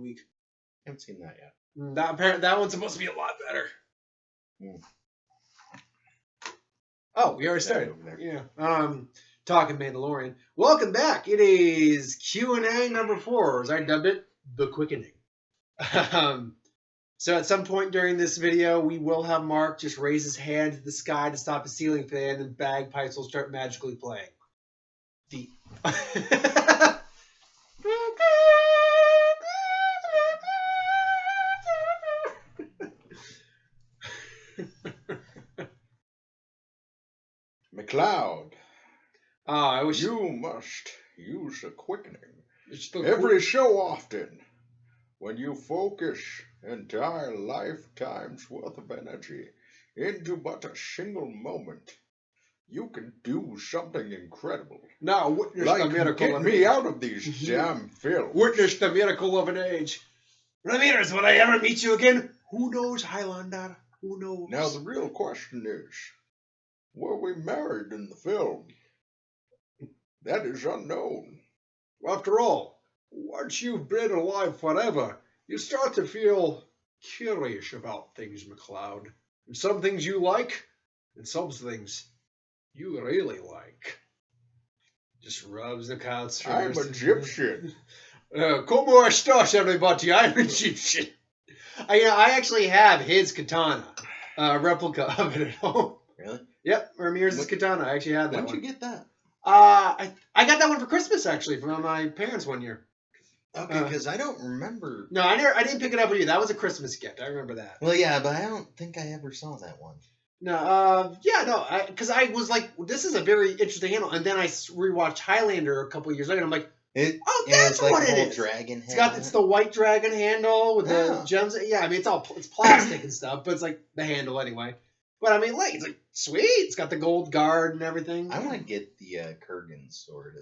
week. Haven't seen that yet. That one's supposed to be a lot better. Mm. Oh, we already started. Yeah. Talking Mandalorian. Welcome back. It is Q&A number 4, as I dubbed it, the Quickening. So at some point during this video, we will have Mark just raise his hand to the sky to stop a ceiling fan, and bagpipes will start magically playing. The McLeod, I wish you must use a quickening every so often. When you focus entire lifetime's worth of energy into but a single moment, you can do something incredible. Now witness Like the miracle get of me age. out of these damn films. Witness the miracle of an age. Ramirez, will I ever meet you again? Who knows, Highlander? Who knows? Now the real question is, were we married in the film? That is unknown. After all, once you've been alive forever, you start to feel curious about things, McLeod. And some things you like, and some things you really like. Just rubs the cow's I'm Egyptian. Como estas, everybody? I'm Egyptian. I actually have his katana, replica of it at home. Really? Yep, Ramirez's katana. I actually had that When'd one. you get that? I got that one for Christmas actually from my parents one year. Okay, because I don't remember. No, I didn't pick it up with you. That was a Christmas gift. I remember that. Well, yeah, but I don't think I ever saw that one. No, because I was like, this is a very interesting handle, and then I rewatched Highlander a couple of years later. And I'm like, that's like what the it whole is. dragon handle. It's the white dragon handle with the gems. Yeah, I mean it's plastic and stuff, but it's like the handle anyway. But I mean, like it's like sweet. It's got the gold guard and everything. I want to get the Kurgan sword.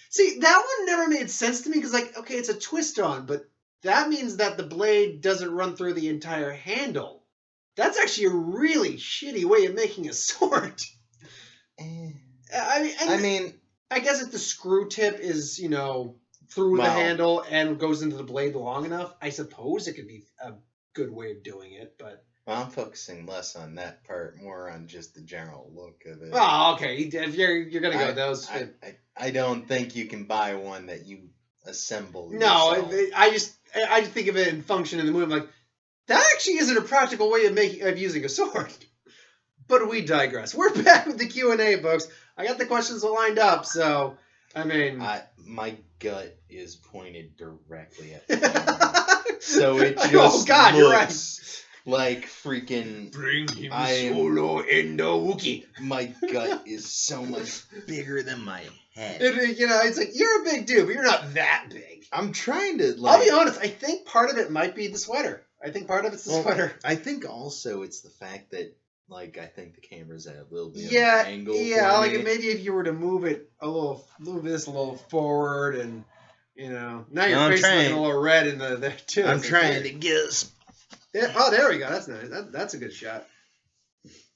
See, that one never made sense to me because like, okay, it's a twist on, but that means that the blade doesn't run through the entire handle. That's actually a really shitty way of making a sword. I mean, I guess if the screw tip is, through the handle and goes into the blade long enough, I suppose it could be a good way of doing it, but... Well, I'm focusing less on that part, more on just the general look of it. Oh, okay. If you're going to go with those... I don't think you can buy one that you assemble No, yourself. I just think of it in function in the movie. I'm like, that actually isn't a practical way of using a sword. But we digress. We're back with the Q&A, folks. I got the questions lined up, so, I mean... my gut is pointed directly at the camera. So it just you're right. Like freaking... Bring him solo in the Wookiee. My gut is so much bigger than my head. It's like, you're a big dude, but you're not that big. I'm trying to, I'll be honest, I think part of it might be the sweater. I think part of it's the sweater. I think also it's the fact that, I think the camera's at a little bit of an angle. Yeah, maybe if you were to move it move this a little forward, and now your face is looking a little red in there too. I'm trying to guess. Yeah. Oh, there we go. That's nice. That's a good shot.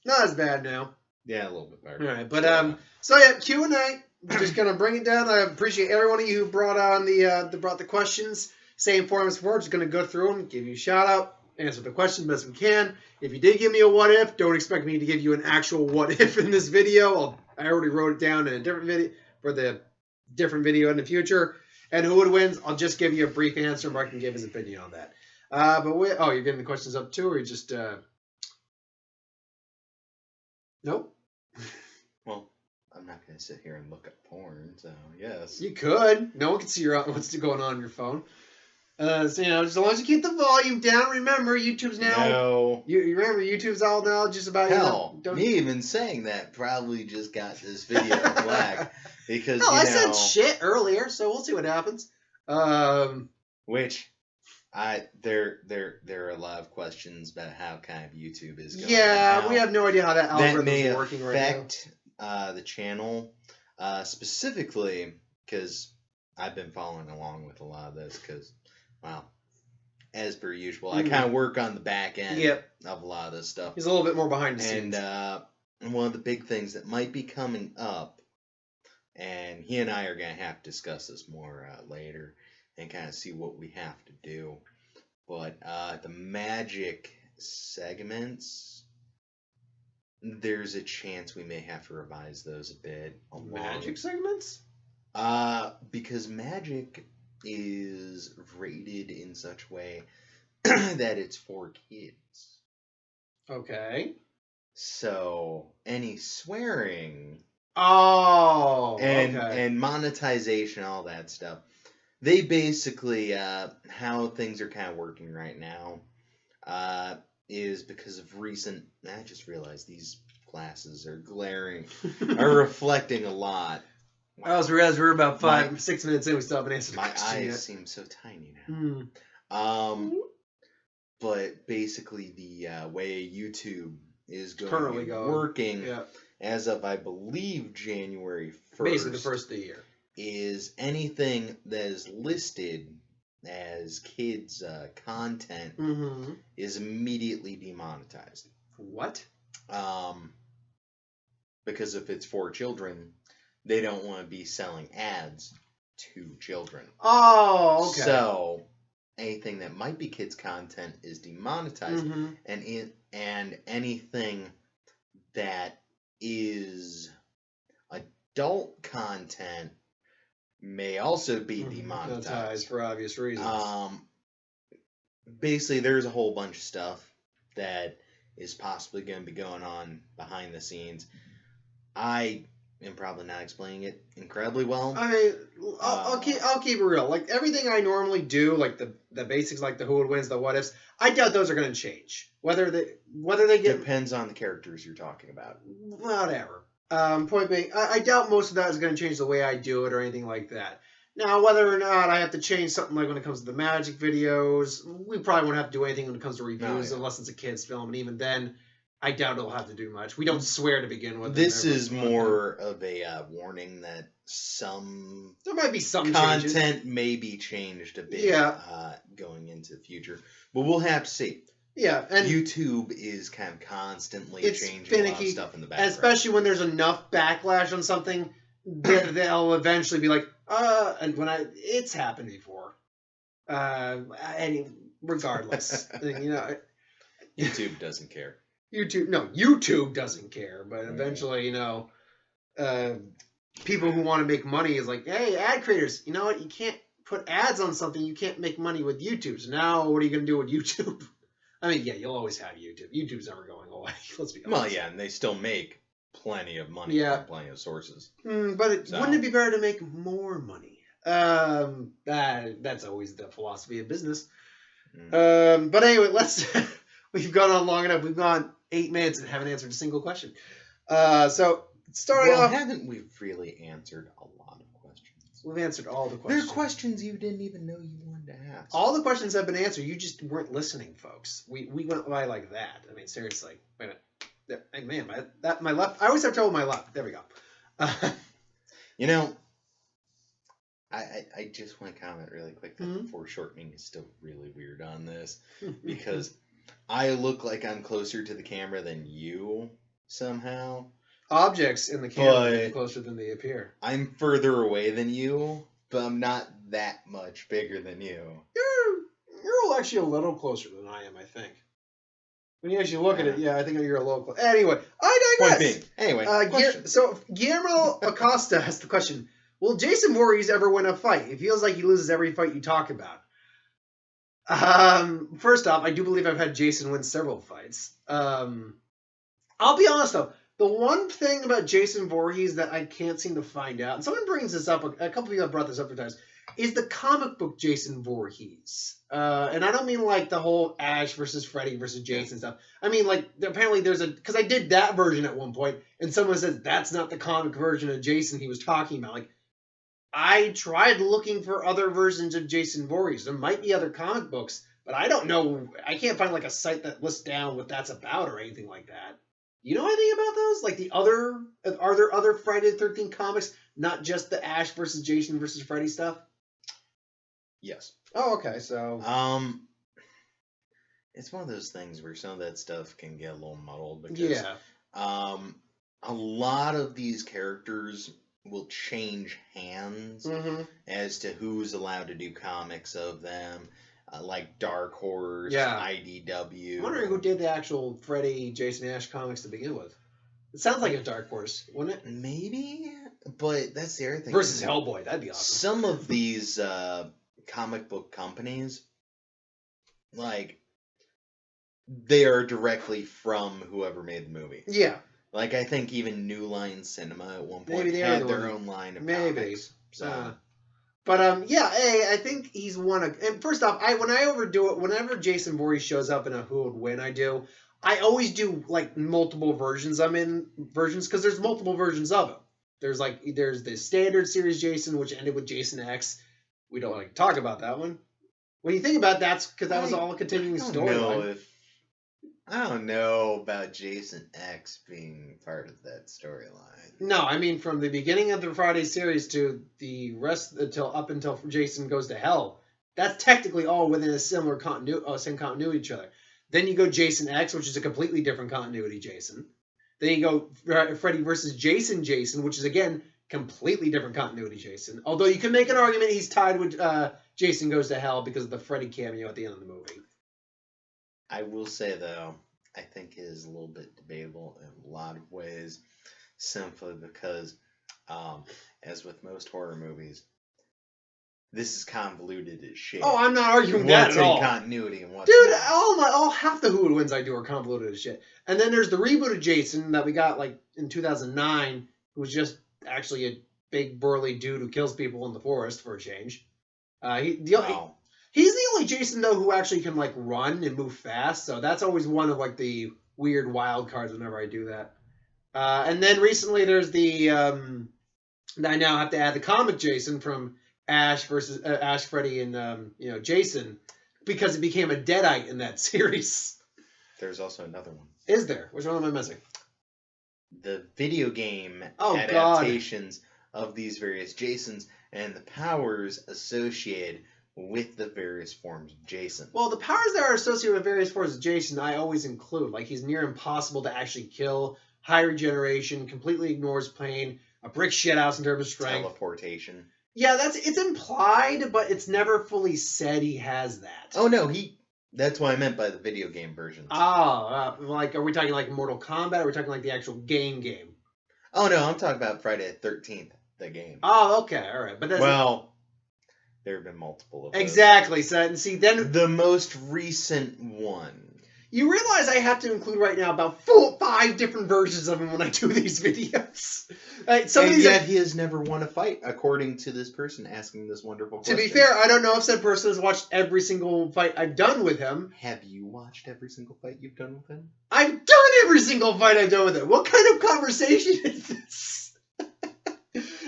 Not as bad now. Yeah, a little bit better. All right, but so yeah, Q&A. Just gonna bring it down. I appreciate every one of you who brought on brought the questions. Same form as before. Just gonna go through them, give you a shout out, answer the question best we can. If you did give me a what if, don't expect me to give you an actual what if in this video. I already wrote it down in a different video for the different video in the future. And who would win? I'll just give you a brief answer. Mark can give his opinion on that. You're getting the questions up too, or you just nope. Well, I'm not gonna sit here and look up porn, so yes. You could. No one can see what's going on your phone. Just as long as you keep the volume down. Remember, YouTube's now. No. You remember YouTube's all now just about. Hell, me even saying that probably just got this video flagged because I said shit earlier, so we'll see what happens. Which. There are a lot of questions about how kind of YouTube is going. Yeah, we have no idea how that algorithm is working right now. That may affect the channel, specifically because I've been following along with a lot of this because, well, as per usual, I kind of work on the back end of a lot of this stuff. He's a little bit more behind the scenes. And one of the big things that might be coming up, and he and I are going to have to discuss this more later, and kind of see what we have to do. But the magic segments, there's a chance we may have to revise those a bit. Magic segments? Because magic is rated in such a way that it's for kids. Okay. So any swearing Oh, and okay. and monetization, all that stuff, they basically how things are kind of working right now is because of recent. I just realized these glasses are glaring, are reflecting a lot. I was realized we were about 6 minutes in. We still haven't answered the My question eyes yet. seem so tiny now. But basically, the way YouTube is Currently working Yeah. as of, I believe, January 1st. Basically the first of the year. Is anything that is listed as kids' content is immediately demonetized. What? Because if it's for children, they don't want to be selling ads to children. Oh, okay. So anything that might be kids' content is demonetized, and anything that is adult content may also be demonetized for obvious reasons. Basically, there's a whole bunch of stuff that is possibly going to be going on behind the scenes. I am probably not explaining it incredibly well. I mean, I'll keep it real. Like everything I normally do, like the basics, like the who would wins, the what ifs. I doubt those are going to change. Whether they get depends on the characters you're talking about. Whatever. Point being, I doubt most of that is going to change the way I do it or anything like that. Now, whether or not I have to change something like when it comes to the magic videos, we probably won't have to do anything when it comes to reviews unless it's a kid's film, and even then, I doubt it'll have to do much. We don't swear to begin with. This is more of a warning that there might be some content changes. may be changed a bit going into the future, but we'll have to see. Yeah, and YouTube is kind of constantly changing a lot of stuff in the background. Especially when there's enough backlash on something, they'll eventually be like, and it's happened before. Regardless, YouTube doesn't care. YouTube doesn't care, but eventually, people who want to make money is like, hey, ad creators, you know what? You can't put ads on something. You can't make money with YouTube. So now, what are you going to do with YouTube? I mean, yeah, you'll always have YouTube. YouTube's never going away. Let's be honest. Well, yeah, and they still make plenty of money from plenty of sources. But wouldn't it be better to make more money? That's always the philosophy of business. But anyway, we've gone on long enough. We've gone 8 minutes and haven't answered a single question. So starting off, haven't we really answered a lot of questions? We've answered all the questions. There are questions you didn't even know you wanted to ask. All the questions have been answered. You just weren't listening, folks. We went by like that. I mean, seriously. Wait a minute. Hey, man, my left. I always have trouble with my left. There we go. I just want to comment really quick that the foreshortening is still really weird on this because I look like I'm closer to the camera than you somehow. Objects in the camera are closer than they appear. I'm further away than you, but I'm not that much bigger than you. You're actually a little closer than I am, I think. When you actually look at it, I think you're a little closer. Anyway, I digress. Point being, anyway, so Guillermo Acosta has the question: will Jason Voorhees ever win a fight? It feels like he loses every fight you talk about. First off, I do believe I've had Jason win several fights. I'll be honest though. The one thing about Jason Voorhees that I can't seem to find out, and someone brings this up, a couple of people have brought this up for times, is the comic book Jason Voorhees. And I don't mean like the whole Ash versus Freddy versus Jason stuff. I mean like apparently because I did that version at one point, and someone says that's not the comic version of Jason he was talking about. Like, I tried looking for other versions of Jason Voorhees. There might be other comic books, but I don't know. I can't find like a site that lists down what that's about or anything like that. You know anything about those? Like are there other Friday the 13th comics, not just the Ash versus Jason versus Freddy stuff? Yes. Oh, okay. So it's one of those things where some of that stuff can get a little muddled because a lot of these characters will change hands Mm-hmm. as to who's allowed to do comics of them, like Dark Horse, Yeah. IDW. I'm wondering who did the actual Freddy Jason Ash comics to begin with. It sounds like a Dark Horse, wouldn't it? Maybe, but that's the other thing. Versus Hellboy, that'd be awesome. Some of these comic book companies, like, they are directly from whoever made the movie. Yeah. Like, I think even New Line Cinema at one point Maybe they had are their own line of Maybe. comics. So. But yeah, hey, I think he's one of. And first off, when I overdo it, whenever Jason Voorhees shows up in a Who Would Win, I always do like multiple versions. Because there's multiple versions of him. There's the standard series Jason, which ended with Jason X. We don't like to talk about that one. When you think about that's because that was all a continuing storyline. I don't know about Jason X being part of that storyline. No, I mean from the beginning of the Friday series to the rest until Jason goes to hell. That's technically all within a similar same continuity each other. Then you go Jason X, which is a completely different continuity Jason. Then you go Freddy versus Jason, which is again completely different continuity Jason. Although you can make an argument he's tied with Jason Goes to Hell because of the Freddy cameo at the end of the movie. I will say, though, I think it is a little bit debatable in a lot of ways, simply because, as with most horror movies, this is convoluted as shit. Oh, I'm not arguing that at all. What's in continuity and what's not. Dude, half the Who Would Wins I do are convoluted as shit. And then there's the reboot of Jason that we got like in 2009, who was just actually a big burly dude who kills people in the forest for a change. He's the only Jason, though, who actually can, like, run and move fast. So that's always one of, like, the weird wild cards whenever I do that. And then recently there's the... I now have to add the comic Jason from Ash, Freddy, and, Jason. Because it became a Deadite in that series. There's also another one. Is there? Which one am I missing? The video game adaptations of these various Jasons and the powers associated with the various forms of Jason. Well, the powers that are associated with various forms of Jason, I always include. Like, he's near impossible to actually kill, high regeneration, completely ignores pain, a brick shithouse in terms of strength. Teleportation. Yeah, it's implied, but it's never fully said he has that. Oh, no, that's what I meant by the video game versions. Like, are we talking like Mortal Kombat, or are we talking like the actual game? Oh, no, I'm talking about Friday the 13th, the game. Oh, okay, all right. But that's... there have been multiple of those. Exactly. So, see, then... The most recent one. You realize I have to include right now about 5 different versions of him when I do these videos. Yet he has never won a fight, according to this person asking this wonderful question. To be fair, I don't know if said person has watched every single fight I've done with him. Have you watched every single fight you've done with him? I've done every single fight I've done with him. What kind of conversation is this?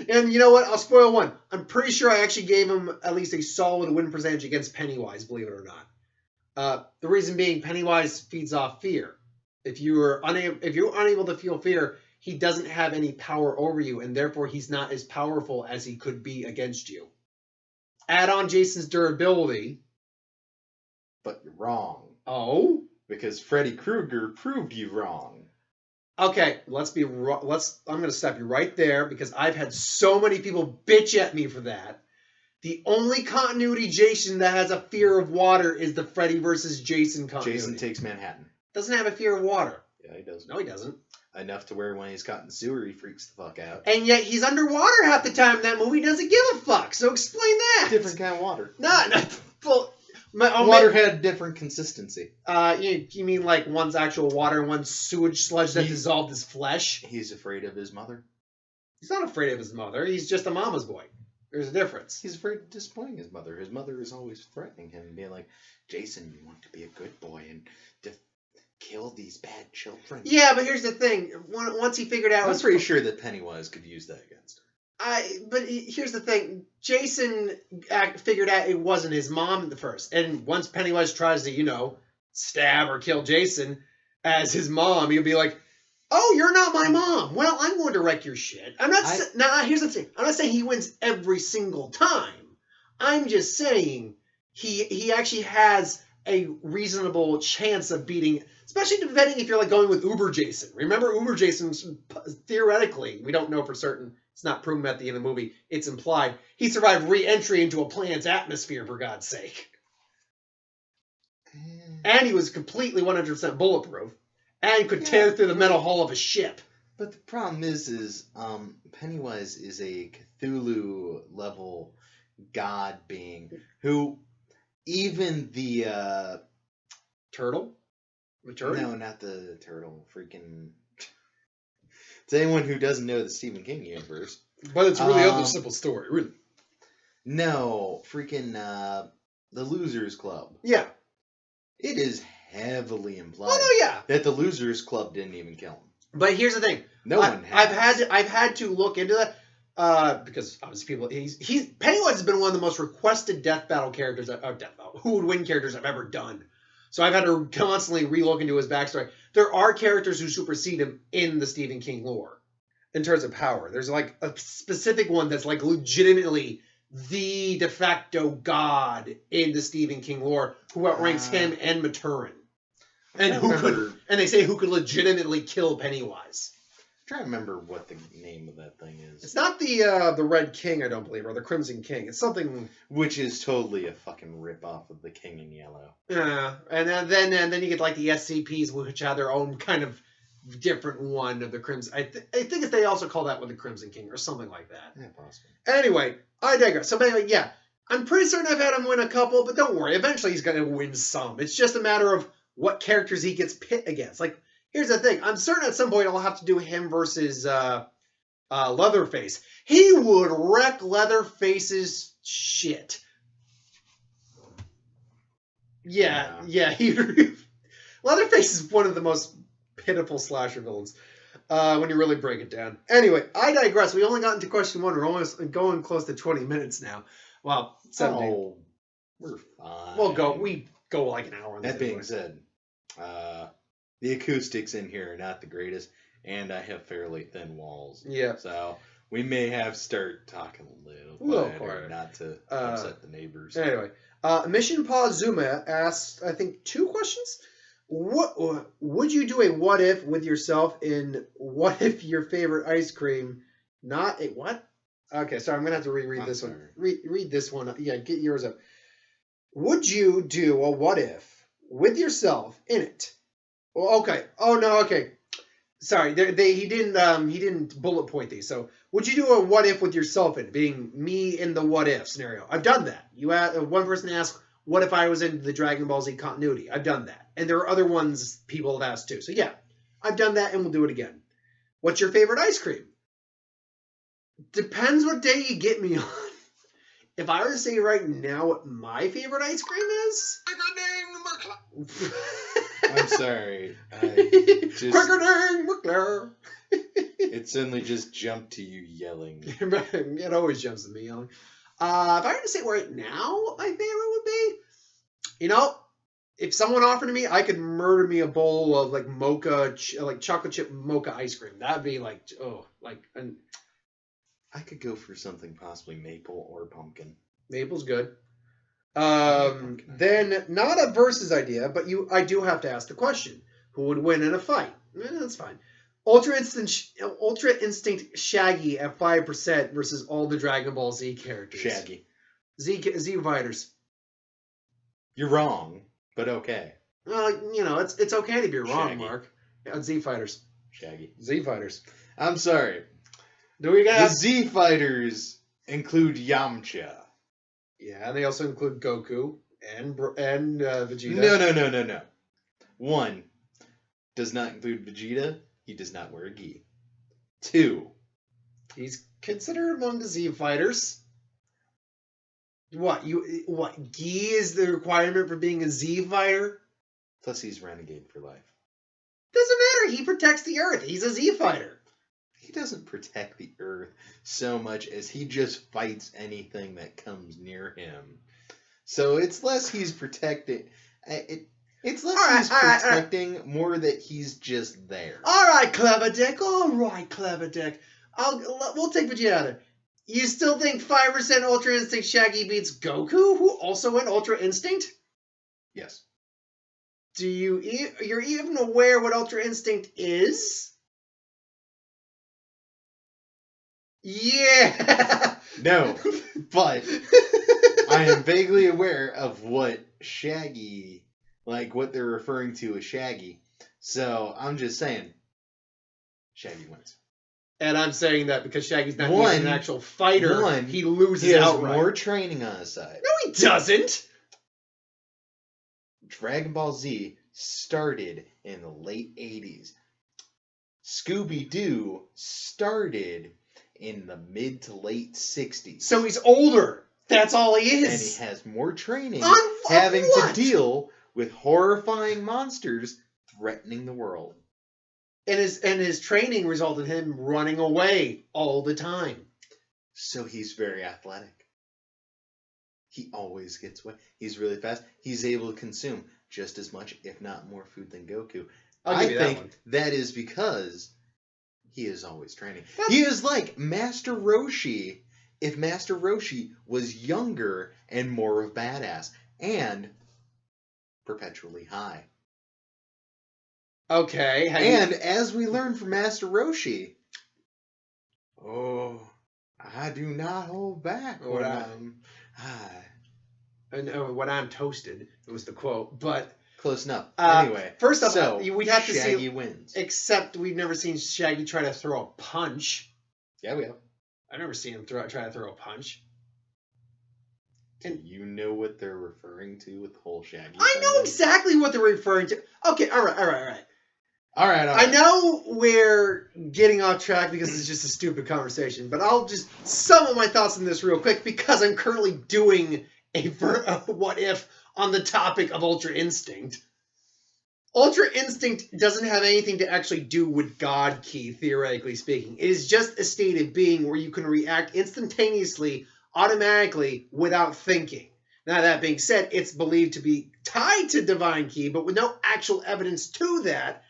And you know what? I'll spoil one. I'm pretty sure I actually gave him at least a solid win percentage against Pennywise, believe it or not. The reason being, Pennywise feeds off fear. If you're unable to feel fear, he doesn't have any power over you, and therefore he's not as powerful as he could be against you. Add on Jason's durability. But you're wrong. Oh? Because Freddy Krueger proved you wrong. Okay, I'm going to stop you right there because I've had so many people bitch at me for that. The only continuity Jason that has a fear of water is the Freddy versus Jason continuity. Jason Takes Manhattan. Doesn't have a fear of water. Yeah, he does. No, he doesn't. Enough to where when he's caught in the sewer, he freaks the fuck out. And yet he's underwater half the time in that movie. Doesn't give a fuck. So explain that. Different kind of water. Water had different consistency. You mean like one's actual water and one's sewage sludge that dissolved his flesh? He's afraid of his mother. He's not afraid of his mother. He's just a mama's boy. There's a difference. He's afraid of disappointing his mother. His mother is always threatening him and being like, Jason, you want to be a good boy and kill these bad children. Yeah, but here's the thing. Once he figured out... I was pretty sure that Pennywise could use that against him. But here's the thing. Jason figured out it wasn't his mom at the first. And once Pennywise tries to, stab or kill Jason as his mom, he'll be like, oh, you're not my mom. Well, I'm going to wreck your shit. Here's the thing. I'm not saying he wins every single time. I'm just saying he actually has a reasonable chance of beating, especially depending if you're like going with Uber Jason. Remember, Uber Jason's theoretically, we don't know for certain, it's not proven at the end of the movie, it's implied, he survived re-entry into a planet's atmosphere, for God's sake. And he was completely 100% bulletproof, and could tear through the metal hull of a ship. But the problem is Pennywise is a Cthulhu level god being who even the Turtle? The turtle? No, not the turtle. Freaking to anyone who doesn't know the Stephen King universe. But it's really a simple story, really. No, freaking the Losers Club. Yeah. It is heavily implied that the Losers Club didn't even kill him. But here's the thing. No one has. I've had to look into that because obviously people Pennywise has been one of the most requested death battle characters who would win characters I've ever done. So I've had to constantly re-look into his backstory. There are characters who supersede him in the Stephen King lore in terms of power. There's like a specific one that's like legitimately the de facto god in the Stephen King lore who outranks him and Maturin. And they say who could legitimately kill Pennywise. I'm trying to remember what the name of that thing is. It's not the Red King, I don't believe, or the Crimson King. It's something which is totally a fucking rip-off of the King in Yellow. Yeah, and then you get like the SCPs, which have their own kind of different one of the Crimson. I think they also call that one the Crimson King or something like that. Yeah, possibly. Anyway, I digress. So anyway, yeah, I'm pretty certain I've had him win a couple, but don't worry. Eventually, he's going to win some. It's just a matter of what characters he gets pit against. Like, here's the thing. I'm certain at some point I'll have to do him versus Leatherface. He would wreck Leatherface's shit. Yeah. Leatherface is one of the most pitiful slasher villains when you really break it down. Anyway, I digress. We only got into question 1. We're almost going close to 20 minutes now. Well, 17. Oh, we're fine. We go like an hour. That being said, the acoustics in here are not the greatest, and I have fairly thin walls. Yeah. So we may have to start talking a little quieter, not to upset the neighbors. Anyway, Mission Pa Zuma asked, I think, 2 questions. What would you do a what if with yourself in what if your favorite ice cream, not a what? Okay, sorry, I'm gonna have to reread this one. Read this one. Yeah, get yours up. Would you do a what if with yourself in it? Well, okay. Oh no. Okay. Sorry. He didn't bullet point these. So, would you do a what if with yourself in it, being me in the what if scenario? I've done that. You one person asked, "What if I was in the Dragon Ball Z continuity?" I've done that, and there are other ones people have asked too. So yeah, I've done that, and we'll do it again. What's your favorite ice cream? Depends what day you get me on. If I were to say right now what my favorite ice cream is... I'm sorry. Quickening! It suddenly just jumped to you yelling. It always jumps to me yelling. If I were to say right now what my favorite would be... if someone offered to me, I could murder me a bowl of like mocha, like chocolate chip mocha ice cream. That'd be like, I could go for something possibly maple or pumpkin. Maple's good. Then not a versus idea, but I do have to ask the question: who would win in a fight? That's fine. Ultra Instinct Shaggy at 5% versus all the Dragon Ball Z characters. Shaggy. Z fighters. You're wrong, but okay. It's okay to be wrong, Shaggy. Mark. Yeah, Z fighters. Shaggy. Z fighters. I'm sorry. The Z fighters include Yamcha. Yeah, and they also include Goku and Vegeta. No. 1 does not include Vegeta. He does not wear a gi. 2. He's considered among the Z fighters. What gi is the requirement for being a Z fighter? Plus, he's renegade for life. Doesn't matter. He protects the Earth. He's a Z fighter. He doesn't protect the Earth so much as he just fights anything that comes near him. So it's less he's protecting. It's less he's protecting, more that he's just there. All right, Clever Dick. We'll take Vegeta out of it. You still think 5% Ultra Instinct Shaggy beats Goku, who also went Ultra Instinct? Yes. You're even aware what Ultra Instinct is? Yeah. No, but I am vaguely aware of what Shaggy, like what they're referring to as Shaggy. So I'm just saying, Shaggy wins. And I'm saying that because Shaggy's not even an actual fighter, he loses he has outright. more training on his side. No, he doesn't. Dragon Ball Z started in the late 80s. Scooby-Doo started in the mid to late 60s. So he's older. That's all he And is. he has more training having to deal with horrifying monsters threatening the world. And his training resulted in him running away all the time. So he's very athletic. He always gets away. He's really fast. He's able to consume just as much, if not more, food than Goku. I think that is because he is always training. He is like Master Roshi if Master Roshi was younger and more of a badass and perpetually high. Okay. As we learned from Master Roshi, I do not hold back when I'm high. And when I'm toasted, it was the quote, but close enough. Anyway, first off, we'd have to see Shaggy wins. Except we've never seen Shaggy try to throw a punch. Yeah, we have. I've never seen him try to throw a punch. Do you know what they're referring to with the whole Shaggy? I know exactly what they're referring to. Okay, all right. I know we're getting off track because it's just a stupid conversation, but I'll just sum up my thoughts on this real quick because I'm currently doing a what if on the topic of Ultra Instinct. Ultra Instinct doesn't have anything to actually do with God Ki, theoretically speaking. It is just a state of being where you can react instantaneously, automatically, without thinking. Now, that being said, it's believed to be tied to Divine Ki, but with no actual evidence to that.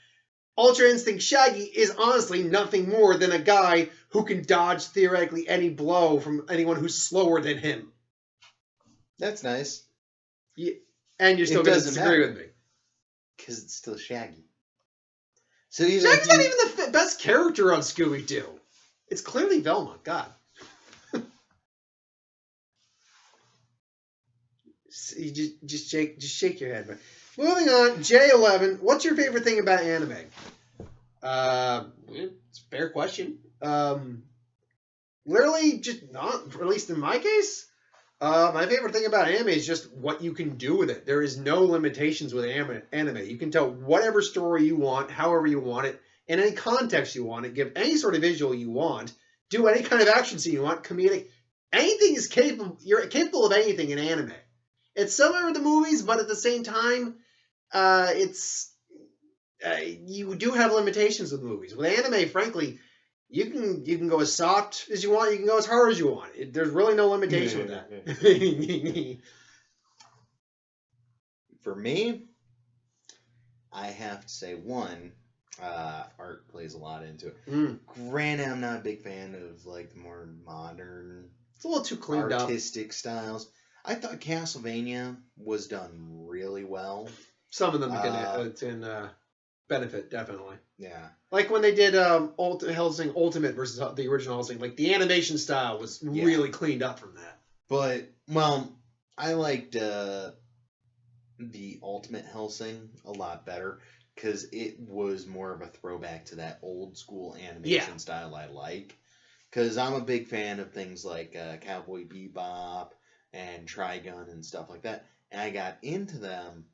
Ultra Instinct Shaggy is honestly nothing more than a guy who can dodge theoretically any blow from anyone who's slower than him. That's nice. Yeah, and you're still going to disagree with me. Because it's still Shaggy. So Shaggy's not even the best character on Scooby-Doo. It's clearly Velma. God. You just shake your head, man. Moving on, J11. What's your favorite thing about anime? It's a fair question. Literally, just not, at least in my case, my favorite thing about anime is just what you can do with it. There is no limitations with anime. You can tell whatever story you want, however you want it, in any context you want it, give any sort of visual you want, do any kind of action scene you want, comedic. Anything is capable. You're capable of anything in anime. It's similar to the movies, but at the same time, you do have limitations with movies. With anime, frankly, you can go as soft as you want. You can go as hard as you want. There's really no limitation with that. For me, I have to say one, art plays a lot into it. Granted, I'm not a big fan of like the more modern, it's a little too cleaned up artistic styles. I thought Castlevania was done really well. Some of them can benefit, definitely. Yeah. Like when they did Hellsing Ultimate versus the original Hellsing, like the animation style was really cleaned up from that. But, well, I liked the Ultimate Hellsing a lot better because it was more of a throwback to that old school animation style I like. Because I'm a big fan of things like Cowboy Bebop and Trigun and stuff like that. And I got into them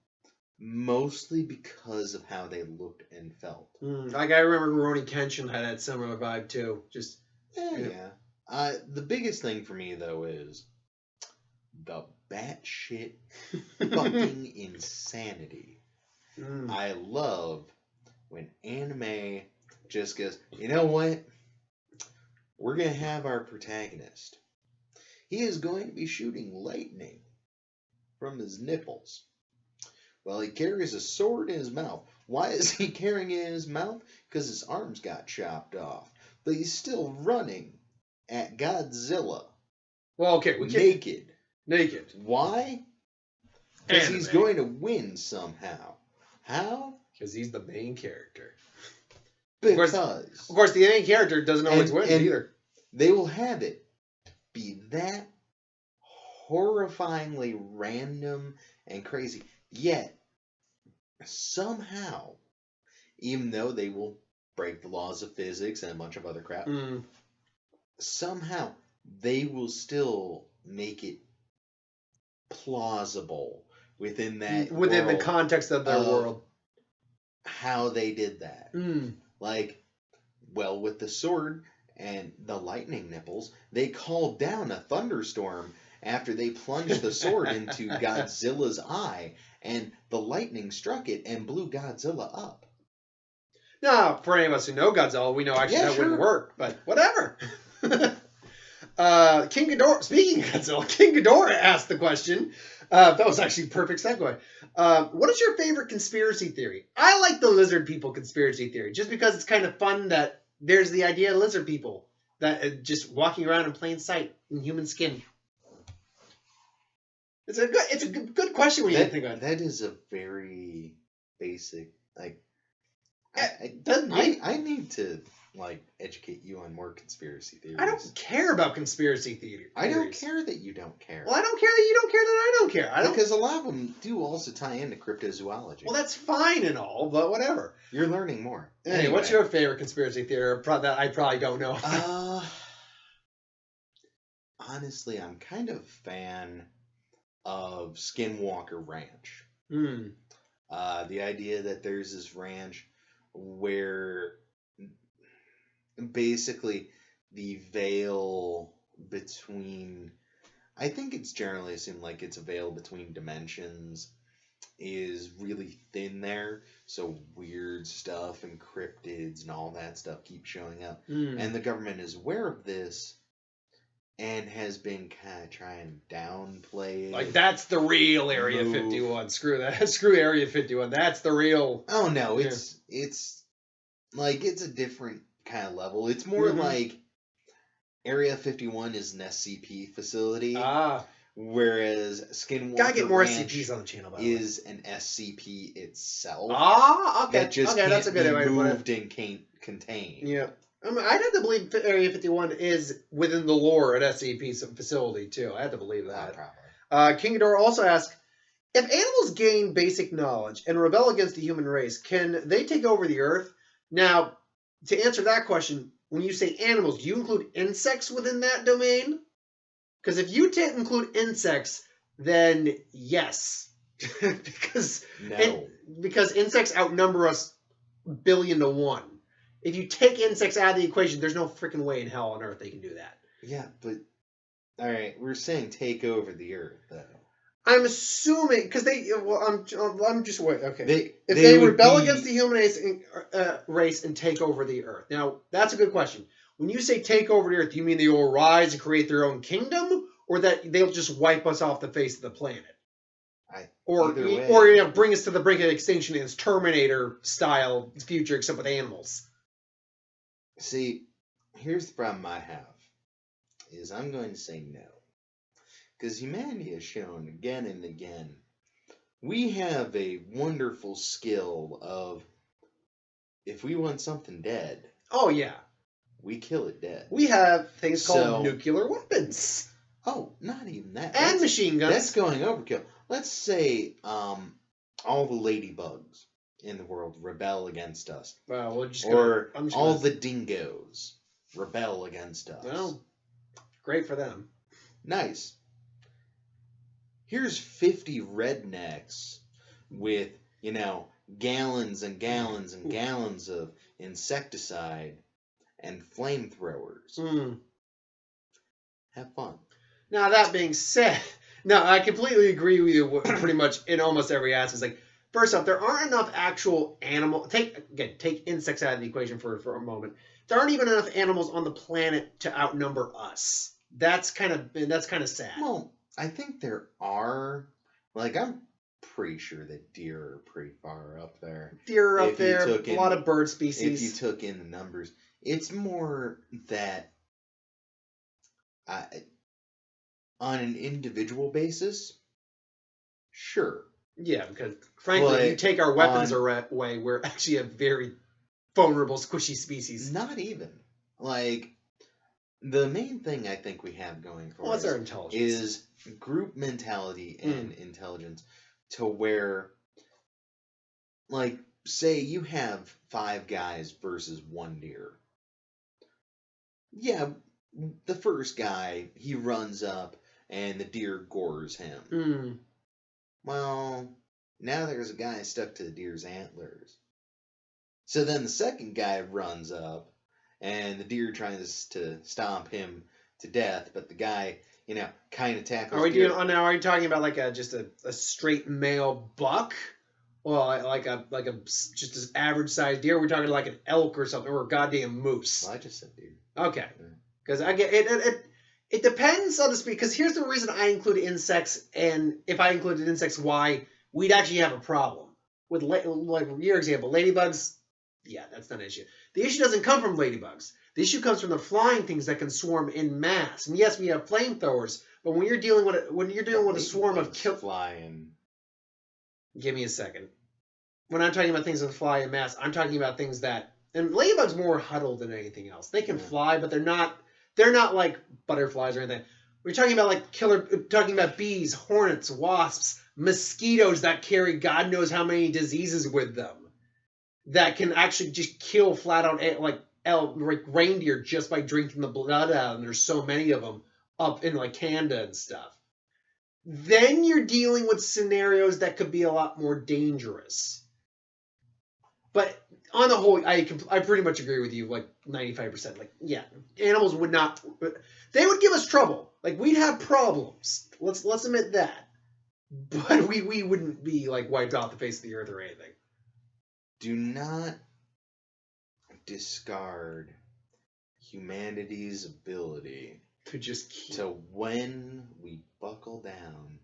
mostly because of how they looked and felt. Like I remember Rurouni Kenshin had that similar vibe too. Just the biggest thing for me though is the batshit fucking insanity. I love when anime just goes, you know what? We're gonna have our protagonist. He is going to be shooting lightning from his nipples. Well, he carries a sword in his mouth. Why is he carrying it in his mouth? Because his arms got chopped off. But he's still running at Godzilla. Well, okay. Naked. Naked. Why? Because he's going to win somehow. How? Because he's the main character. Because. Of course, the main character doesn't always win either. They will have it be that horrifyingly random and crazy. Yet, somehow, even though they will break the laws of physics and a bunch of other crap, somehow they will still make it plausible within the context of their world. How they did that. Like, well, with the sword and the lightning nipples, they called down a thunderstorm after they plunged the sword into Godzilla's eye, and the lightning struck it and blew Godzilla up. Now, for any of us who know Godzilla, we know that wouldn't work, but whatever. King Ghidorah, speaking of Godzilla, King Ghidorah asked the question. That was actually a perfect segue. What is your favorite conspiracy theory? I like the lizard people conspiracy theory, just because it's kind of fun that there's the idea of lizard people that just walking around in plain sight in human skin. It's a good question when you think about it. That is a very basic, like, I need to, like, educate you on more conspiracy theories. I don't care about conspiracy theories. I don't care that you don't care. Well, I don't care that you don't care that I don't care. Because a lot of them do also tie into cryptozoology. Well, that's fine and all, but whatever. You're learning more. Anyway, what's your favorite conspiracy theory that I probably don't know? Honestly, I'm kind of a fan of Skinwalker Ranch. The idea that there's this ranch where basically the veil between, I think it's generally assumed like it's a veil between dimensions, is really thin there, so weird stuff and cryptids and all that stuff keep showing up. And the government is aware of this and has been kind of trying to downplay it. Like, that's the real Area 51. Screw that. Screw Area 51. That's the real... Oh, no. It's like, it's a different kind of level. It's more like Area 51 is an SCP facility. Whereas Skinwalker Gotta get more Ranch SCPs on the channel, by the way. is an SCP itself. Okay. That just that's a good way to put it. Moved and can't contain. Yeah. I'd have to believe Area 51 is within the lore an SCP facility, too. I have to believe that. Probably. King Ghidorah also asked, if animals gain basic knowledge and rebel against the human race, can they take over the Earth? Now, to answer that question, when you say animals, do you include insects within that domain? Because if you include insects, then yes. because insects outnumber us 1,000,000,000 to 1. If you take insects out of the equation, there's no freaking way in hell on earth they can do that. Yeah, but all right, we're saying take over the Earth, though. I'm assuming because I'm just wait. Okay, if they they rebel against the human race and take over the Earth. Now that's a good question. When you say take over the Earth, do you mean they will rise and create their own kingdom, or that they'll just wipe us off the face of the planet? Or bring us to the brink of extinction in its Terminator style future, except with animals. See, here's the problem I have, is I'm going to say no. Because humanity has shown again and again, we have a wonderful skill of, if we want something dead, oh yeah, we kill it dead. We have things called nuclear weapons. Oh, not even that. And machine guns. That's going overkill. Let's say all the ladybugs in the world rebel against us. Well, all the dingoes rebel against us. Well, great for them. Nice. Here's 50 rednecks with, gallons and gallons and gallons of insecticide and flamethrowers. Have fun. Now, that being said, I completely agree with you pretty much in almost every aspect. Like, first off, there aren't enough actual animals. Take insects out of the equation for a moment. There aren't even enough animals on the planet to outnumber us. That's kind of sad. Well, I think there are. Like, I'm pretty sure that deer are pretty far up there. Deer are up there. A lot of bird species. If you took in the numbers, it's more that on an individual basis, sure, Yeah, because frankly, if you take our weapons away, we're actually a very vulnerable, squishy species. Not even. Like, the main thing I think we have going for us our intelligence? is group mentality and intelligence, to where, like, say you have 5 guys versus 1 deer. Yeah, the first guy, he runs up and the deer gores him. Well, now there's a guy stuck to the deer's antlers. So then the second guy runs up and the deer tries to stomp him to death, but the guy, kind of tackles. Are you talking about like just a straight male buck? Well, like a just an average sized deer? We're talking like an elk or something, or a goddamn moose. Well, I just said deer. Okay, because I get it. It depends, so to speak. Because here's the reason I include insects, and if I included insects, why we'd actually have a problem with like your example, ladybugs. Yeah, that's not an issue. The issue doesn't come from ladybugs. The issue comes from the flying things that can swarm in mass. And yes, we have flamethrowers, but when you're dealing with a swarm of flying. Give me a second. When I'm talking about things that fly in mass, I'm talking about things that, and ladybugs more huddled than anything else. They can fly, but they're not like butterflies or anything. We're talking about talking about bees, hornets, wasps, mosquitoes that carry God knows how many diseases with them, that can actually just kill flat out like reindeer just by drinking the blood out, and there's so many of them up in like Canada and stuff. Then you're dealing with scenarios that could be a lot more dangerous. But on the whole, I pretty much agree with you, like 95%. Like, yeah, animals would not. They would give us trouble. Like, we'd have problems. Let's admit that. But we wouldn't be like wiped off the face of the earth or anything. Do not discard humanity's ability to just to, when we buckle down,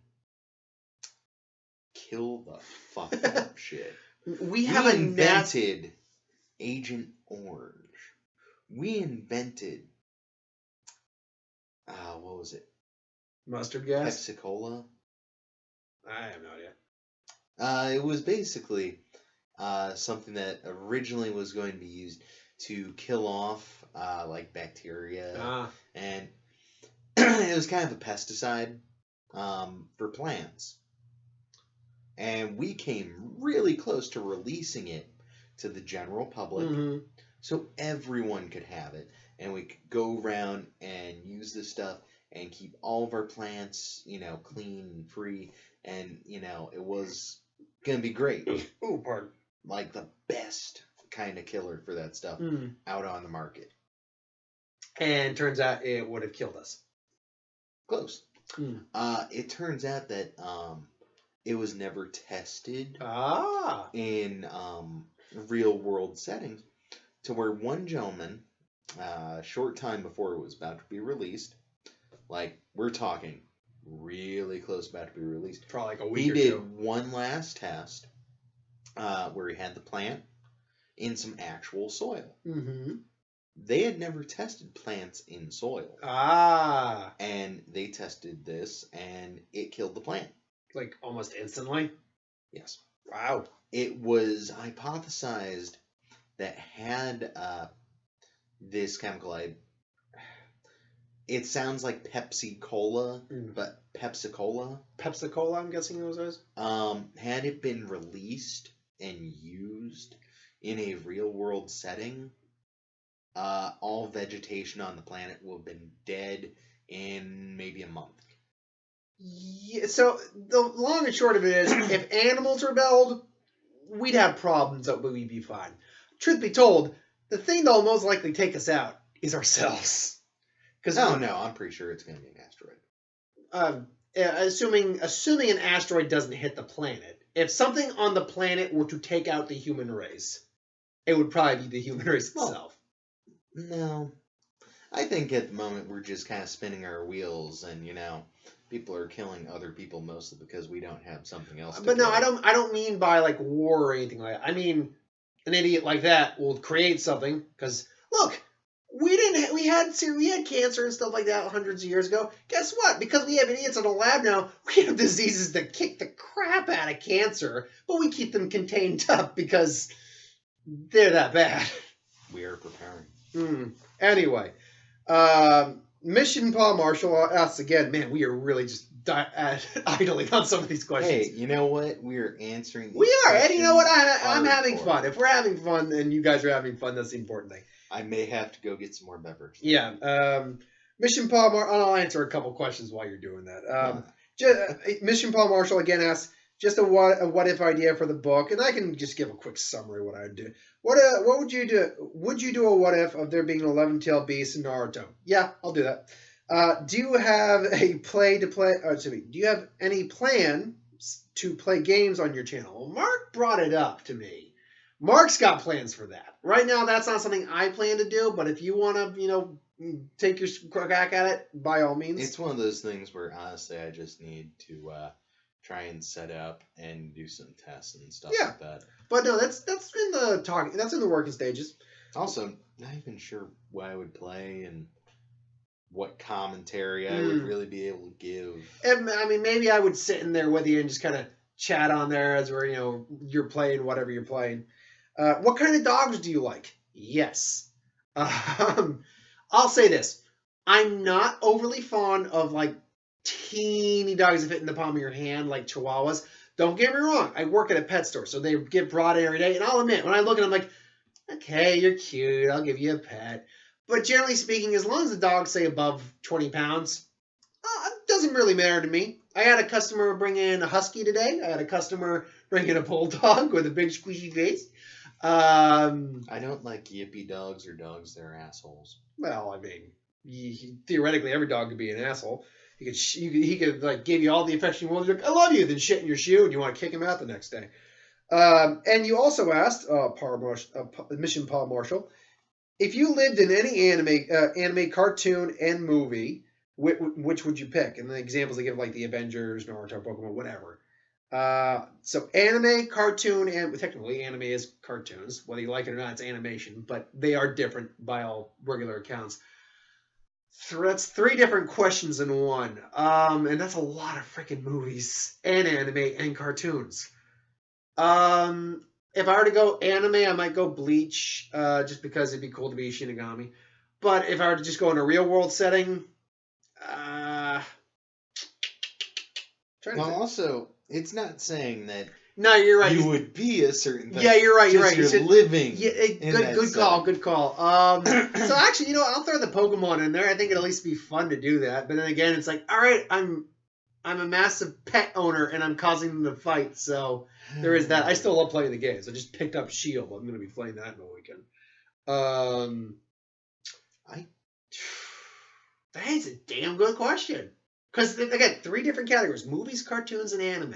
kill the fucked up shit. We invented Agent Orange. We invented what was it? Mustard gas? Pepsi-Cola? I have no idea. It was basically something that originally was going to be used to kill off like bacteria, and it was kind of a pesticide for plants. And we came really close to releasing it to the general public, so everyone could have it, and we could go around and use this stuff and keep all of our plants, clean and free, and it was gonna be great. Oh, pardon. Like the best kind of killer for that stuff out on the market. And turns out it would have killed us. Close. It turns out that it was never tested in real world settings, to where one gentleman, a short time before it was about to be released, like we're talking really close about to be released, probably like a week he or did two. One last test where he had the plant in some actual soil. They had never tested plants in soil. And they tested this, and it killed the plant. Like almost instantly? Yes. Wow. It was hypothesized that had this chemical, it sounds like Pepsi-Cola, but Pepsi-Cola. Pepsi-Cola, I'm guessing those is? Had it been released and used in a real-world setting, all vegetation on the planet would have been dead in maybe a month. Yeah, so the long and short of it is, if animals rebelled, we'd have problems, but we'd be fine. Truth be told, the thing that'll most likely take us out is ourselves. No, I'm pretty sure it's going to be an asteroid. Assuming an asteroid doesn't hit the planet, if something on the planet were to take out the human race, it would probably be the human race itself. No. I think at the moment we're just kind of spinning our wheels, and, people are killing other people mostly because we don't have something else to But no, kill. I don't mean by like war or anything like that. I mean, an idiot like that will create something, because look, We had cancer and stuff like that hundreds of years ago. Guess what? Because we have idiots in a lab now, we have diseases that kick the crap out of cancer, but we keep them contained up because they're that bad. We are preparing. Anyway, Mission Paul Marshall asks again. Man, we are really just idling on some of these questions. Hey, you know what? We are answering. We are, and you know what? I'm having fun. If we're having fun and you guys are having fun, that's the important thing. I may have to go get some more beverage. Yeah. Mission Paul I'll answer a couple questions while you're doing that. Mission Paul Marshall again asks just a what if idea for the book, and I can just give a quick summary of what I would do. What would you do? Would you do a what if of there being an 11-tailed beast in Naruto? Yeah, I'll do that. Do you have do you have any plans to play games on your channel? Well, Mark brought it up to me. Mark's got plans for that. Right now, that's not something I plan to do, but if you want to, take your crack at it, by all means. It's one of those things where, honestly, I just need to try and set up and do some tests and stuff like that. But no, that's in the talking. That's in the working stages. Also, not even sure what I would play and what commentary I would really be able to give. I mean, maybe I would sit in there with you and just kind of chat on there as we're, you're playing whatever you're playing. What kind of dogs do you like? Yes. I'll say this. I'm not overly fond of like teeny dogs that fit in the palm of your hand like chihuahuas. Don't get me wrong. I work at a pet store, so they get brought in every day. And I'll admit, when I look at them, I'm like, okay, you're cute. I'll give you a pet. But generally speaking, as long as the dogs say above 20 pounds, it doesn't really matter to me. I had a customer bring in a husky today. I had a customer bring in a bulldog with a big squishy face. I don't like yippy dogs or dogs that are assholes. Well, I mean, theoretically, every dog could be an asshole. He could like give you all the affection you want. Like, I love you, then shit in your shoe, and you want to kick him out the next day. And you also asked Mission Paul Marshall, if you lived in any anime, cartoon, and movie, which would you pick? And the examples they give, like the Avengers, Naruto, Pokemon, whatever. So anime, cartoon, and technically anime is cartoons. Whether you like it or not, it's animation, but they are different by all regular accounts. That's 3 different questions in one. And that's a lot of freaking movies and anime and cartoons. If I were to go anime, I might go Bleach, just because it'd be cool to be a Shinigami. But if I were to just go in a real world setting, also, it's not saying that. No, you're right. You would be a certain thing. Yeah, you're right. You're right. You're living. Yeah, good call. Good call. So actually, I'll throw the Pokemon in there. I think it'd at least be fun to do that. But then again, it's like, all right, I'm a massive pet owner and I'm causing them to fight. So there is that. I still love playing the games. I just picked up Shield. I'm going to be playing that in the weekend. That's a damn good question. Because again, 3 different categories: movies, cartoons, and anime.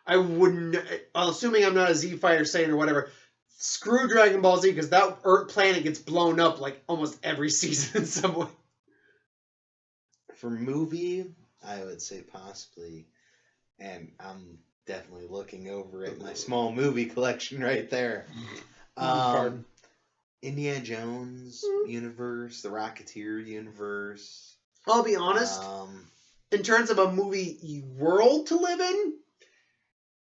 I wouldn't. Assuming I'm not a Z Fighter Saiyan or whatever. Screw Dragon Ball Z, because that Earth planet gets blown up like almost every season in some way. For movie, I would say possibly, and I'm definitely looking over at my small movie collection right there. Indiana Jones universe, the Rocketeer universe. I'll be honest. In terms of a movie world to live in,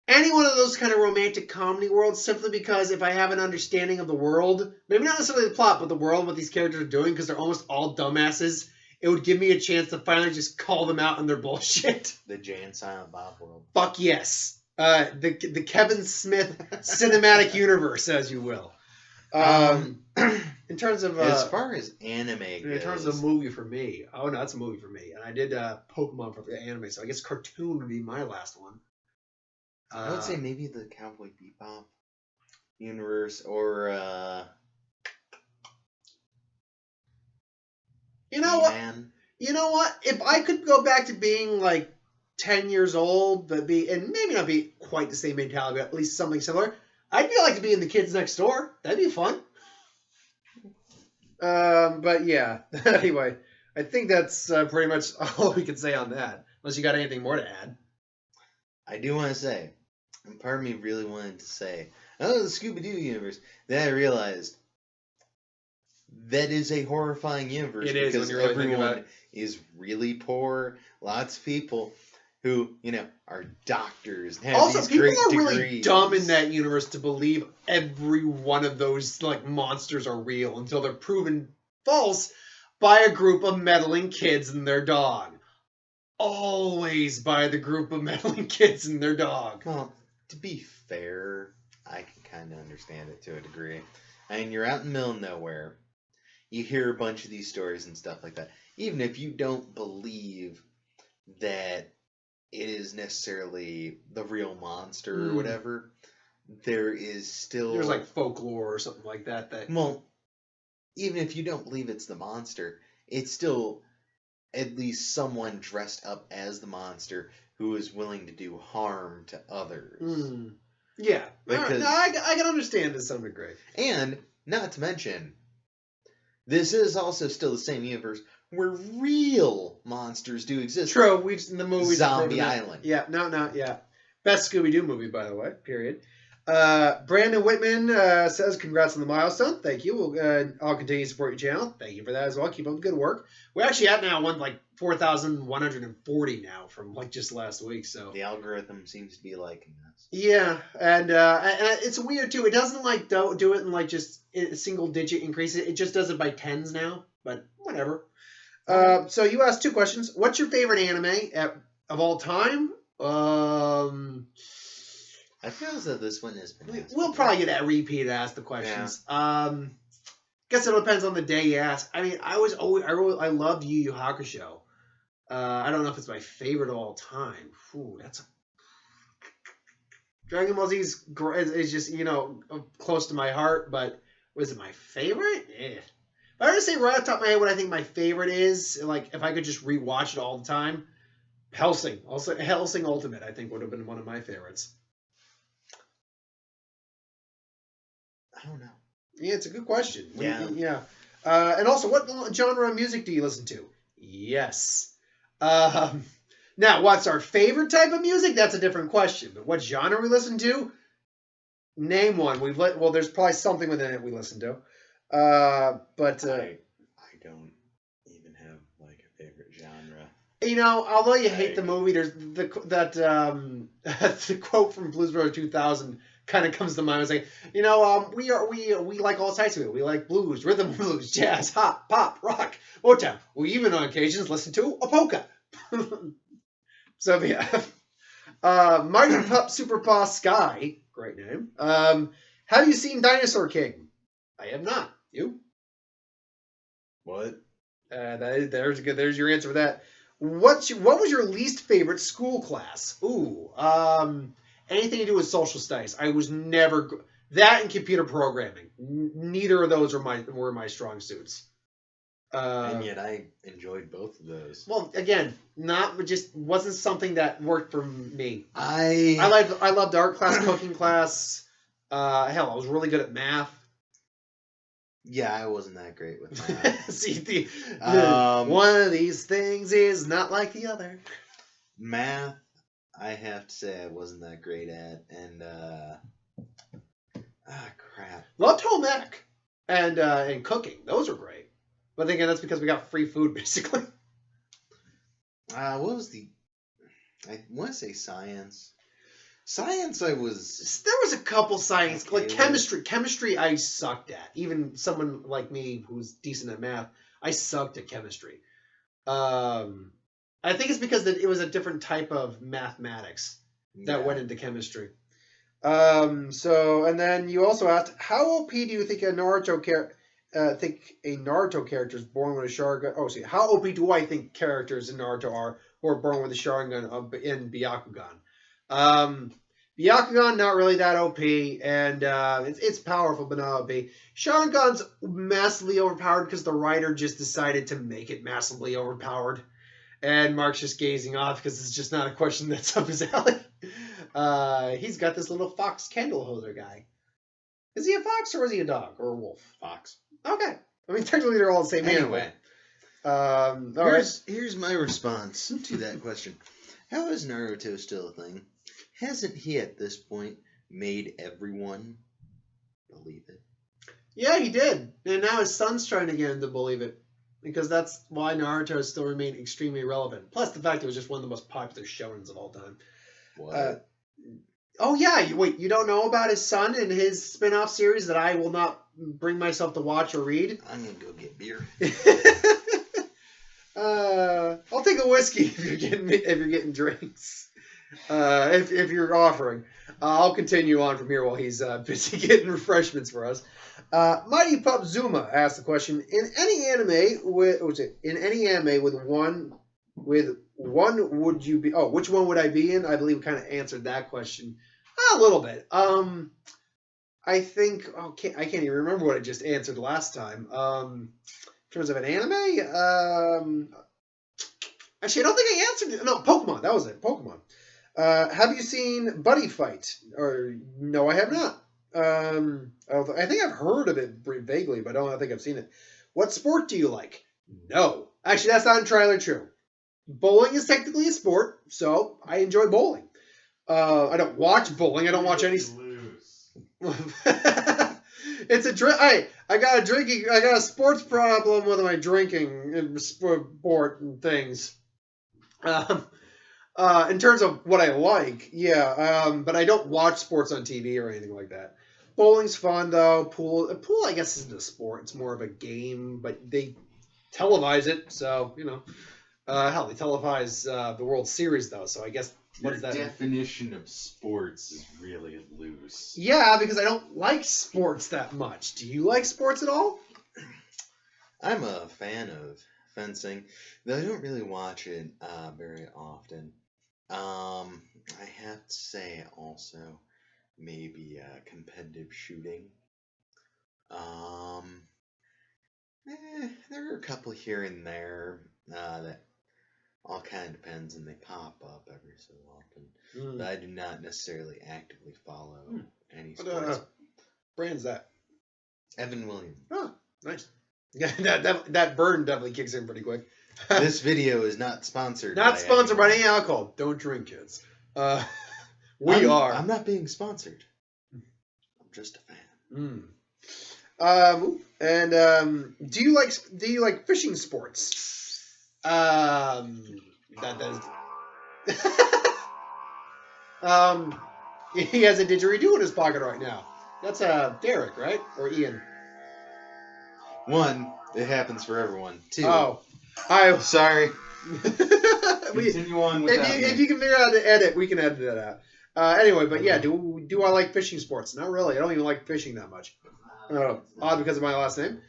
any one of those kind of romantic comedy worlds, simply because if I have an understanding of the world, maybe not necessarily the plot, but the world, what these characters are doing, because they're almost all dumbasses, it would give me a chance to finally just call them out on their bullshit. The Jay and Silent Bob world. Fuck yes. The Kevin Smith cinematic universe, as you will. In terms of as far as anime goes, in terms of movie for me, oh no, that's a movie for me. And I did Pokemon for the anime, so I guess cartoon would be my last one. I would say maybe the Cowboy Bebop universe, or you know what? If I could go back to being like 10 years old, and maybe not be quite the same mentality, but at least something similar, I'd like to be in The Kids Next Door. That'd be fun. But yeah, anyway, I think that's pretty much all we can say on that. Unless you got anything more to add. I do want to say, And part of me really wanted to say, oh, the Scooby-Doo universe. Then I realized that is a horrifying universe It is, when because you really think about everyone it. is really poor. Lots of people who, are doctors and have Also, these people great are really degrees. dumb in that universe to believe every one of those like monsters are real until they're proven false by a group of meddling kids and their dog. Always by the group of meddling kids and their dog. Well, to be fair, I can kind of understand it to a degree. I mean, you're out in the middle of nowhere. You hear a bunch of these stories and stuff like that. Even if you don't believe that it is necessarily the real monster or whatever, there is still... There's like folklore or something like that. Well, even if you don't believe it's the monster, it's still at least someone dressed up as the monster who is willing to do harm to others. Yeah. Because... No, I can understand to some degree. And, not to mention, this is also still the same universe where real monsters do exist. True, in the movies. Zombie Island. Yeah, yeah. Best Scooby-Doo movie, by the way, period. Brandon Whitman says, congrats on the milestone. Thank you. I'll continue to support your channel. Thank you for that as well. Keep up the good work. We're actually at now 4,140 now from just last week. So the algorithm seems to be liking this. Yeah, and it's weird too. It doesn't do it in just a single digit increase. It just does it by tens now. But whatever. So you asked 2 questions. What's your favorite anime of all time? I feel as though this one has been asked. We'll probably get that repeat to ask the questions. Yeah. Guess it depends on the day you ask. I mean, I loved Yu Yu Hakusho. I don't know if it's my favorite of all time. Dragon Ball Z is just close to my heart, but was it my favorite? If I were to say right off the top of my head what I think my favorite is, if I could just rewatch it all the time, Hellsing. Also, Hellsing Ultimate, I think, would have been one of my favorites. I don't know. Yeah, it's a good question. Yeah. And also, what genre of music do you listen to? Yes. Now, what's our favorite type of music? That's a different question. But what genre we listen to? Name one. There's probably something within it we listen to. But I don't even have a favorite genre. Although you hate the movie, there's the quote from Blues Brothers 2000 kind of comes to mind. It's like, we like all types of it. We like blues, rhythm blues, jazz, hop, pop, rock, Motown. We even on occasions listen to a polka. So yeah, Mighty Pup Super Paw Sky, great name. Have you seen Dinosaur King? I have not. You? What? There's your answer for that. What was your least favorite school class? Ooh, anything to do with social studies. I was never that and computer programming. Neither of those were my strong suits. And yet I enjoyed both of those. Well, again, wasn't something that worked for me. I loved art class, cooking class. Hell, I was really good at math. Yeah, I wasn't that great with math. See, one of these things is not like the other. Math, I have to say I wasn't that great at, and crap. Loved home ec and cooking. Those were great. But again, that's because we got free food, basically. What was I want to say science. Science, there was a couple science, okay, chemistry. Chemistry, I sucked at. Even someone like me who's decent at math, I sucked at chemistry. I think it's because it was a different type of mathematics that went into chemistry. And then you also asked, how OP do you think a Naruto character is born with a Sharingan? Oh, see, how OP do I think characters in Naruto are who are born with a Sharingan in Byakugan? Byakugan, not really that OP, and it's powerful, but not OP. Sharingan's massively overpowered because the writer just decided to make it massively overpowered. And Mark's just gazing off because it's just not a question that's up his alley. He's got this little fox candle holder guy. Is he a fox or is he a dog or a wolf? Fox. Okay. I mean, technically they're all the same anyway. Here's my response to that question. How is Naruto still a thing? hasn't he at this point made everyone believe it? Yeah, he did. And now his son's trying to get him to believe it. Because that's why Naruto still remained extremely relevant. Plus the fact it was just one of the most popular shonens of all time. What? Oh yeah, wait, you don't know about his son and his spin-off series that I will not bring myself to watch or read? I'm gonna go get beer. I'll take a whiskey if you're getting drinks. If you're offering. I'll continue on from here while he's busy getting refreshments for us. Mighty Pup Zuma asked the question: In any anime with one would you be? Oh, which one would I be in? I believe we kind of answered that question a little bit. I think I can't even remember what I just answered last time. In terms of an anime, actually, I don't think I answered it. No, Pokemon. That was it. Pokemon. Have you seen Buddy Fight? Or no, I have not. I think I've heard of it vaguely, but I don't think I've seen it. What sport do you like? No. Actually, that's not entirely true. Bowling is technically a sport, so I enjoy bowling. I don't watch bowling. I don't watch any. It's a drink. I got a sports problem with my drinking and sport and things. In terms of what I like, yeah. But I don't watch sports on TV or anything like that. Bowling's fun though. Pool, I guess isn't a sport. It's more of a game, but they televise it, so you know. Hell, they televise the World Series though, so I guess. Your definition of sports is really loose. Yeah, because I don't like sports that much. Do you like sports at all? I'm a fan of fencing, though I don't really watch it very often. I have to say also maybe competitive shooting. There are a couple here and there that all kind of depends, and they pop up every so often. But I do not necessarily actively follow any sports. What brand's that? Evan Williams. Oh, nice. Yeah, that burn definitely kicks in pretty quick. This video is not sponsored. Not sponsored by any alcohol. Don't drink, kids. We are. I'm not being sponsored. I'm just a fan. And do you like fishing sports? That is. He has a didgeridoo in his pocket right now. That's Derek, right? Or Ian? One, it happens for everyone. Two. Oh, sorry. Continue on with that. If you can figure out how to edit, we can edit that out. Anyway, but yeah, do I like fishing sports? Not really. I don't even like fishing that much. Odd because of my last name.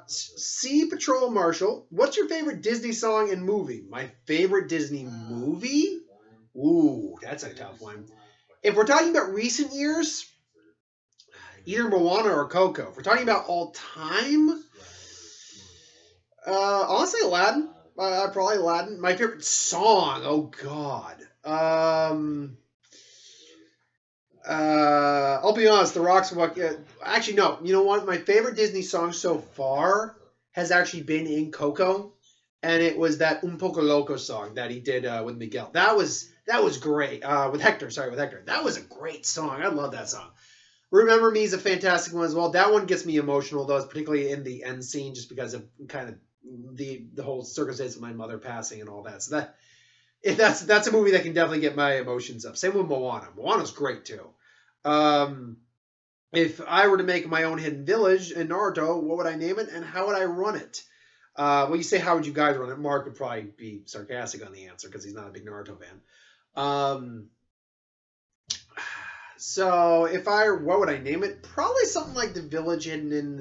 Sea Patrol Marshall, what's your favorite Disney song and movie? My favorite Disney movie? Ooh, that's a tough one. If we're talking about recent years, either Moana or Coco. If we're talking about all time, honestly, Aladdin. Probably Aladdin. My favorite song, oh God. I'll be honest, The Rock's Walk. Actually, no. You know what? My favorite Disney song so far has actually been in Coco, and it was that Un Poco Loco song that he did with Miguel. That was great. With Hector. That was a great song. I love that song. Remember Me is a fantastic one as well. That one gets me emotional, though, particularly in the end scene, just because of kind of the whole circumstance of my mother passing and all that. So that's a movie that can definitely get my emotions up. Same with Moana. Moana's great too. If I were to make my own hidden village in Naruto, what would I name it and how would I run it? Well, you say how would you guys run it? Mark would probably be sarcastic on the answer because he's not a big Naruto fan. So what would I name it? Probably something like the village hidden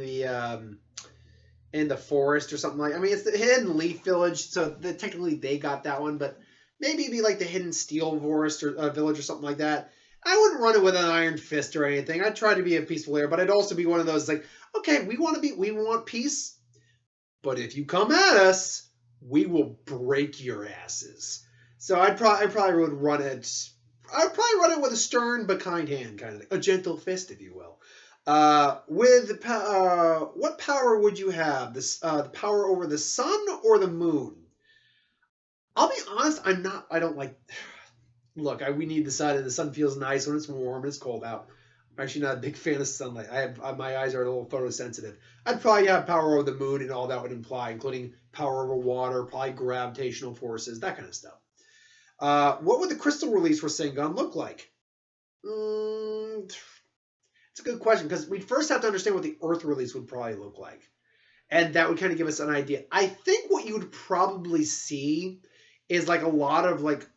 in the forest or something like. I mean, it's the Hidden Leaf Village, so technically they got that one, but maybe it'd be like the Hidden Steel Forest or village or something like that. I wouldn't run it with an iron fist or anything. I'd try to be a peaceful leader, but I'd also be one of those like, okay, we want peace, but if you come at us, we will break your asses. So I probably would run it. I'd probably run it with a stern but kind hand, kind of thing. A gentle fist, if you will. What power would you have? The power over the sun or the moon? I'll be honest. I don't like. look, we need the sun, and the sun feels nice when it's warm and it's cold out. I'm actually not a big fan of sunlight. My eyes are a little photosensitive. I'd probably have power over the moon and all that would imply, including power over water, probably gravitational forces, that kind of stuff. What would the crystal release for Rasengan look like? It's a good question because we'd first have to understand what the Earth release would probably look like. And that would kind of give us an idea. I think what you would probably see is like a lot of like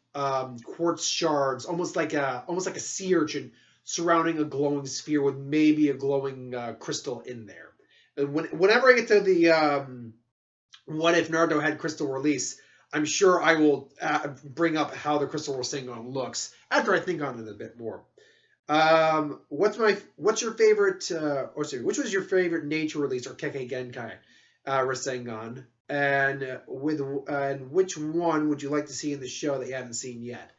quartz shards, almost like a sea urchin surrounding a glowing sphere with maybe a glowing crystal in there. And whenever I get to the what if Naruto had crystal release, I'm sure I will bring up how the crystal Rasengan looks after I think on it a bit more. What's your favorite which was your favorite nature release or Kekkei Genkai Rasengan, and which one would you like to see in the show that you haven't seen yet?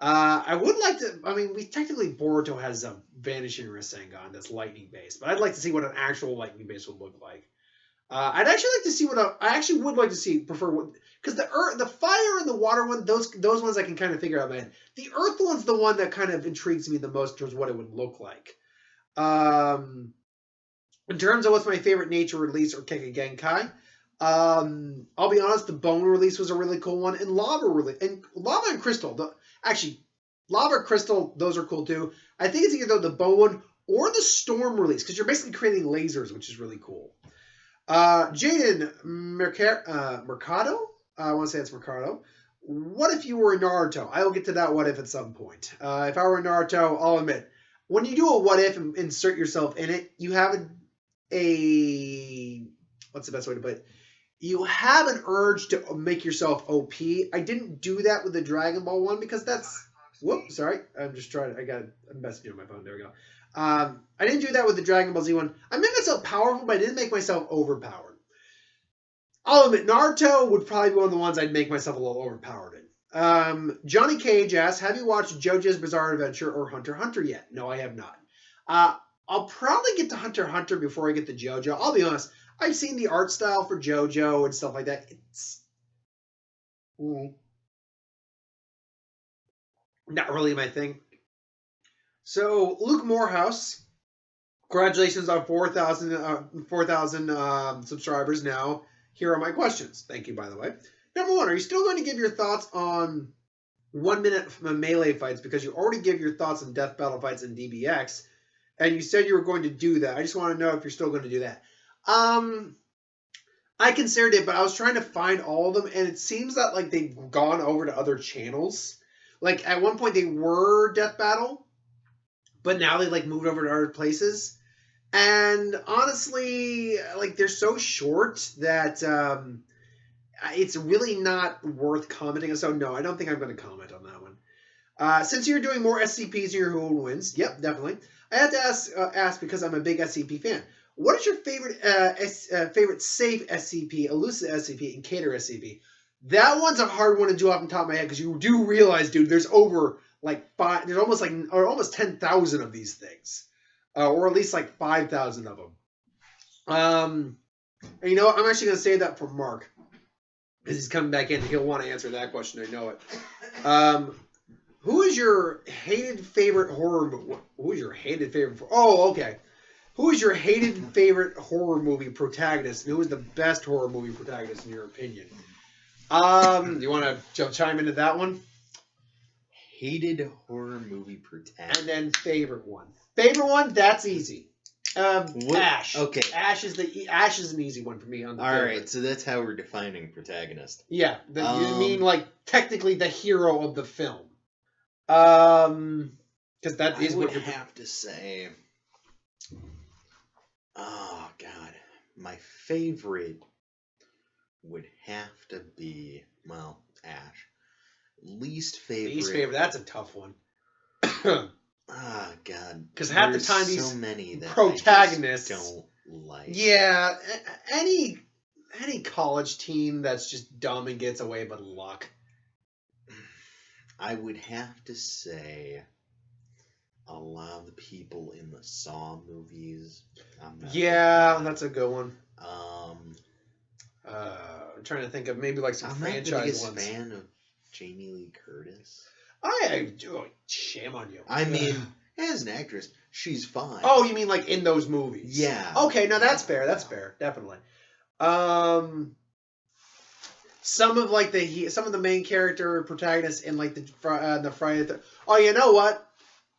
I would like to. I mean, technically Boruto has a vanishing Rasengan that's lightning based, but I'd like to see what an actual lightning base would look like. I'd actually like to see I actually would like to see because the fire and the water one, those ones I can kind of figure out in my head. The earth one's the one that kind of intrigues me the most in terms of what it would look like. In terms of what's my favorite nature release or Kekkei Genkai, I'll be honest, the bone release was a really cool one, and lava and crystal. Lava, crystal, those are cool too. I think it's either the bone one or the storm release because you're basically creating lasers, which is really cool. Jaden Mercado, I want to say it's Mercado. What if you were a Naruto? I will get to that what if at some point. If I were a Naruto, I'll admit, when you do a what if and insert yourself in it, you have what's the best way to put it? You have an urge to make yourself OP. I didn't do that with the Dragon Ball one because that's... Whoops, sorry. I'm just trying... I got a message on my phone. There we go. I didn't do that with the Dragon Ball Z one. I made myself powerful, but I didn't make myself overpowered. I'll admit, Naruto would probably be one of the ones I'd make myself a little overpowered in. Johnny Cage asks, have you watched JoJo's Bizarre Adventure or Hunter x Hunter yet? No, I have not. I'll probably get to Hunter x Hunter before I get to JoJo. I'll be honest. I've seen the art style for JoJo and stuff like that. It's not really my thing. So, Luke Morehouse, congratulations on 4,000 subscribers now. Here are my questions. Thank you, by the way. Number one, are you still going to give your thoughts on 1 minute melee fights because you already give your thoughts on death battle fights in DBX, and you said you were going to do that. I just want to know if you're still going to do that. I considered it, but I was trying to find all of them, and it seems that like they've gone over to other channels. Like at one point they were Death Battle, but now they like moved over to other places. And honestly, like they're so short that it's really not worth commenting. So no, I don't think I'm going to comment on that one. Since you're doing more SCPs in your own wins, yep, definitely. I have to ask because I'm a big SCP fan. What is your favorite safe SCP, elusive SCP, and cater SCP? That one's a hard one to do off the top of my head because you do realize, dude, there's over like almost 10,000 of these things, or at least like 5,000 of them. And you know what? I'm actually going to say that for Mark because he's coming back in. He'll want to answer that question. I know it. Who is your hated favorite horror movie? Who is your hated favorite? Oh, okay. Who is your hated favorite horror movie protagonist? And who is the best horror movie protagonist in your opinion? You want to chime into that one? Hated horror movie protagonist. And then favorite one. Favorite one, that's easy. Ash. Okay. Ash is an easy one for me on the All favorite. right, so that's how we're defining protagonist. Yeah, you mean like technically the hero of the film. Because that is what you have to say. Oh God, my favorite would have to be Ash. Least favorite. That's a tough one. Ah, God. Because half the time these so many that protagonists I just don't like. Yeah, any college team that's just dumb and gets away with luck. I would have to say a lot of the people in the Saw movies. Yeah, that's a good one. I'm trying to think of maybe like some franchise ones. I'm not the biggest fan of Jamie Lee Curtis. Shame on you. I mean, as an actress, she's fine. Oh, you mean like in those movies? Yeah. Okay, no, that's fair. That's fair. Definitely. Some of the main character protagonists in like the Friday. Oh, you know what?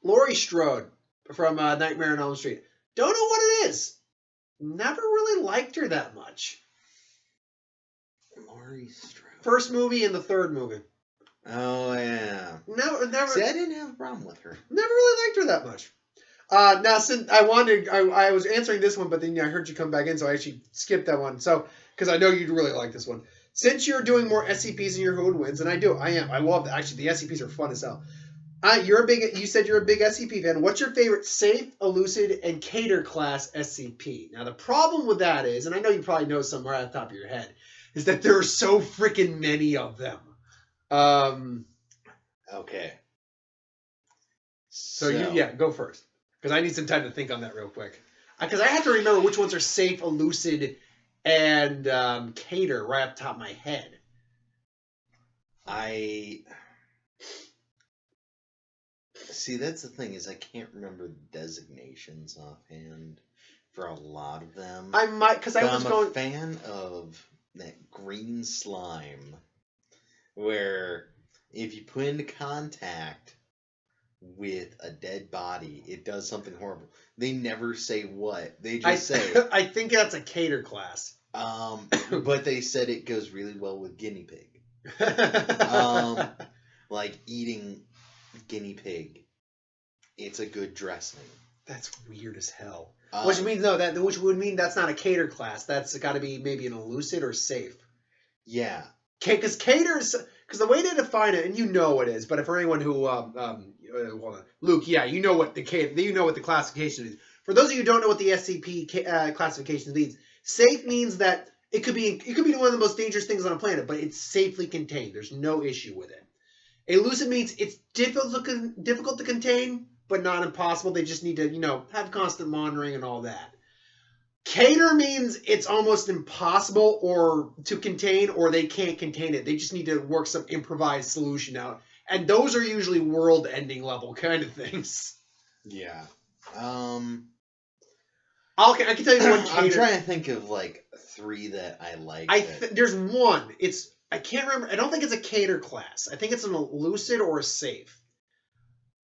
Laurie Strode from Nightmare on Elm Street. Don't know what it is. Never really liked her that much. Laurie Strode. First movie and the third movie. Oh yeah. Never. See, I didn't have a problem with her. Never really liked her that much. Now, since I was answering this one, but then I heard you come back in, so I actually skipped that one. So, because I know you'd really like this one. Since you're doing more SCPs in your Who Wins, and I am. I love that. Actually, the SCPs are fun as hell. You said you're a big SCP fan. What's your favorite safe, elucid, and cater class SCP? Now, the problem with that is, and I know you probably know some right off the top of your head, is that there are so freaking many of them. Okay. So you go first. Because I need some time to think on that real quick. Because I have to remember which ones are safe, elucid, and cater right off the top of my head. See, that's the thing, is I can't remember the designations offhand for a lot of them. I might, because I'm a fan of that green slime, where if you put into contact with a dead body, it does something horrible. They never say what. They just say. I think that's a cater class. But they said it goes really well with guinea pig. Like eating guinea pig. It's a good dressing. That's weird as hell. Which would mean that's not a cater class. That's got to be maybe an elucid or safe. Yeah. Because caters, because the way they define it, and you know it is, but for anyone who, hold on, Luke, yeah, you know what the classification is. For those of you who don't know what the SCP classification means, safe means that it could be one of the most dangerous things on a planet, but it's safely contained. There's no issue with it. Elucid means it's difficult to contain, but not impossible. They just need to, have constant monitoring and all that. Cater means it's almost impossible or to contain, or they can't contain it. They just need to work some improvised solution out. And those are usually world-ending level kind of things. Yeah. I can tell you one cater. I'm trying to think of like 3 that I like. There's one. I can't remember. I don't think it's a cater class. I think it's an elucid or a safe.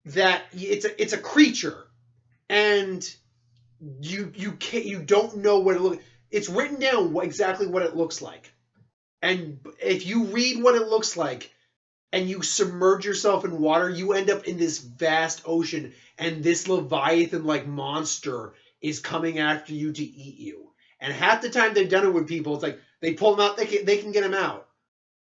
That it's a creature, and you don't know what it looks. It's written down exactly what it looks like, and if you read what it looks like, and you submerge yourself in water, you end up in this vast ocean, and this Leviathan-like monster is coming after you to eat you. And half the time they've done it with people, it's like they pull them out, they can get them out.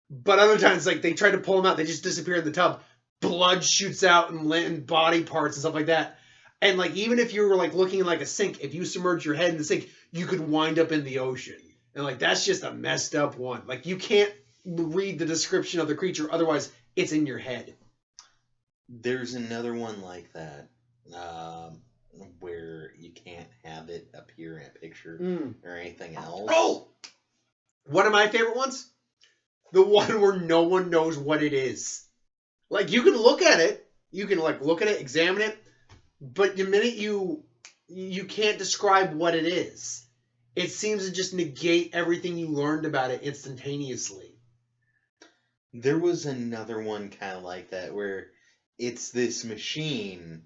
But other times, like they try to pull them out, they just disappear in the tub. Blood shoots out and body parts and stuff like that. And like even if you were like looking in like a sink, if you submerge your head in the sink, you could wind up in the ocean. And like that's just a messed up one. Like you can't read the description of the creature, otherwise it's in your head. There's another one like that, where you can't have it appear in a picture or anything else. Oh! One of my favorite ones? The one where no one knows what it is. Like, you can look at it, examine it, but the minute you can't describe what it is, it seems to just negate everything you learned about it instantaneously. There was another one kind of like that, where it's this machine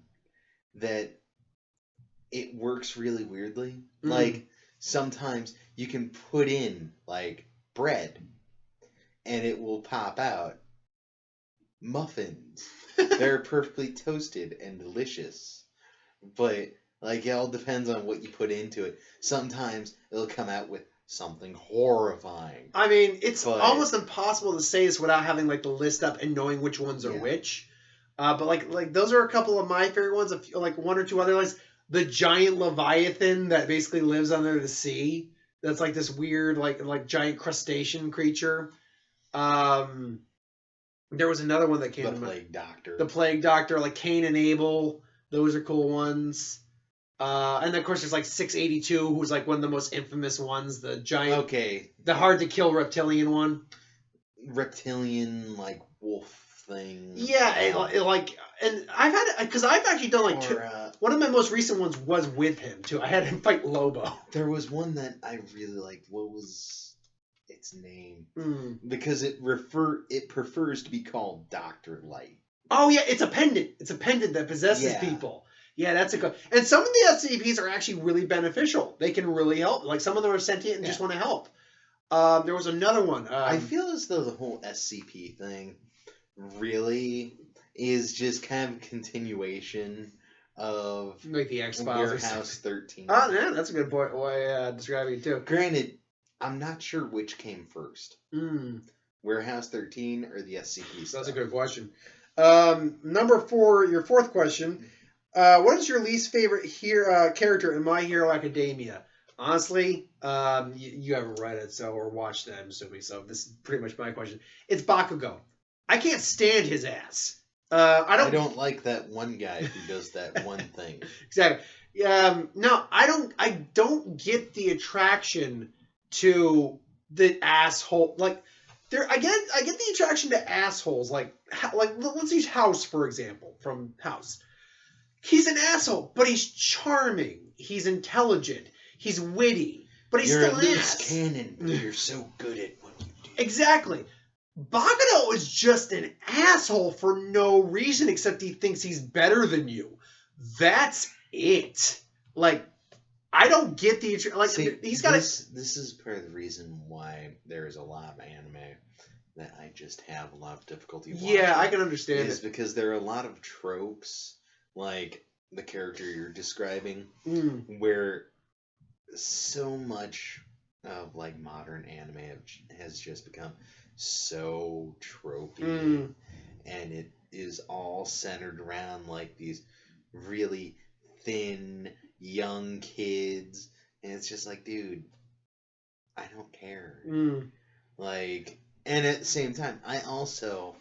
that it works really weirdly. Like, sometimes you can put in, like, bread, and it will pop out muffins. They're perfectly toasted and delicious. But, like, it all depends on what you put into it. Sometimes it'll come out with something horrifying. I mean, it's almost impossible to say this without having, like, the list up and knowing which ones are which. But, like those are a couple of my favorite ones. Like, one or two other ones. The giant Leviathan that basically lives under the sea. That's, like, this weird, like giant crustacean creature. There was another one that came to mind. The Plague Doctor, like Cain and Abel. Those are cool ones. And then, of course, there's like 682, who's like one of the most infamous ones. The giant, the hard to kill reptilian one. Reptilian, like wolf thing. Yeah, and I've had because I've actually done like two. One of my most recent ones was with him too. I had him fight Lobo. There was one that I really liked. What was its name? Mm. Because it prefers to be called Dr. Light. Oh yeah, it's a pendant. It's a pendant that possesses people. Yeah, that's a good. And some of the SCPs are actually really beneficial. They can really help. Like some of them are sentient and just want to help. There was another one. I feel as though the whole SCP thing really is just kind of a continuation of like the X-Files Warehouse 13. Oh, yeah, that's a good point. Way describing it too. Granted, I'm not sure which came first. Mm. Warehouse 13 or the SCP stuff. That's a good question. Number 4, your fourth question. What is your least favorite character in My Hero Academia? Honestly, you haven't read it or watched it, I'm assuming. So this is pretty much my question. It's Bakugo. I can't stand his ass. I don't like that one guy who does that one thing. Exactly. No, I don't get the attraction to the asshole. Like I get the attraction to assholes. Like let's use House for example from House. He's an asshole, but he's charming. He's intelligent. He's witty, but he's still an ass. Cannon, but you're so good at what you do. Exactly. Bakugo is just an asshole for no reason except he thinks he's better than you. That's it. Like, I don't get the he's got This is part of the reason why there is a lot of anime that I just have a lot of difficulty watching. Yeah, I can understand it. Because there are a lot of tropes, like the character you're describing, where so much of like modern anime has just become so tropey, and it is all centered around like these really thin young kids, and it's just like, dude, I don't care. Like, and at the same time, I also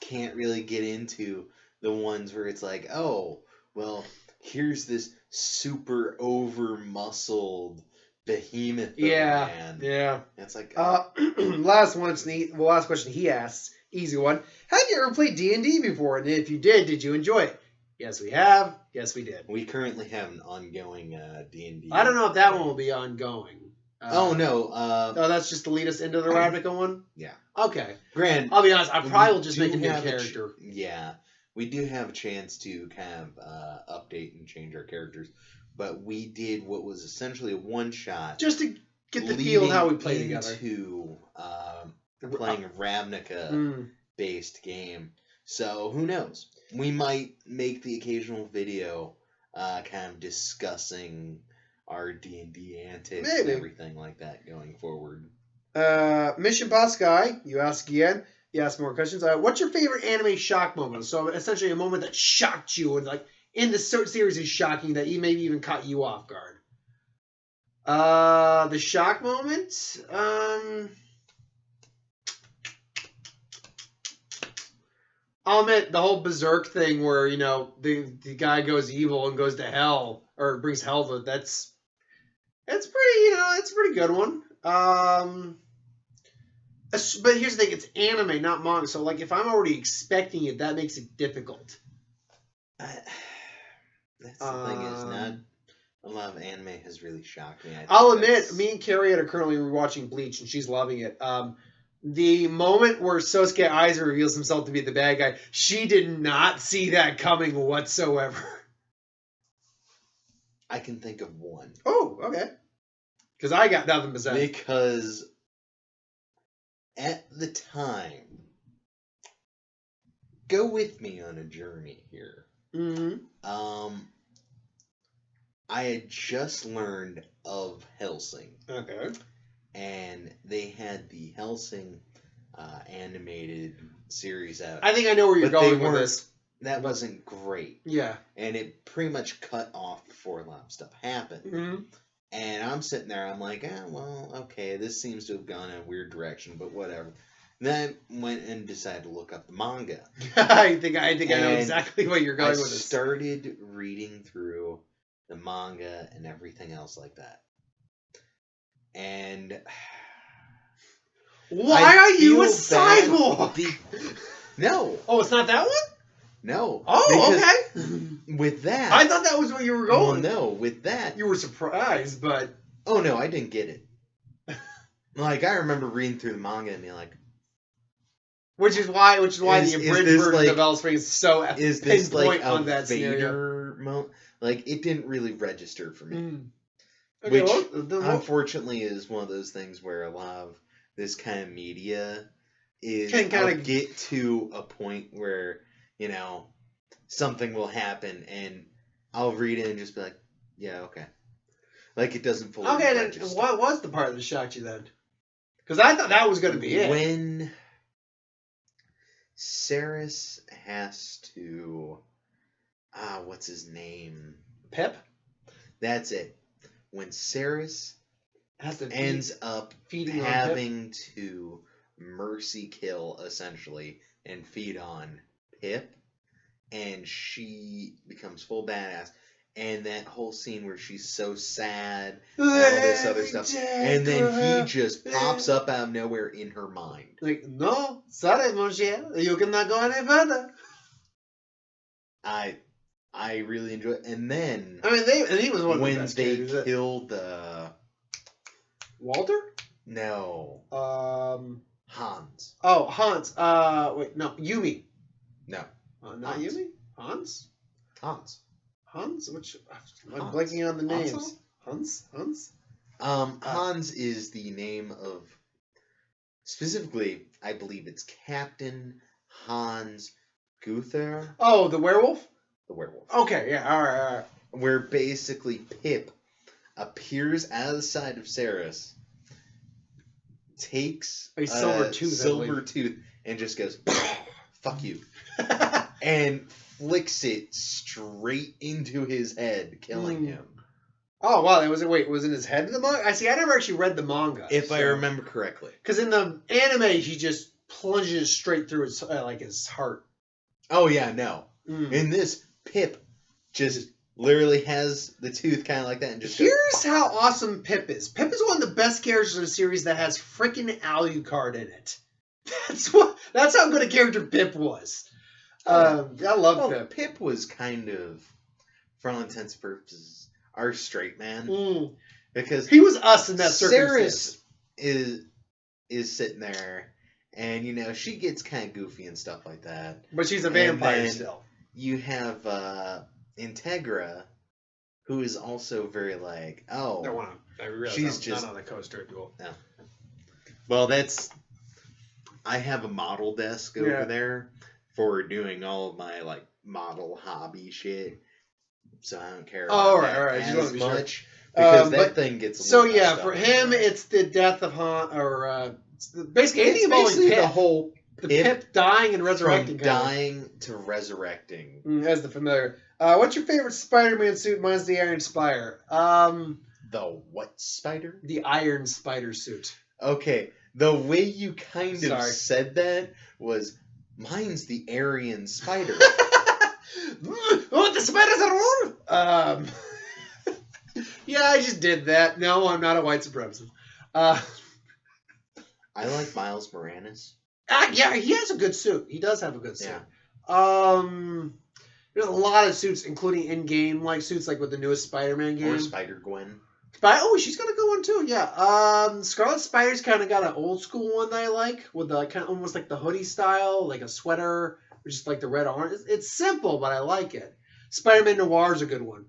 can't really get into the ones where it's like, oh, well, here's this super over muscled behemoth man. Yeah. It's like last one. It's neat. The last question he asks, easy one. Have you ever played D&D before? And if you did you enjoy it? Yes, we have. Yes, we did. We currently have an ongoing D&D. I don't know if that one will be ongoing. Oh no. That's just to lead us into the Ravnica one. Yeah. Okay. Grant, I'll be honest. I probably will just make a new character. Yeah, we do have a chance to kind of update and change our characters. But we did what was essentially a one-shot. Just to get the feel of how we play together. Into playing a Ravnica-based game. So, who knows? We might make the occasional video kind of discussing our D&D antics and everything like that going forward. Mission Boss Guy, you ask again. You ask more questions. What's your favorite anime shock moment? So, essentially a moment that shocked you and like... in the series is shocking that he maybe even caught you off guard. The shock moment? I'll admit the whole Berserk thing where, the guy goes evil and goes to hell or brings hell to it. That's pretty, it's a pretty good one. But here's the thing, it's anime, not manga. So like if I'm already expecting it, that makes it difficult. That's the thing is not a lot of anime has really shocked me. I'll admit, me and Carrie are currently rewatching Bleach, and she's loving it. The moment where Sosuke Aizen reveals himself to be the bad guy, she did not see that coming whatsoever. I can think of one. Oh, okay. Because I got nothing but that. Because at the time, go with me on a journey here. Mm-hmm. I had just learned of Hellsing. Okay. And they had the Hellsing animated series out. I think I know where you're going with this. That wasn't great. Yeah. And it pretty much cut off before a lot of stuff happened. Mm-hmm. And I'm sitting there, I'm like, well, okay, this seems to have gone in a weird direction, but whatever. Then I went and decided to look up the manga. I think I know exactly what you're going with this. I started reading through the manga and everything else like that. And why are you a cyborg? No. Oh, it's not that one? No. Oh, because okay. With that. I thought that was where you were going. Well, no, with that. You were surprised, but. Oh, no, I didn't get it. Like, I remember reading through the manga and being like. Which is why the abridged version like, of Elspring is so is this like on a that Vader moment? Like, it didn't really register for me. Mm. Okay, Which, unfortunately, is one of those things where a lot of this kind of media is can kind of get to a point where, you know, something will happen and I'll read it and just be like, yeah, okay. Like, it doesn't fully register. Then what was the part that shocked you then? Because I thought that was going to be it. When Saris has to... what's his name? Pip? That's it. When Saris ends up feeding having to mercy kill, essentially, and feed on Pip, and she becomes full badass, and that whole scene where she's so sad, and all this other stuff, and then he just pops up out of nowhere in her mind. Like, no, sorry, mon cher, you cannot go any further. I really enjoy it. And then... I mean, he was one of the when best they characters. killed... Walter? No. Hans. Oh, Hans. Wait, no, Yumi. No. Not Hans. Yumi? Hans? Hans? Which... I'm blanking on the names. Hans? Hans? Hans is the name of... Specifically, I believe it's Captain Hans Guther. Oh, the werewolf? The werewolf. Okay, yeah, alright. Where basically Pip appears out of the side of Saris, takes a silver tooth, and just goes, fuck you. And flicks it straight into his head, killing him. Oh, wow, was in his head in the manga? I never actually read the manga. If I remember correctly. Because in the anime, he just plunges straight through his heart. Oh, yeah, no. In this, Pip just literally has the tooth kind of like that and just Here's how awesome Pip is. Pip is one of the best characters in the series that has freaking Alucard in it. That's how good a character Pip was. I love Pip. Pip was kind of, for all intents and purposes, our straight man. Because he was us in that circumstance. Saris is sitting there, and, you know, she gets kind of goofy and stuff like that. But she's a vampire still. You have Integra, who is also very like, she's just not on the coaster duel. No. Well, I have a model desk over there for doing all of my like model hobby shit, so I don't care about that as much because that thing gets. For him, it's the death of Han, or basically anything involving Pip. The Pip dying and resurrecting. From dying to resurrecting. As the familiar. What's your favorite Spider-Man suit? Mine's the Iron Spider. The what spider? The Iron Spider suit. Okay. The way you kind of said that was, mine's the Aryan Spider. Oh, the spiders are warm! Yeah, I just did that. No, I'm not a white supremacist. I like Miles Morales. Yeah, he has a good suit. He does have a good suit. Yeah. There's a lot of suits, including in-game like suits, like with the newest Spider-Man game. Or Spider-Gwen. She's got a good one too. Yeah. Scarlet Spider's kind of got an old school one that I like, with the kind of almost like the hoodie style, like a sweater, or just like the red orange. It's simple, but I like it. Spider-Man Noir is a good one.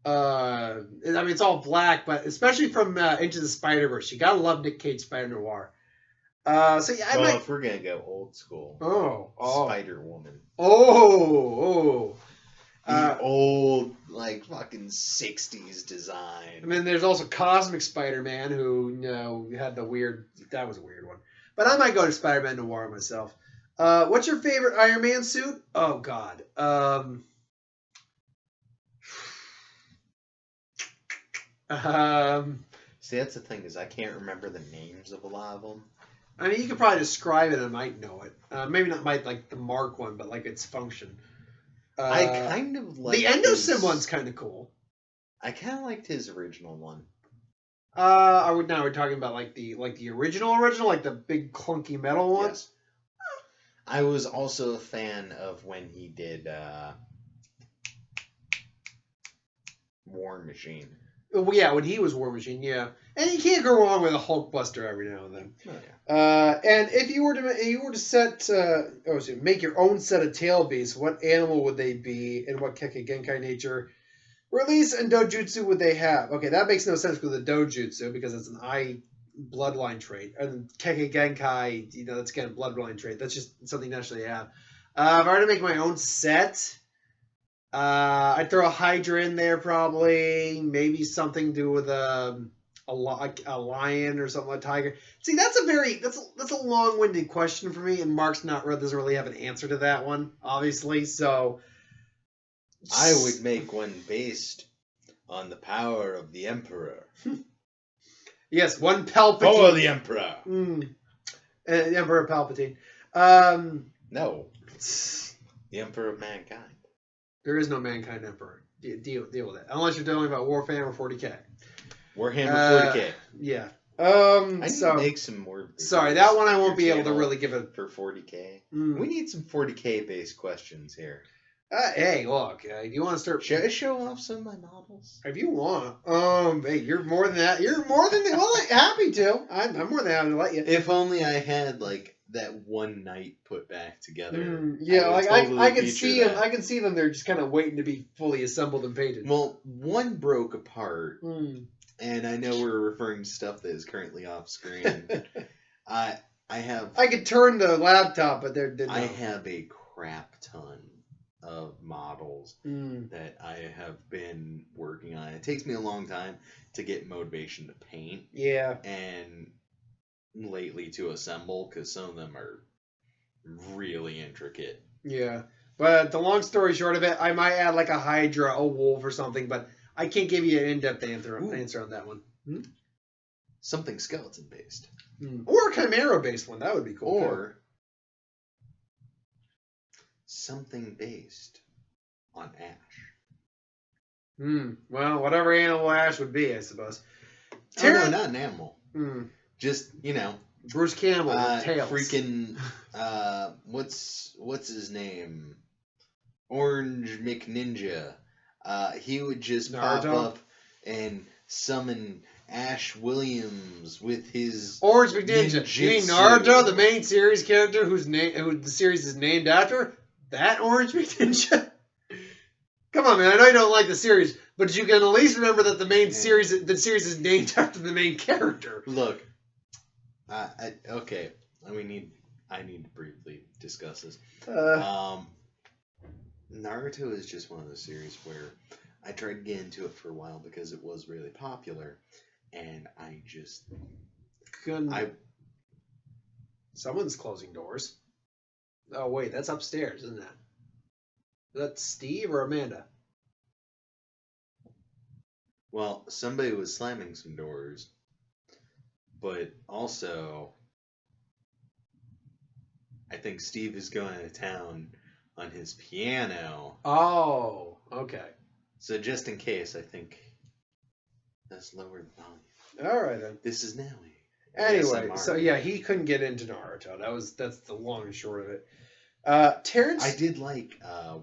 I mean, it's all black, but especially from Into the Spider-Verse, you gotta love Nick Cage Spider Noir. If we're gonna go old school, Spider Woman. The old, like, fucking 60s design. I mean, there's also Cosmic Spider-Man, who, had that was a weird one. But I might go to Spider-Man Noir myself. What's your favorite Iron Man suit? Oh, God. See, that's the thing, is I can't remember the names of a lot of them. I mean, you could probably describe it and I might know it. Maybe not like the Mark one, but like its function. I kind of like the Endosim one's kind of cool. I kind of liked his original one. We're talking about like the original, like the big clunky metal ones. I was also a fan of when he did War Machine. Well, yeah, when he was War Machine, yeah. And you can't go wrong with a Hulkbuster every now and then. Oh, yeah. And if you were to set, make your own set of tail beasts, what animal would they be, and what Kekkei Genkai nature, release, and dojutsu would they have? Okay, that makes no sense with the dojutsu because it's an I bloodline trait, and Kekkei Genkai, that's again a bloodline trait. That's just something naturally I have. If I were to make my own set. I'd throw a Hydra in there probably. Maybe something to do with a lion or something, like a tiger. See, that's a long-winded question for me, and Mark's doesn't really have an answer to that one, obviously. So I would make one based on the power of the Emperor. Yes, one Palpatine. Power of the Emperor. Emperor Palpatine. No, the Emperor of Mankind. There is no Mankind Emperor. Deal with it. Unless you're telling me about Warhammer 40k. Warhammer 40k. Yeah. I need to make some more. Sorry, that one I won't be able to really give it for 40k. We need some 40k based questions here. Hey, look, do you want to start? Should I show off some of my models? If you want. Hey, you're more than that. You're more than happy to. I'm more than happy to let you. If only I had that one night put back together. I can see them. I can see them. They're just kind of waiting to be fully assembled and painted. Well, one broke apart, and I know we're referring to stuff that is currently off screen. I could turn the laptop, but I have a crap ton of models that I have been working on. It takes me a long time to get motivation to paint. Yeah. And lately to assemble, because some of them are really intricate. Yeah. But the long story short of it, I might add like a Hydra, a wolf or something, but I can't give you an in-depth answer on that one. Something skeleton based. Or a Chimera based one. That would be cool. Or something based on Ash. Well, whatever animal Ash would be, I suppose. No, not an animal. Just, Bruce Campbell with tails. Freaking, what's his name? Orange McNinja. He would just pop up and summon Ash Williams with his Orange McNinja. You mean Naruto, the main series character who the series is named after? That Orange McNinja? Come on, man. I know you don't like the series, but you can at least remember that the series is named after the main character. Look, okay. I need to briefly discuss this. Naruto is just one of those series where I tried to get into it for a while because it was really popular, and I just couldn't. Someone's closing doors. Oh wait, that's upstairs, isn't that? Is that Steve or Amanda? Well, somebody was slamming some doors, but also I think Steve is going to town on his piano. Oh, okay. So just in case, I think let's lower the volume. All right then. This is now. Anyway, so yeah, he couldn't get into Naruto. That's the long and short of it. Terrence. I did like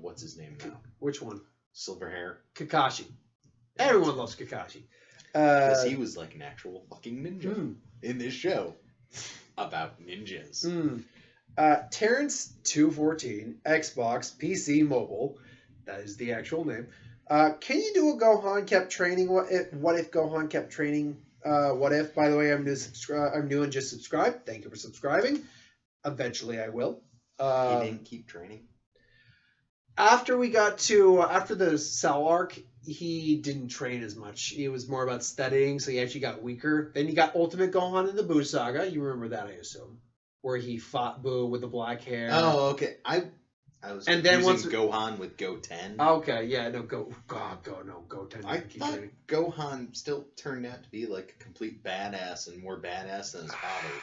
what's his name now? Which one? Silver hair. Kakashi. Everyone loves Kakashi. Because he was like an actual fucking ninja in this show about ninjas. Terrence 214 Xbox PC Mobile. That is the actual name. Can you do a Gohan kept training? What if Gohan kept training? What if? By the way, I'm new and just subscribed. Thank you for subscribing. Eventually, I will. He didn't keep training. After the Cell arc, he didn't train as much. He was more about studying, so he actually got weaker. Then you got Ultimate Gohan in the Buu saga. You remember that, I assume, where he fought Buu with the black hair. Oh, okay. I was confusing Gohan with Goten. Okay, yeah, no, Goten. I thought Gohan still turned out to be like a complete badass and more badass than his father.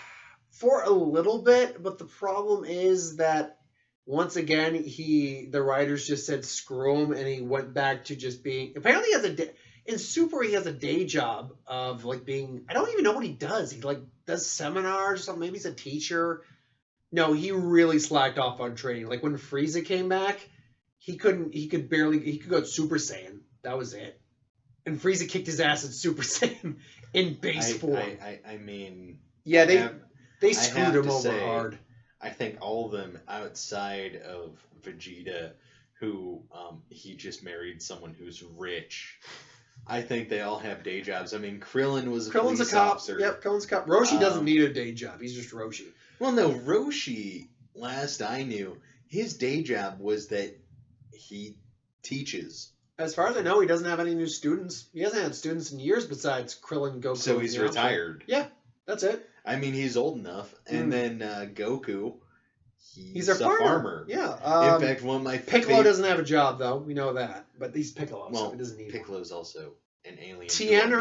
For a little bit, but the problem is that once again, the writers just said screw him, and he went back to just being. Apparently, in Super, he has a day job of like being. I don't even know what he does. He like does seminars or something. Maybe he's a teacher. No, he really slacked off on training. Like when Frieza came back, he could go Super Saiyan. That was it. And Frieza kicked his ass in Super Saiyan in base form. I mean, yeah, they I screwed have him to over say, hard. I think all of them outside of Vegeta, who he just married someone who's rich. I think they all have day jobs. I mean, Krillin's a police cop. officer. Yep, Krillin's a cop. Roshi doesn't need a day job. He's just Roshi. Well, no, Roshi, last I knew, his day job was that he teaches. As far as I know, he doesn't have any new students. He hasn't had students in years besides Krillin, Goku. So he's retired. Yeah, that's it. I mean, he's old enough. And then Goku, he's a a farmer. Yeah. In fact, one of my Piccolo doesn't have a job though. We know that, but he's Piccolo, well, so he doesn't need Piccolo's also an alien. Tien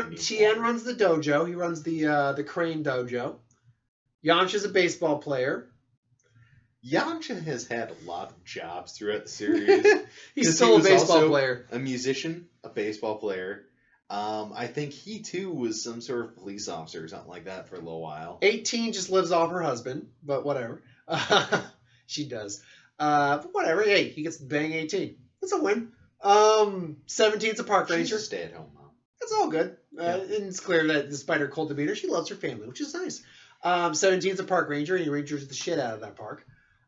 runs the dojo. He runs the Crane dojo. Yamcha's a baseball player. Yamcha has had a lot of jobs throughout the series. He's still a baseball player. A musician, a baseball player. I think he too was some sort of police officer or something like that for a little while. 18 just lives off her husband, but whatever. She does. But whatever. Hey, he gets to bang 18. That's a win. 17's a park ranger. She's a stay-at-home mom. That's all good. Yeah. And it's clear that despite her cold demeanor, she loves her family, which is nice. 17's a park ranger, and he rangers the shit out of that park.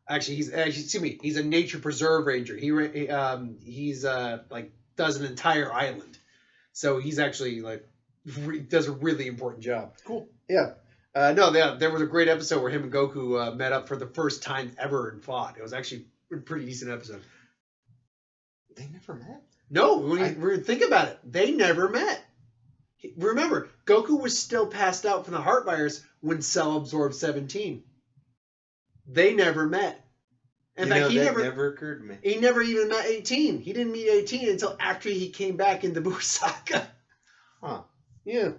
Actually, he's a nature preserve ranger. He's does an entire island, so he's actually does a really important job. Cool. Yeah. There was a great episode where him and Goku met up for the first time ever and fought. It was actually a pretty decent episode. They never met? No, when you think about it, they never met. Remember, Goku was still passed out from the heart virus when Cell absorbed 17. They never met. In fact, he never occurred to me. He never even met 18. He didn't meet 18 until after he came back in the Buu Saga. Huh. Yeah.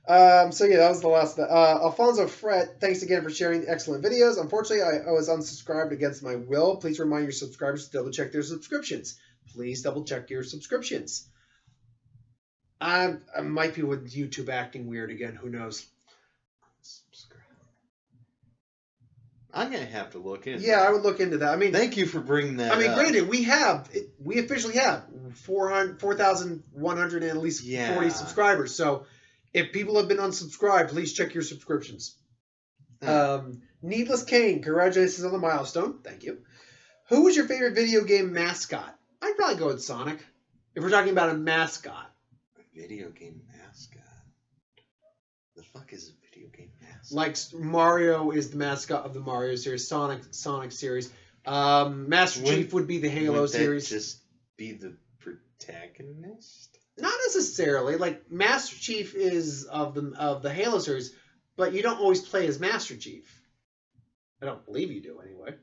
That was the last. Alfonso Fret, thanks again for sharing the excellent videos. Unfortunately, I was unsubscribed against my will. Please remind your subscribers to double check their subscriptions. Please double check your subscriptions. I might be with YouTube acting weird again. Who knows? I'm gonna have to look into. Yeah, I would look into that. I mean, thank you for bringing that. I mean, up. granted, we officially have 4,100 and at least 40 subscribers. So, if people have been unsubscribed, please check your subscriptions. Needless Kane, congratulations on the milestone. Thank you. Who was your favorite video game mascot? I'd probably go with Sonic. If we're talking about a mascot. A video game mascot. The fuck is a video game mascot? Like Mario is the mascot of the Mario series, Sonic series. Master Chief would be the Halo series. Just be the protagonist? Not necessarily. Like Master Chief is of the Halo series, but you don't always play as Master Chief. I don't believe you do anyway.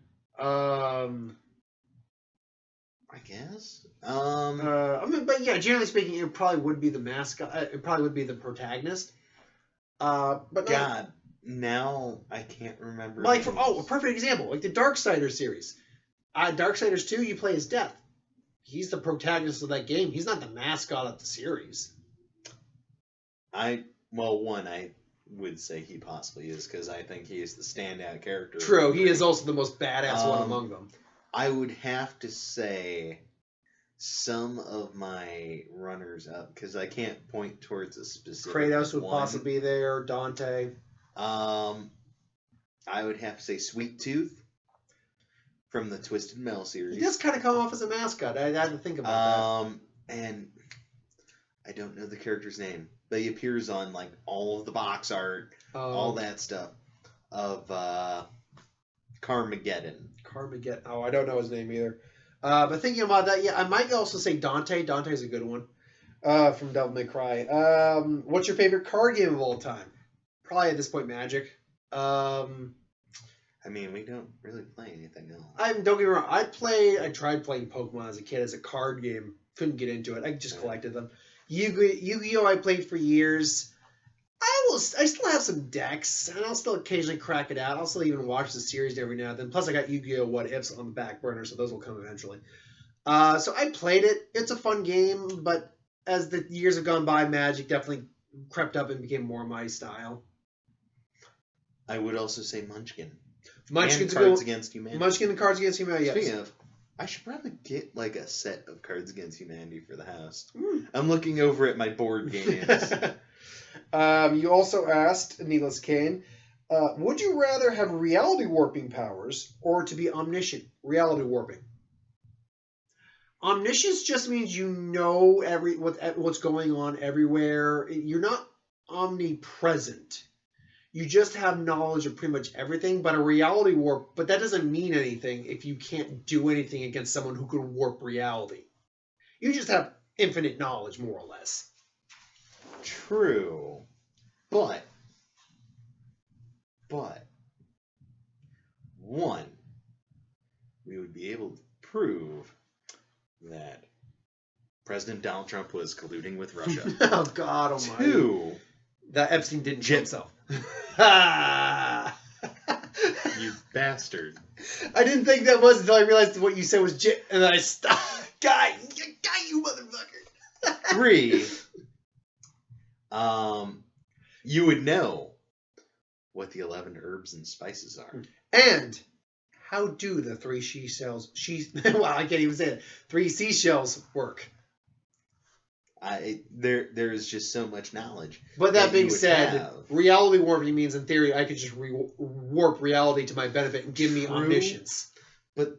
I guess. But yeah, generally speaking, it probably would be the mascot. It probably would be the protagonist. But God, now I can't remember. Like a perfect example, like the Darksiders series. Darksiders 2, you play as Death. He's the protagonist of that game. He's not the mascot of the series. I would say he possibly is because I think he is the standout character. True, he is also the most badass one among them. I would have to say some of my runners up because I can't point towards a specific Kratos would one. possibly be there. Dante. I would have to say Sweet Tooth from the Twisted Metal series. He does kind of come off as a mascot. I had to think about that. And I don't know the character's name, but he appears on like all of the box art, all that stuff of Carmageddon. Carmageddon. Oh, I don't know his name either. But thinking about that, yeah, I might also say Dante. Dante's a good one from Devil May Cry. What's your favorite card game of all time? Probably at this point, Magic. I mean, we don't really play anything else. Don't get me wrong. I tried playing Pokemon as a kid as a card game. Couldn't get into it. I just collected them. Yu-Gi-Oh! I played for years. I still have some decks, and I'll still occasionally crack it out. I'll still even watch the series every now and then. Plus, I got Yu-Gi-Oh! What Ifs on the back burner, so those will come eventually. So I played it. It's a fun game, but as the years have gone by, Magic definitely crept up and became more my style. I would also say Munchkin. Munchkin and Cards Against Humanity. Munchkin and Cards Against Humanity. Yes. Speaking of, I should probably get like a set of Cards Against Humanity for the house. Mm. I'm looking over at my board games. You also asked, Needless Kane, would you rather have reality warping powers or to be omniscient? Reality warping. Omniscience just means you know what's going on everywhere. You're not omnipresent. You just have knowledge of pretty much everything. But a reality warp, but that doesn't mean anything if you can't do anything against someone who could warp reality. You just have infinite knowledge, more or less. True. But, one, we would be able to prove that President Donald Trump was colluding with Russia. Oh, God almighty. Two, that Epstein didn't kill himself. you bastard. I didn't think that was until I realized what you said was jit, and then I stopped. Guy, you motherfucker. Three, you would know what the 11 herbs and spices are. And how do the three well, I can't even say it. 3 seashells work. There is just so much knowledge. But that being said, have. reality warping means in theory I could just warp reality to my benefit and give me True. omniscience. But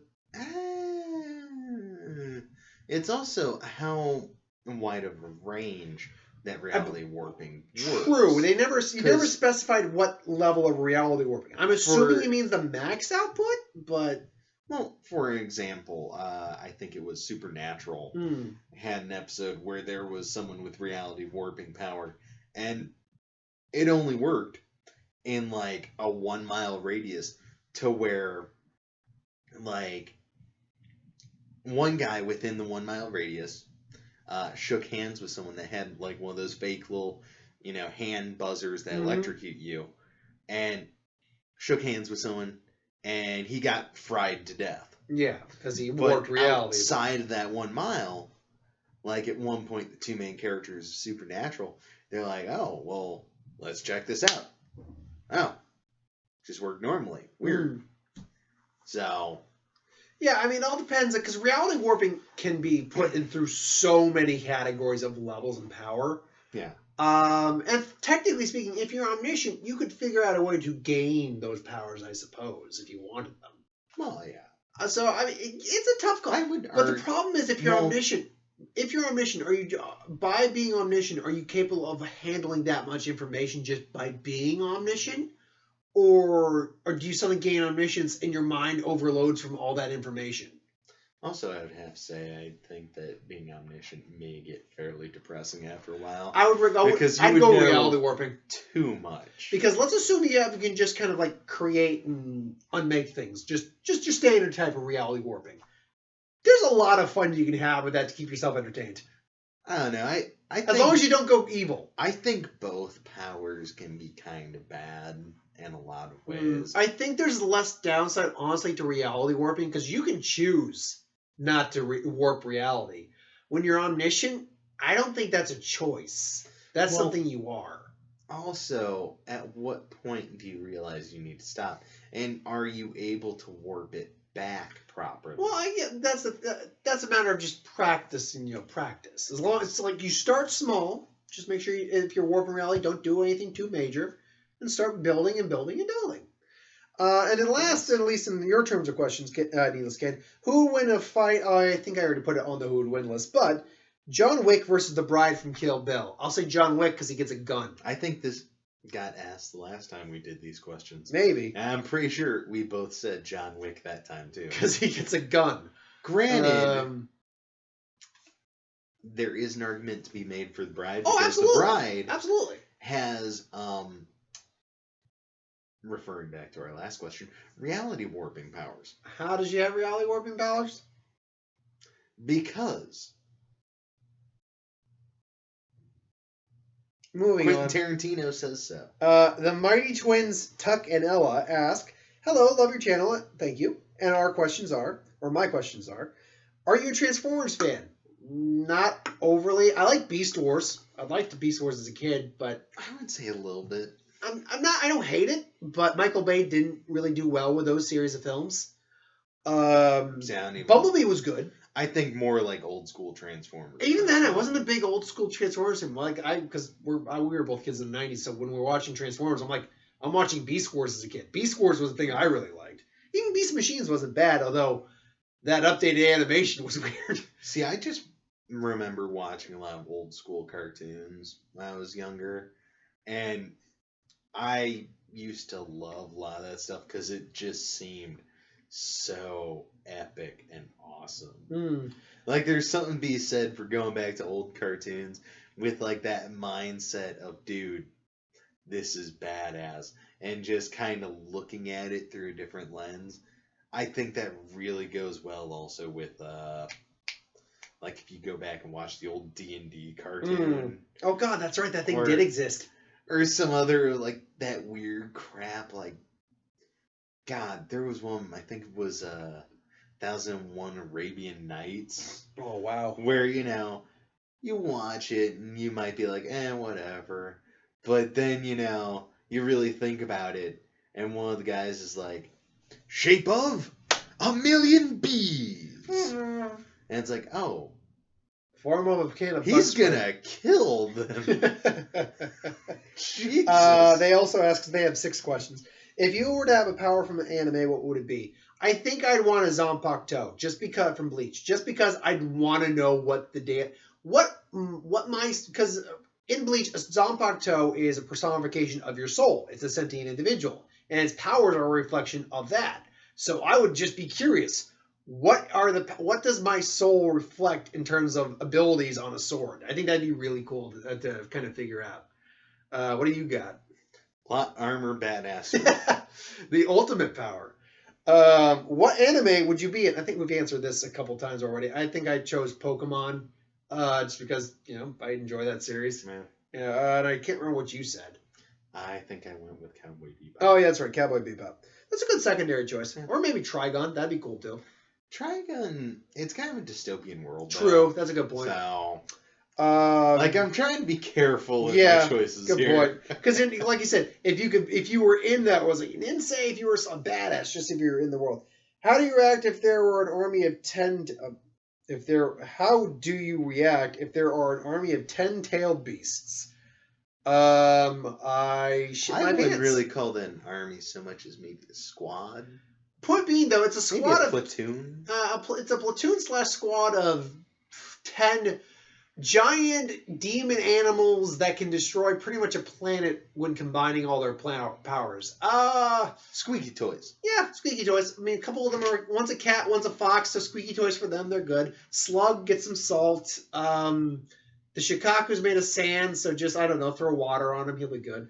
it's also how wide of a range that reality warping works. True. You never specified what level of reality warping. I'm assuming it means the max output, but... Well, for example, I think it was Supernatural had an episode where there was someone with reality warping power, and it only worked in like a 1 mile radius to where like one guy within the 1 mile radius shook hands with someone that had like one of those fake little, hand buzzers that electrocute you, and shook hands with someone, and he got fried to death. Yeah, because he warped reality. Outside of that 1 mile, like at one point, the 2 main characters of Supernatural, they're like, oh, well, let's check this out. Oh, just worked normally. Weird. So... Yeah, I mean, it all depends, because reality warping can be put in through so many categories of levels and power. Yeah. And technically speaking, if you're omniscient, you could figure out a way to gain those powers, I suppose, if you wanted them. Well, yeah. So, I mean, it's a tough call. But the problem is, if you're omniscient, by being omniscient, are you capable of handling that much information just by being omniscient? Or do you suddenly gain omniscience and your mind overloads from all that information? Also, I would have to say, I think that being omniscient may get fairly depressing after a while. I'd go reality warping. Too much. Because let's assume you can just kind of like create and unmake things. Just your standard type of reality warping. There's a lot of fun you can have with that to keep yourself entertained. I don't know. I think, as long as you don't go evil. I think both powers can be kind of bad in a lot of ways. I think there's less downside, honestly, to reality warping because you can choose not to warp reality. When you're omniscient, I don't think that's a choice. That's something you are. Also, at what point do you realize you need to stop? And are you able to warp it back properly? Well, that's a matter of just practice and practice. As long as it's like you start small, just make sure if you're warping reality, don't do anything too major. And start building and building and building. And then last, at least in your terms of questions, Needless Kid, who would win a fight? I think I already put it on the who would win list, but John Wick versus the bride from Kill Bill. I'll say John Wick because he gets a gun. I think this got asked the last time we did these questions. Maybe. I'm pretty sure we both said John Wick that time too. Because he gets a gun. Granted, there is an argument to be made for the bride because absolutely. The bride absolutely has referring back to our last question, reality warping powers. How does she have reality warping powers? Because Quentin Tarantino says so. The Mighty Twins Tuck and Ella ask, "Hello, love your channel, thank you. And my questions are, are you a Transformers fan?" Not overly. I like Beast Wars. I liked Beast Wars as a kid, but I would say a little bit. I don't hate it, but Michael Bay didn't really do well with those series of films. See, I don't even- Bumblebee was good. I think more like old school Transformers. Even then, I wasn't a big old school Transformers fan. Because we were both kids in the '90s, so when we were watching Transformers, I'm watching Beast Wars as a kid. Beast Wars was the thing I really liked. Even Beast Machines wasn't bad, although that updated animation was weird. See, I just remember watching a lot of old school cartoons when I was younger, and I used to love a lot of that stuff because it just seemed so epic and awesome. Like, there's something to be said for going back to old cartoons with like that mindset of, dude, this is badass, and just kind of looking at it through a different lens. I think that really goes well also with like if you go back and watch the old D&D cartoon. Oh god, that's right, that thing Or- did exist. Or some other like that weird crap, like God, there was one, I think it was 1001 Arabian Nights, Oh wow. where you watch it and you might be like, whatever. But then, you really think about it, and one of the guys is like, shape of 1,000,000 bees. And it's like, oh, Form of a can of he's Bud gonna kill them. Jesus. They also ask, they have 6 questions. If you were to have a power from an anime, what would it be? I think I'd want a Zanpakuto, from Bleach, just because I'd want to know what because in Bleach, a Zanpakuto is a personification of your soul. It's a sentient individual, and its powers are a reflection of that. So I would just be curious. What does my soul reflect in terms of abilities on a sword? I think that'd be really cool to kind of figure out. What do you got? Plot armor badass. The ultimate power. What anime would you be in? I think we've answered this a couple times already. I think I chose Pokemon, just because I enjoy that series. Man, And I can't remember what you said. I think I went with Cowboy Bebop. Oh yeah, that's right, Cowboy Bebop. That's a good secondary choice. Or maybe Trigon. That'd be cool too. Trigun, it's kind of a dystopian world. True, that's a good point. So, Like I'm trying to be careful with yeah, my choices good here. point. Because, like you said, if you were in that, didn't say if you were a badass, just if you were in the world. How do you react if there were an army of 10? How do you react if there are an army of 10-tailed beasts? I shit my I pants. wouldn't really call that an army so much as maybe a squad. Point being, though, it's a Maybe squad a of platoon. it's a platoon/squad of 10 giant demon animals that can destroy pretty much a planet when combining all their powers. Squeaky toys. Yeah, squeaky toys. I mean, a couple of them are, one's a cat, one's a fox, so squeaky toys for them, they're good. Slug, get some salt. The Shikaku's made of sand, so just, I don't know, throw water on him, he'll be good.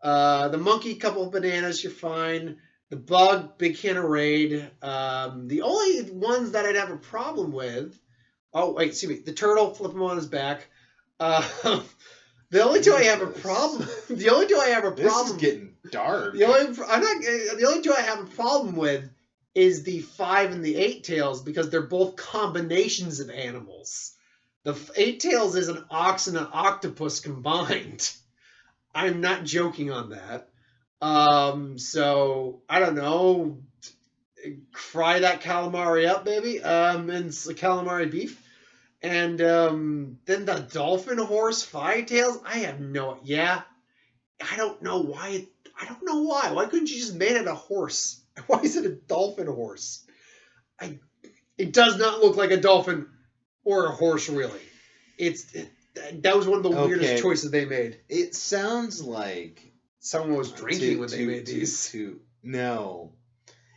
The monkey, couple of bananas, you're fine. The bug, big can of Raid. The only ones that I'd have a problem with... Oh, wait, excuse me. The turtle, flip him on his back. The only two I have a problem... The only two I have a problem... This is getting dark. The only two I have a problem with is the 5 and the 8 tails, because they're both combinations of animals. The 8 tails is an ox and an octopus combined. I'm not joking on that. So I don't know. Fry that calamari up, baby. And calamari beef. And then the dolphin horse 5 tails. I have no. Yeah. I don't know why. Why couldn't you just make it a horse? Why is it a dolphin horse? It does not look like a dolphin or a horse, really. That was one of the weirdest choices they made. It sounds like someone was drinking when they made these. No.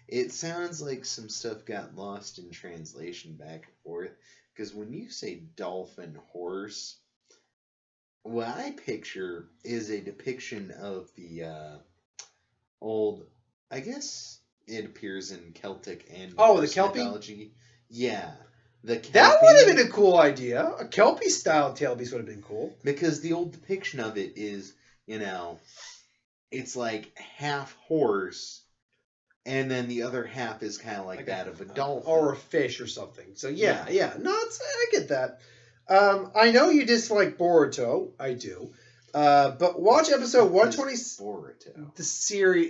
It sounds like some stuff got lost in translation back and forth. Because when you say dolphin horse, what I picture is a depiction of the old, I guess it appears in Celtic and the Kelpie? mythology. Yeah. The Kelpie, that would have been a cool idea. A Kelpie style tail beast would have been cool. Because the old depiction of it is, it's like half horse, and then the other half is kind of like that of a dolphin. Or a fish or something. So yeah. No, I get that. I know you dislike Boruto. I do. But watch episode 120. Boruto. The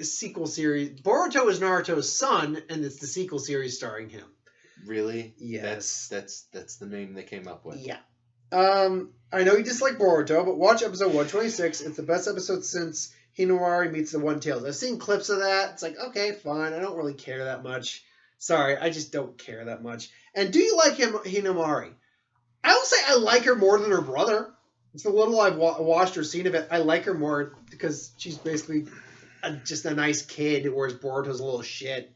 sequel series. Boruto is Naruto's son, and it's the sequel series starring him. Really? Yes. That's the name they came up with. Yeah. I know you dislike Boruto, but watch episode 126. It's the best episode since Hinamari meets the One Tails. I've seen clips of that. It's like, okay, fine. I don't really care that much. Sorry, I just don't care that much. And do you like Hinamari? I will say I like her more than her brother. It's the little I've watched or seen of it. I like her more because she's basically just a nice kid, whereas Boruto's a little shit.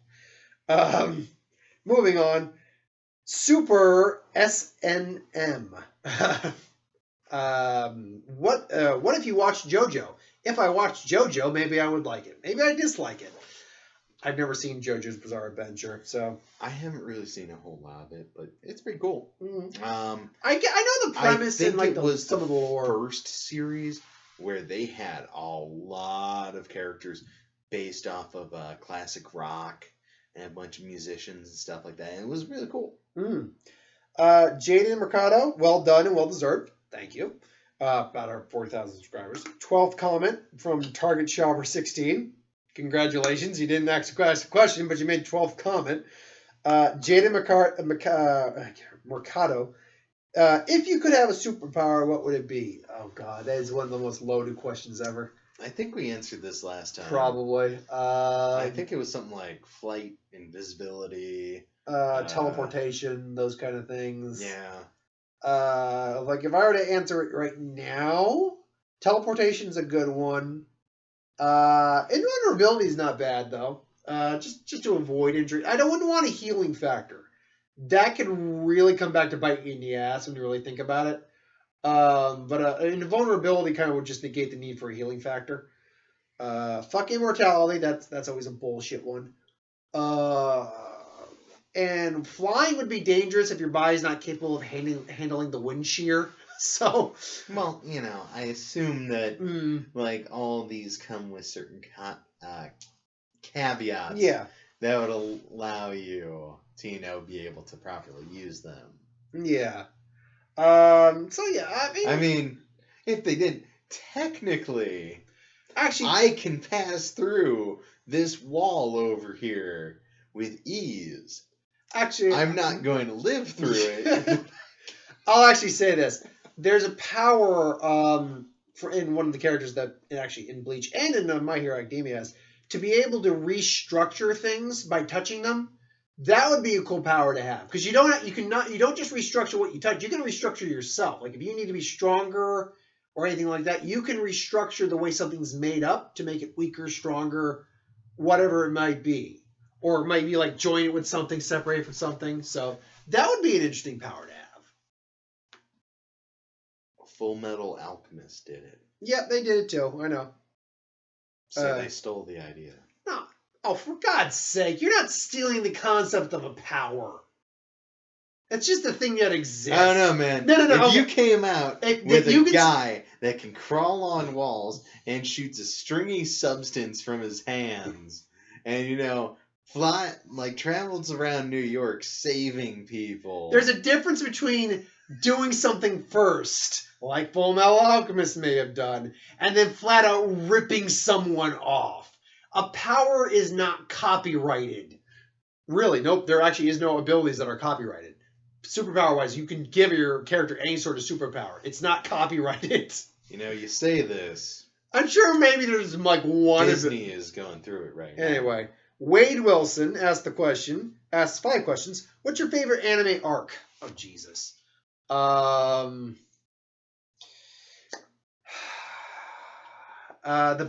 Moving on. Super SNM. What if you watched JoJo? If I watched JoJo, maybe I would like it. Maybe I dislike it. I've never seen JoJo's Bizarre Adventure, so I haven't really seen a whole lot of it, but it's pretty cool. Mm-hmm. I know the premise and like some of the lore. First series where they had a lot of characters based off of classic rock and a bunch of musicians and stuff like that, and it was really cool. Jaden Mercado, well done and well deserved. Thank you. About our 40,000 subscribers. 12th comment from Target Shopper 16. Congratulations. You didn't actually ask a question, but you made 12th comment. Jaden Mercado. If you could have a superpower, what would it be? Oh, God. That is one of the most loaded questions ever. I think we answered this last time. Probably. I think it was something like flight, invisibility. Teleportation, those kind of things. Yeah. Like if I were to answer it right now, teleportation's a good one. Invulnerability is not bad though. Just to avoid injury. I wouldn't want a healing factor. That could really come back to bite you in the ass when you really think about it. But invulnerability kind of would just negate the need for a healing factor. Fuck immortality. That's always a bullshit one. And flying would be dangerous if your body's not capable of handling the wind shear. So, well, I assume that like all these come with certain caveats. Yeah. That would allow you to be able to properly use them. Yeah. So yeah, I mean, if they didn't technically, actually, I can pass through this wall over here with ease. Actually, I'm not going to live through it. I'll actually say this. There's a power in one of the characters that actually in Bleach and in My Hero Academia has to be able to restructure things by touching them. That would be a cool power to have because you don't just restructure what you touch. You can restructure yourself. Like if you need to be stronger or anything like that, you can restructure the way something's made up to make it weaker, stronger, whatever it might be. Or it might be like join it with something, separate it from something. So that would be an interesting power to have. Full Metal Alchemist did it. Yep, they did it too. I know. So they stole the idea. No. Oh, for God's sake. You're not stealing the concept of a power. It's just a thing that exists. I don't know, man. No. If you came out with a guy that can crawl on walls and shoots a stringy substance from his hands and, fly, travels around New York saving people. There's a difference between doing something first, like Full Metal Alchemist may have done, and then flat out ripping someone off. A power is not copyrighted. Really, nope, there actually is no abilities that are copyrighted. Superpower-wise, you can give your character any sort of superpower. It's not copyrighted. You say this. I'm sure maybe there's one Disney is going through it right now. Anyway. Wade Wilson asked 5 questions. What's your favorite anime arc? Oh, Jesus. The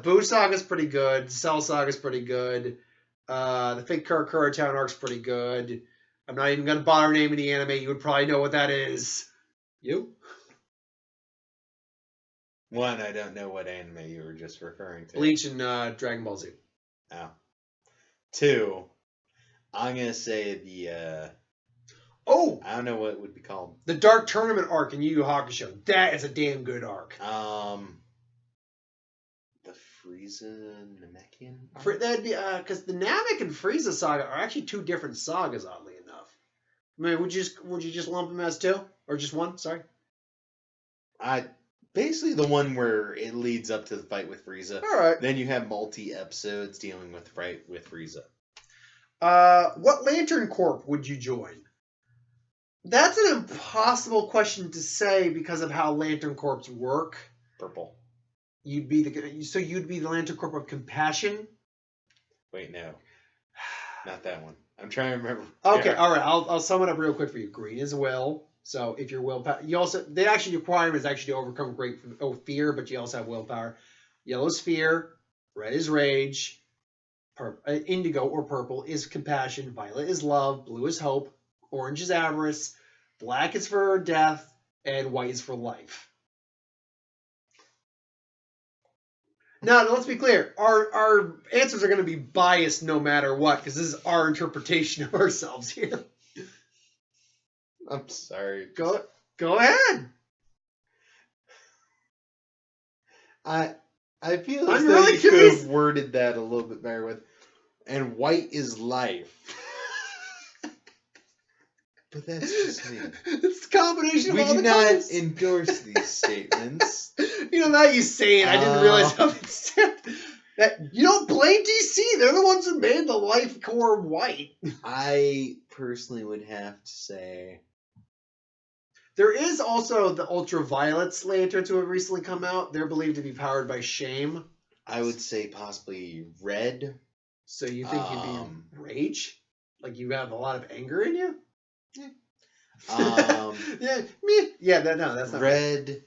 Boo Saga's pretty good. The Cell Saga's pretty good. The Fake Karakura Town arc's pretty good. I'm not even going to bother naming the anime. You would probably know what that is. You? One, I don't know what anime you were just referring to. Bleach and Dragon Ball Z. Oh. 2, I'm going to say the... I don't know what it would be called. The Dark Tournament arc in Yu Yu Hakusho. That is a damn good arc. The Frieza Namekian arc? That'd be because the Namek and Frieza saga are actually 2 different sagas, oddly enough. I mean, would you just lump them as 2 or just 1? Sorry. Basically, the one where it leads up to the fight with Frieza. All right. Then you have multi-episodes dealing with the fight with Frieza. What Lantern Corp would you join? That's an impossible question to say because of how Lantern Corps work. Purple. You'd be the Lantern Corp of Compassion. Wait, no. Not that one. I'm trying to remember. Okay, Yeah. all right. I'll sum it up real quick for you. Green is will. So if your willpower, they actually requirement is actually to overcome fear, but you also have willpower. Yellow is fear. Red is rage. Indigo or purple is compassion. Violet is love. Blue is hope. Orange is avarice. Black is for death. And white is for life. Now, let's be clear. Our answers are going to be biased no matter what, because this is our interpretation of ourselves here. I'm sorry. Go ahead. I feel as I'm though really you could curious. have worded that a little bit better with, and white is life. But that's just me. It's a combination of We all do the not colors. endorse these statements. You know, now you say it, I didn't realize how it's that. You don't blame DC. They're the ones who made the life core white. I personally would have to say There is also the ultraviolets lanterns who have recently come out. They're believed to be powered by shame. I would say possibly red. So you think you'd be rage? Like you have a lot of anger in you? Yeah, me. Yeah, that's not red.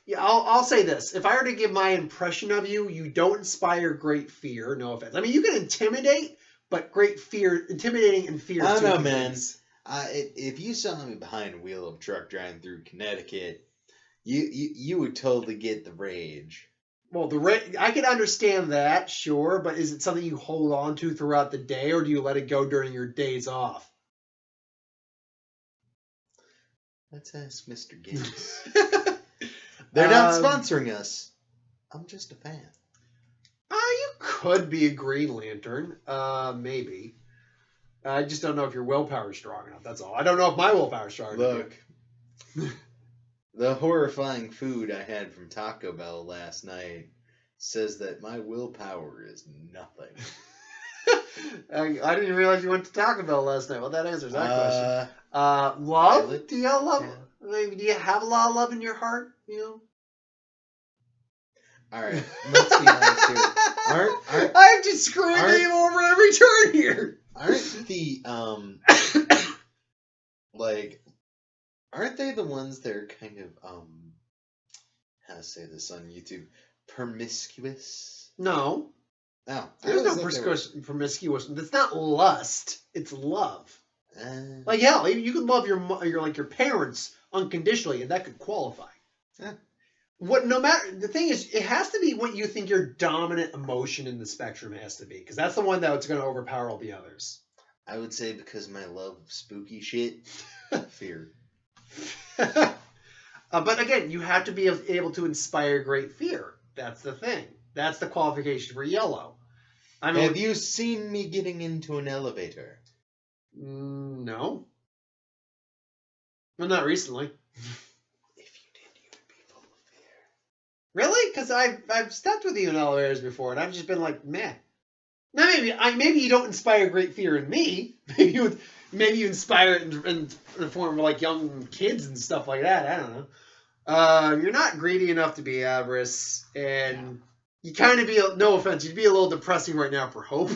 Yeah, I'll say this. If I were to give my impression of you, you don't inspire great fear. No offense. I mean, you can intimidate, but great fear, intimidating and fear. I don't know, two man. things. If you saw me behind a wheel of a truck driving through Connecticut, you would totally get the rage. Well, I can understand that, sure, but is it something you hold on to throughout the day, or do you let it go during your days off? Let's ask Mr. Gibbs. They're not sponsoring us. I'm just a fan. You could be a Green Lantern, maybe. I just don't know if your willpower is strong enough. That's all. I don't know if my willpower is strong enough. Look, the horrifying food I had from Taco Bell last night says that my willpower is nothing. I didn't realize you went to Taco Bell last night. Well, that answers that question. Love? Violet? Do you have love? Yeah. I mean, do you have a lot of love in your heart? You know. All right, let's be honest here. Aren't I'm just screwing Dave over every turn here. aren't the aren't they the ones that are kind of how to say this on YouTube, promiscuous? No, No, there's no promiscuous. That's not lust. It's love. Uh, Like hell, you could love your parents unconditionally, and that could qualify. Yeah. No matter the thing is, it has to be what you think your dominant emotion in the spectrum has to be, because that's the one that's going to overpower all the others. I would say because my love of spooky shit, fear. But again, you have to be able to inspire great fear. That's the thing. That's the qualification for yellow. I mean, Have you seen me getting into an elevator? No. Well, not recently. If you did, you would be full of fear. Really? Because I've stepped with you in elevators before, and I've just been like, meh. Now maybe you don't inspire great fear in me. Maybe you inspire it in the form of like young kids and stuff like that. I don't know. You're not greedy enough to be avarice, and you kind of be, no offense, you'd be a little depressing right now for hope.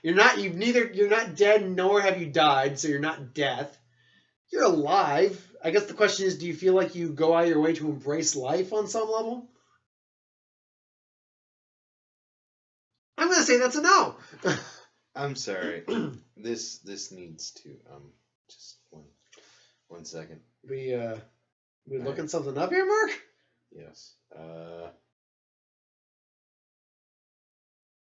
You're not dead, nor have you died, so you're not death. You're alive. I guess the question is, do you feel like you go out of your way to embrace life on some level? I'm gonna say that's a no. I'm sorry. This needs to just one second. We looking something up here, Mark? Yes.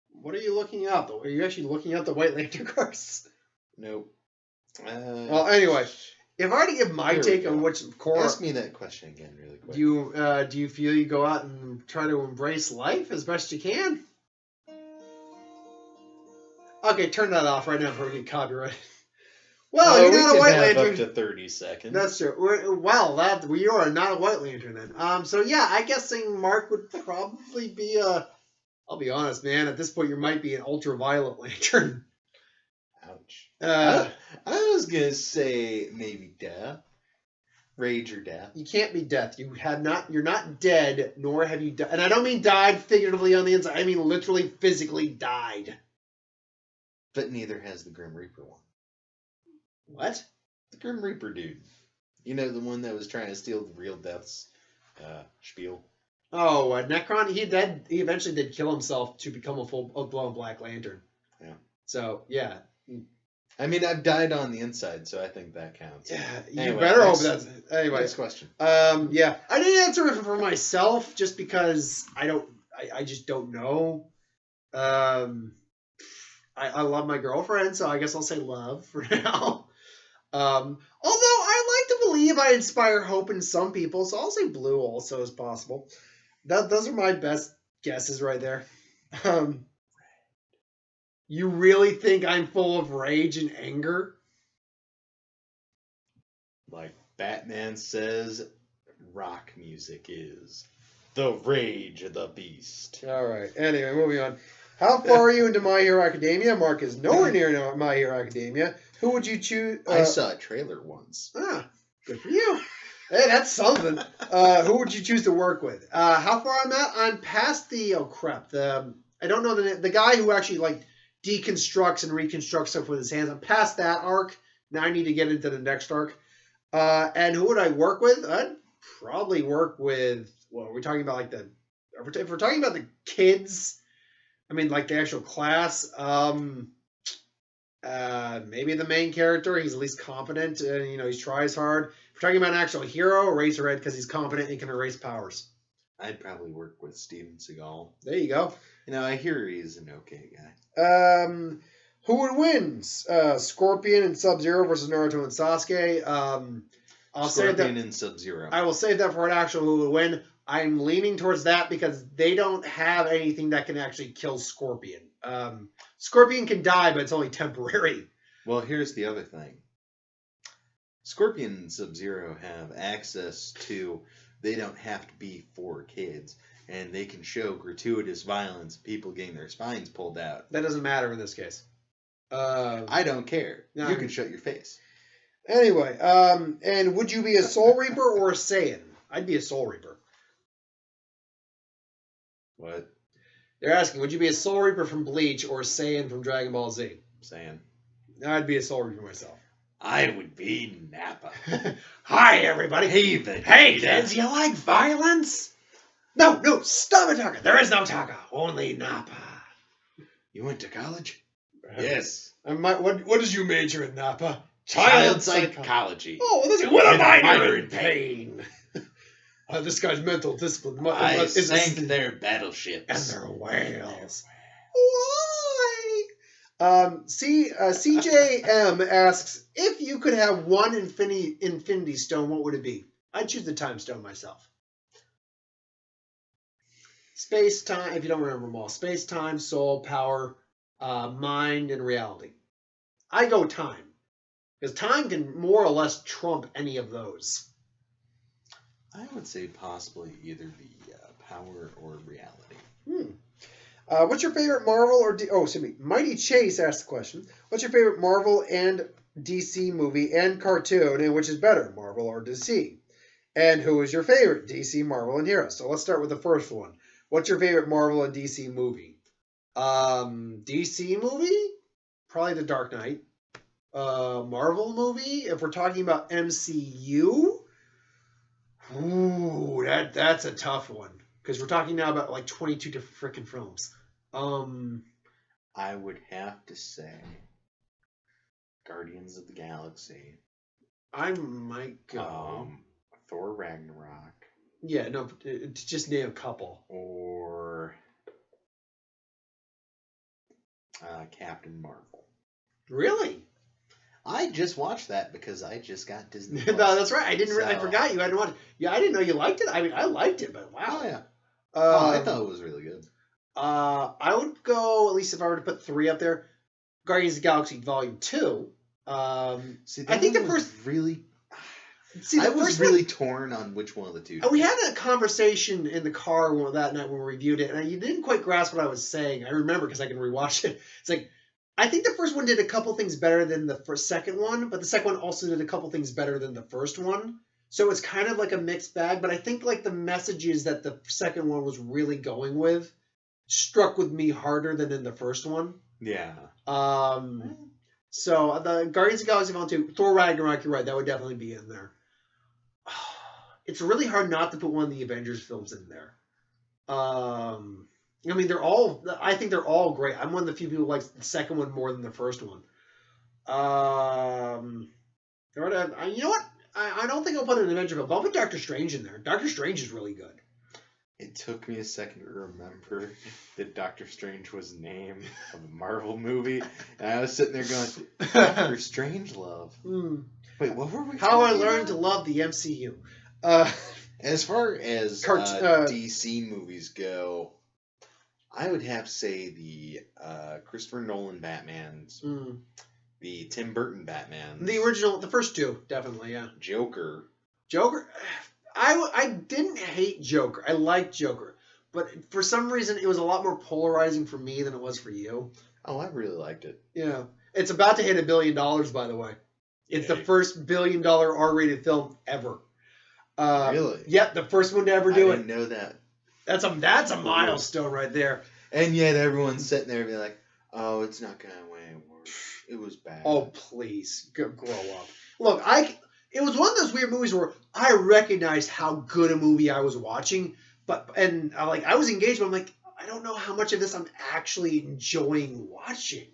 What are you looking up? Are you actually looking up the White Lantern cars? Nope. Well, anyway, if I were to give my take on which core, ask me that question again, really quick. do you feel you go out and try to embrace life as best you can? Okay, turn that off right now before we get copyrighted. Well, you're not a White have Lantern. Up to 30 seconds. That's true. You are not a White Lantern then. So yeah, I guessing Mark would probably be a. I'll be honest, man. At this point, you might be an Ultraviolet Lantern. Ouch. Uh, I was gonna say maybe Death. Rage or Death. You can't be Death. You're not dead, nor have you died. And I don't mean died figuratively on the inside. I mean literally, physically died. But neither has the Grim Reaper one. What? The Grim Reaper dude. You know, the one that was trying to steal the real Death's spiel. Oh, Necron. He eventually did kill himself to become a full-blown Black Lantern. Yeah. So yeah. I mean, I've died on the inside, so I think that counts. Yeah, you Anyway, better hope that's anyway. Next question. Yeah, I didn't answer it for myself just because I just don't know. I love my girlfriend, so I guess I'll say love for now. Although I like to believe I inspire hope in some people, so I'll say blue also as possible. Those are my best guesses right there. You really think I'm full of rage and anger? Like Batman says, rock music is the rage of the beast. All right. Anyway, moving on. How far are you into My Hero Academia? Mark is nowhere near My Hero Academia. Who would you choose? I saw a trailer once. Good for you. Hey, that's something. Who would you choose to work with? How far I'm at? I'm past the I don't know the guy who actually deconstructs and reconstructs stuff with his hands. I'm past that arc. Now I need to get into the next arc. And who would I work with? I'd probably work with. Well, are we talking about if we're talking about the kids? I mean, the actual class. Maybe the main character. He's at least competent, and he tries hard. If we're talking about an actual hero, Eraserhead, because he's competent and can erase powers. I'd probably work with Steven Seagal. There you go. I hear he's an okay guy. Who would win? Scorpion and Sub-Zero versus Naruto and Sasuke. Scorpion and Sub-Zero. I will save that for an actual who would win. I'm leaning towards that because they don't have anything that can actually kill Scorpion. Scorpion can die, but it's only temporary. Well, here's the other thing. Scorpion and Sub-Zero have access to, they don't have to be for kids, and they can show gratuitous violence, people getting their spines pulled out. That doesn't matter in this case. I don't care. No. You can shut your face. Anyway, and would you be a Soul Reaper or a Saiyan? I'd be a Soul Reaper. What? They're asking, would you be a Soul Reaper from Bleach or a Saiyan from Dragon Ball Z? Saiyan. I'd be a Soul Reaper myself. I would be Nappa. Hi, everybody. Hey, kids, you like violence? No, stop it, Taka. There is no Taka, only Nappa. You went to college? Yes. What did you major in, Nappa? Child psychology. Oh, what a minor in pain. This guy's mental discipline. I sank their battleships. And their whales. Why? CJM asks, if you could have one Infinity Stone, what would it be? I'd choose the Time Stone myself. Space, time, if you don't remember them all. Space, time, soul, power, mind, and reality. I go time. Because time can more or less trump any of those. I would say possibly either the power or reality. What's your favorite Marvel or Mighty Chase asked the question. What's your favorite Marvel and DC movie and cartoon, and which is better, Marvel or DC? And who is your favorite, DC, Marvel, and hero? So let's start with the first one. What's your favorite Marvel and DC movie? DC movie? Probably The Dark Knight. Marvel movie? If we're talking about MCU? Ooh, that's a tough one. Because we're talking now about 22 different freaking films. I would have to say Guardians of the Galaxy. I might go. Thor Ragnarok. Yeah, no, just name a couple. Or Captain Marvel. Really? I just watched that because I just got Disney+. No, that's right. I forgot you hadn't watched it. Yeah, I didn't know you liked it. I mean, I liked it, but wow. Oh, yeah. I thought it was really good. I would go, at least if I were to put 3 up there, Guardians of the Galaxy Volume 2. See, I think the was first really. See, I the was first really torn on which one of the two. we had a conversation in the car that night when we reviewed it, and you didn't quite grasp what I was saying. I remember because I can rewatch it. It's like, I think the first one did a couple things better than the second one, but the second one also did a couple things better than the first one. So it's kind of like a mixed bag, but I think like the messages that the second one was really going with struck with me harder than in the first one. Yeah. So the Guardians of the Galaxy Vol. 2, Thor Ragnarok, you're right, that would definitely be in there. It's really hard not to put one of the Avengers films in there. I mean, I think they're all great. I'm one of the few people who likes the second one more than the first one. You know what? I don't think I'll put an Avenger film, but I'll put Doctor Strange in there. Doctor Strange is really good. It took me a second to remember that Doctor Strange was the name of a Marvel movie, and I was sitting there going, Doctor Strangelove. Wait, what were we How I talking learned about? to love the MCU. As far as DC movies go, I would have to say the Christopher Nolan Batmans, the Tim Burton Batmans, the original, the first two, definitely, yeah. Joker. I didn't hate Joker. I liked Joker, but for some reason it was a lot more polarizing for me than it was for you. Oh, I really liked it. Yeah, it's about to hit $1 billion, by the way. It's the first $1 billion R-rated film ever. Really? Yep, the first one to ever do it. I didn't know that. That's a milestone right there. And yet everyone's sitting there and be like, "Oh, it's not gonna win. It was bad." Oh, please, grow up. Look, it was one of those weird movies where I recognized how good a movie I was watching, and I was engaged, but I'm like, I don't know how much of this I'm actually enjoying watching.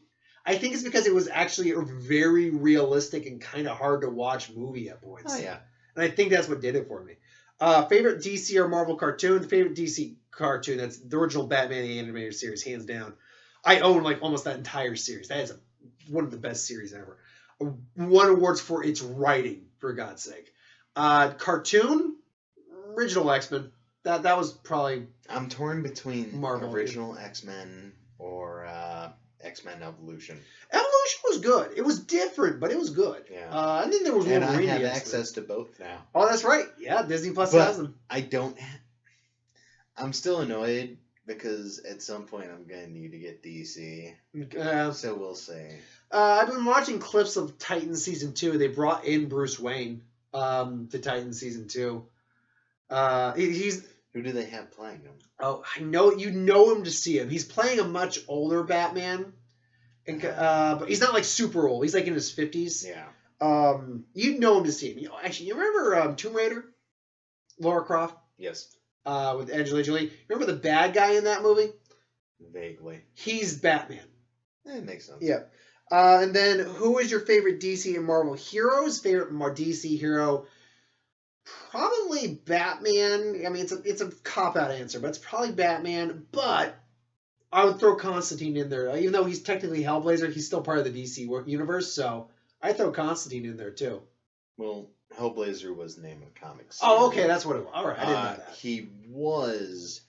I think it's because it was actually a very realistic and kind of hard to watch movie at points. Oh yeah. And I think that's what did it for me. Favorite DC or Marvel cartoon? Favorite DC cartoon, that's the original Batman the Animated Series, hands down. I own almost that entire series. That is one of the best series ever. Won awards for its writing, for God's sake. Cartoon, original X-Men. That was probably. I'm torn between Marvel, original X-Men or X-Men Evolution. Evolution was good. It was different, but it was good. Yeah. And then there was and Wolverine. I have X-Men. access to both now. Oh, that's right. Yeah, Disney Plus But has them. I don't. I'm still annoyed because at some point I'm gonna need to get DC. So we'll see. I've been watching clips of Titans season 2. They brought in Bruce Wayne to Titans season 2. He's. Who do they have playing him? Oh, I know you know him to see him. He's playing a much older Batman, but he's not super old. He's in his 50s. Yeah. You know him to see him. Actually, you remember Tomb Raider? Lara Croft. Yes. With Angelina Jolie. Remember the bad guy in that movie? Vaguely. He's Batman. It makes sense. Yeah. And then, who is your favorite DC and Marvel heroes? Favorite DC hero? Probably Batman. I mean, it's a cop-out answer, but it's probably Batman. But I would throw Constantine in there. Even though he's technically Hellblazer, he's still part of the DC universe, so I'd throw Constantine in there, too. Well, Hellblazer was the name of the comics. Oh, okay, that's what it was. All right, I didn't know that. He was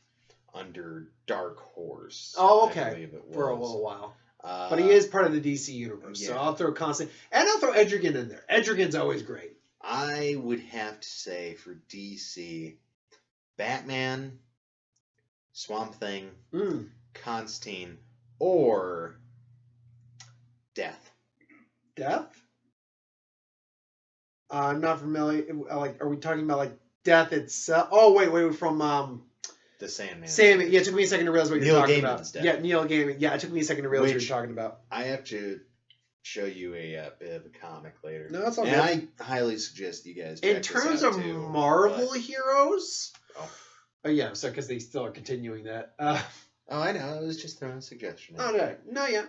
under Dark Horse. Oh, okay. I believe it was. For a little while. But he is part of the DC universe, so I'll throw Constantine. And I'll throw Etrigan in there. Etrigan's always great. I would have to say for DC, Batman, Swamp Thing, Constantine, or Death. Death? I'm not familiar. Are we talking about Death itself? Oh, wait, from the Sandman. Sandman. Yeah, it took me a second to realize what you're talking Gaiman's about. Death. Yeah, Neil Gaiman. Yeah, it took me a second to realize what you're talking about. I have to show you a bit of a comic later. No, that's all and good. I highly suggest you guys check In this terms out of too, Marvel heroes? Oh, yeah, so because they still are continuing that. Oh, I know. I was just throwing a suggestion. No, yeah.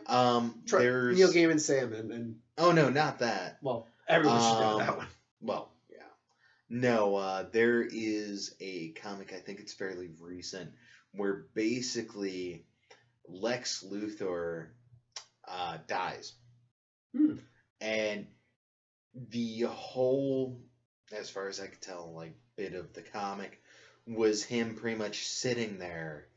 There's Neil Gaiman Sandman and. Oh no, not that. Well, everyone should know that one. Well, yeah. No, there is a comic. I think it's fairly recent, where basically Lex Luthor dies, and the whole, as far as I could tell, bit of the comic was him pretty much sitting there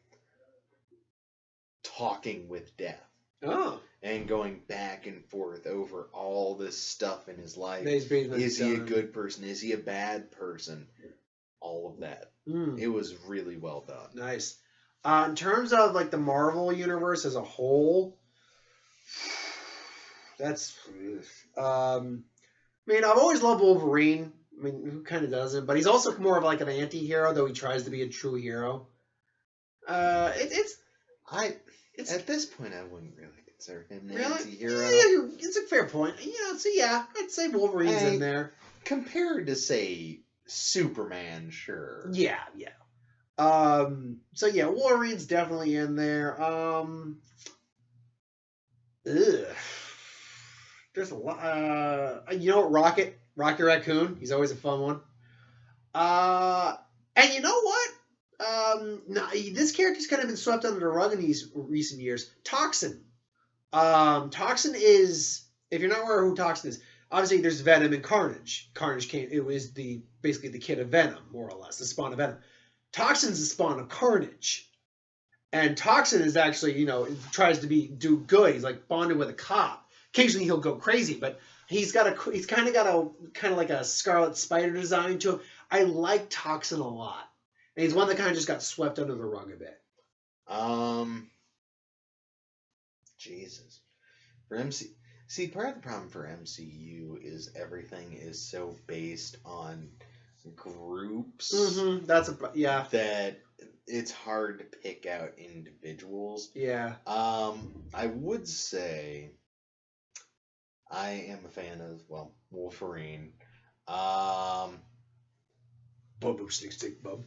talking with death. Oh. And going back and forth over all this stuff in his life. Is he a good person? Is he a bad person? All of that. It was really well done. Nice. In terms of like the Marvel universe as a whole, that's. I mean, I've always loved Wolverine. I mean, who kind of doesn't? But he's also more of like an anti-hero, though he tries to be a true hero. At this point, I wouldn't really consider him an really? anti-hero. Yeah, it's a fair point. Yeah, so yeah, I'd say Wolverine's in there. Compared to, say, Superman, sure. Yeah. So yeah, Wolverine's definitely in there. There's a lot. You know what? Rocket Raccoon. He's always a fun one. And you know what? No, this character's kind of been swept under the rug in these recent years. Toxin. Toxin is, if you're not aware of who Toxin is, obviously there's Venom and Carnage. It was basically the kid of Venom, more or less, the spawn of Venom. Toxin's the spawn of Carnage. And Toxin is actually, tries to do good. He's like bonded with a cop. Occasionally he'll go crazy, but he's kind of got like a Scarlet Spider design to him. I like Toxin a lot. And he's one that kind of just got swept under the rug a bit. Jesus. See, part of the problem for MCU is everything is so based on groups. Mm-hmm. That it's hard to pick out individuals. Yeah. I would say I am a fan of, Wolverine. Bub, stick, bub.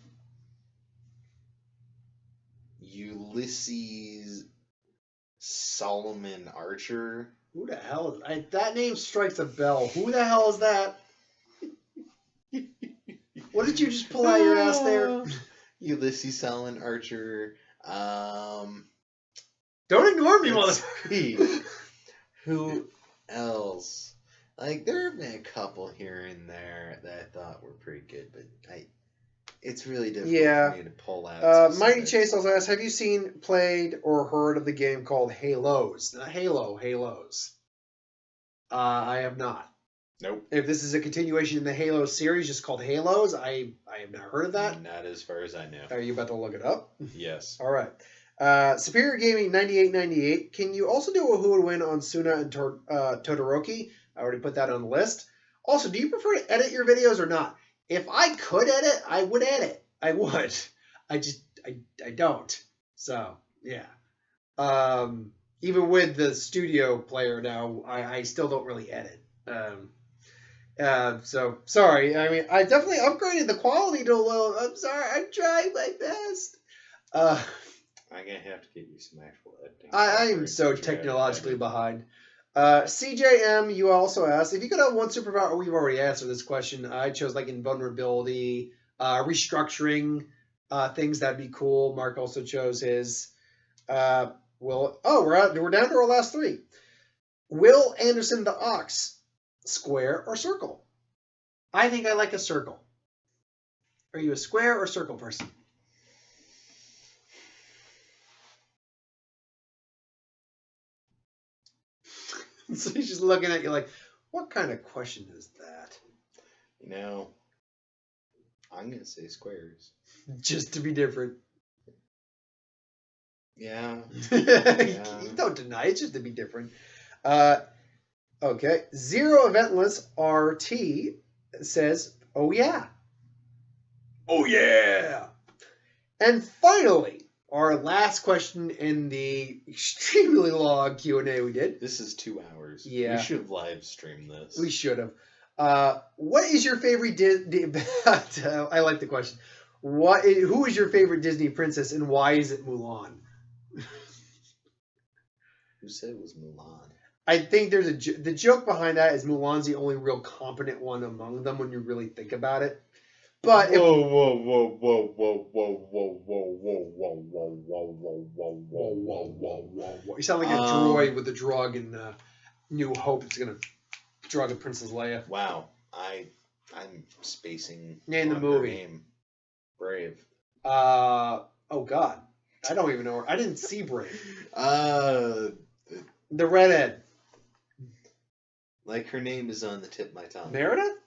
Ulysses Solomon Archer. Who the hell is that? Name strikes a bell. Who the hell is that? What did you just pull out your ass there? Ulysses Solomon Archer. Don't ignore me, motherfucker. Who else? Like, there have been a couple here and there that I thought were pretty good, but it's really difficult for me to pull out. Mighty Chase also asks, have you seen, played, or heard of the game called Halos? Not Halos. I have not. Nope. If this is a continuation in the Halo series just called Halos, I have not heard of that. Not as far as I know. Are you about to look it up? Yes. All right. Superior Gaming 9898. Can you also do a who would win on Suna and Todoroki? I already put that on the list. Also, do you prefer to edit your videos or not? If I could edit, I would edit. I would. I don't. So, yeah. Even with the studio player now, I still don't really edit. So, sorry. I mean, I definitely upgraded the quality to a little. I'm sorry. I'm trying my best. I'm going to have to get you some actual editing. I am so technologically behind. CJM, you also asked, if you could have one superpower, we've already answered this question. I chose like invulnerability, restructuring things, that'd be cool. Mark also chose his. We're down to our last three. Will Anderson the Ox, square or circle? I think I like a circle. Are you a square or circle person? So he's just looking at you like, what kind of question is that? I'm going to say squares. Just to be different. Yeah. You don't deny it, just to be different. Okay. Zero Eventless RT says, oh yeah. Oh yeah. And finally, our last question in the extremely long Q&A we did. This is 2 hours. Yeah. We should have live streamed this. We should have. What is your favorite I like the question. Who is your favorite Disney princess and why is it Mulan? Who said it was Mulan? I think there's the joke behind that is Mulan's the only real competent one among them when you really think about it. But whoa. You sound like a droid with a drug in New Hope. It's gonna drug a Princess Leia. Wow, I'm spacing. Name the movie. Name. Brave. Oh God, I don't even know. I didn't see Brave. The redhead. Like her name is on the tip of my tongue. Meredith?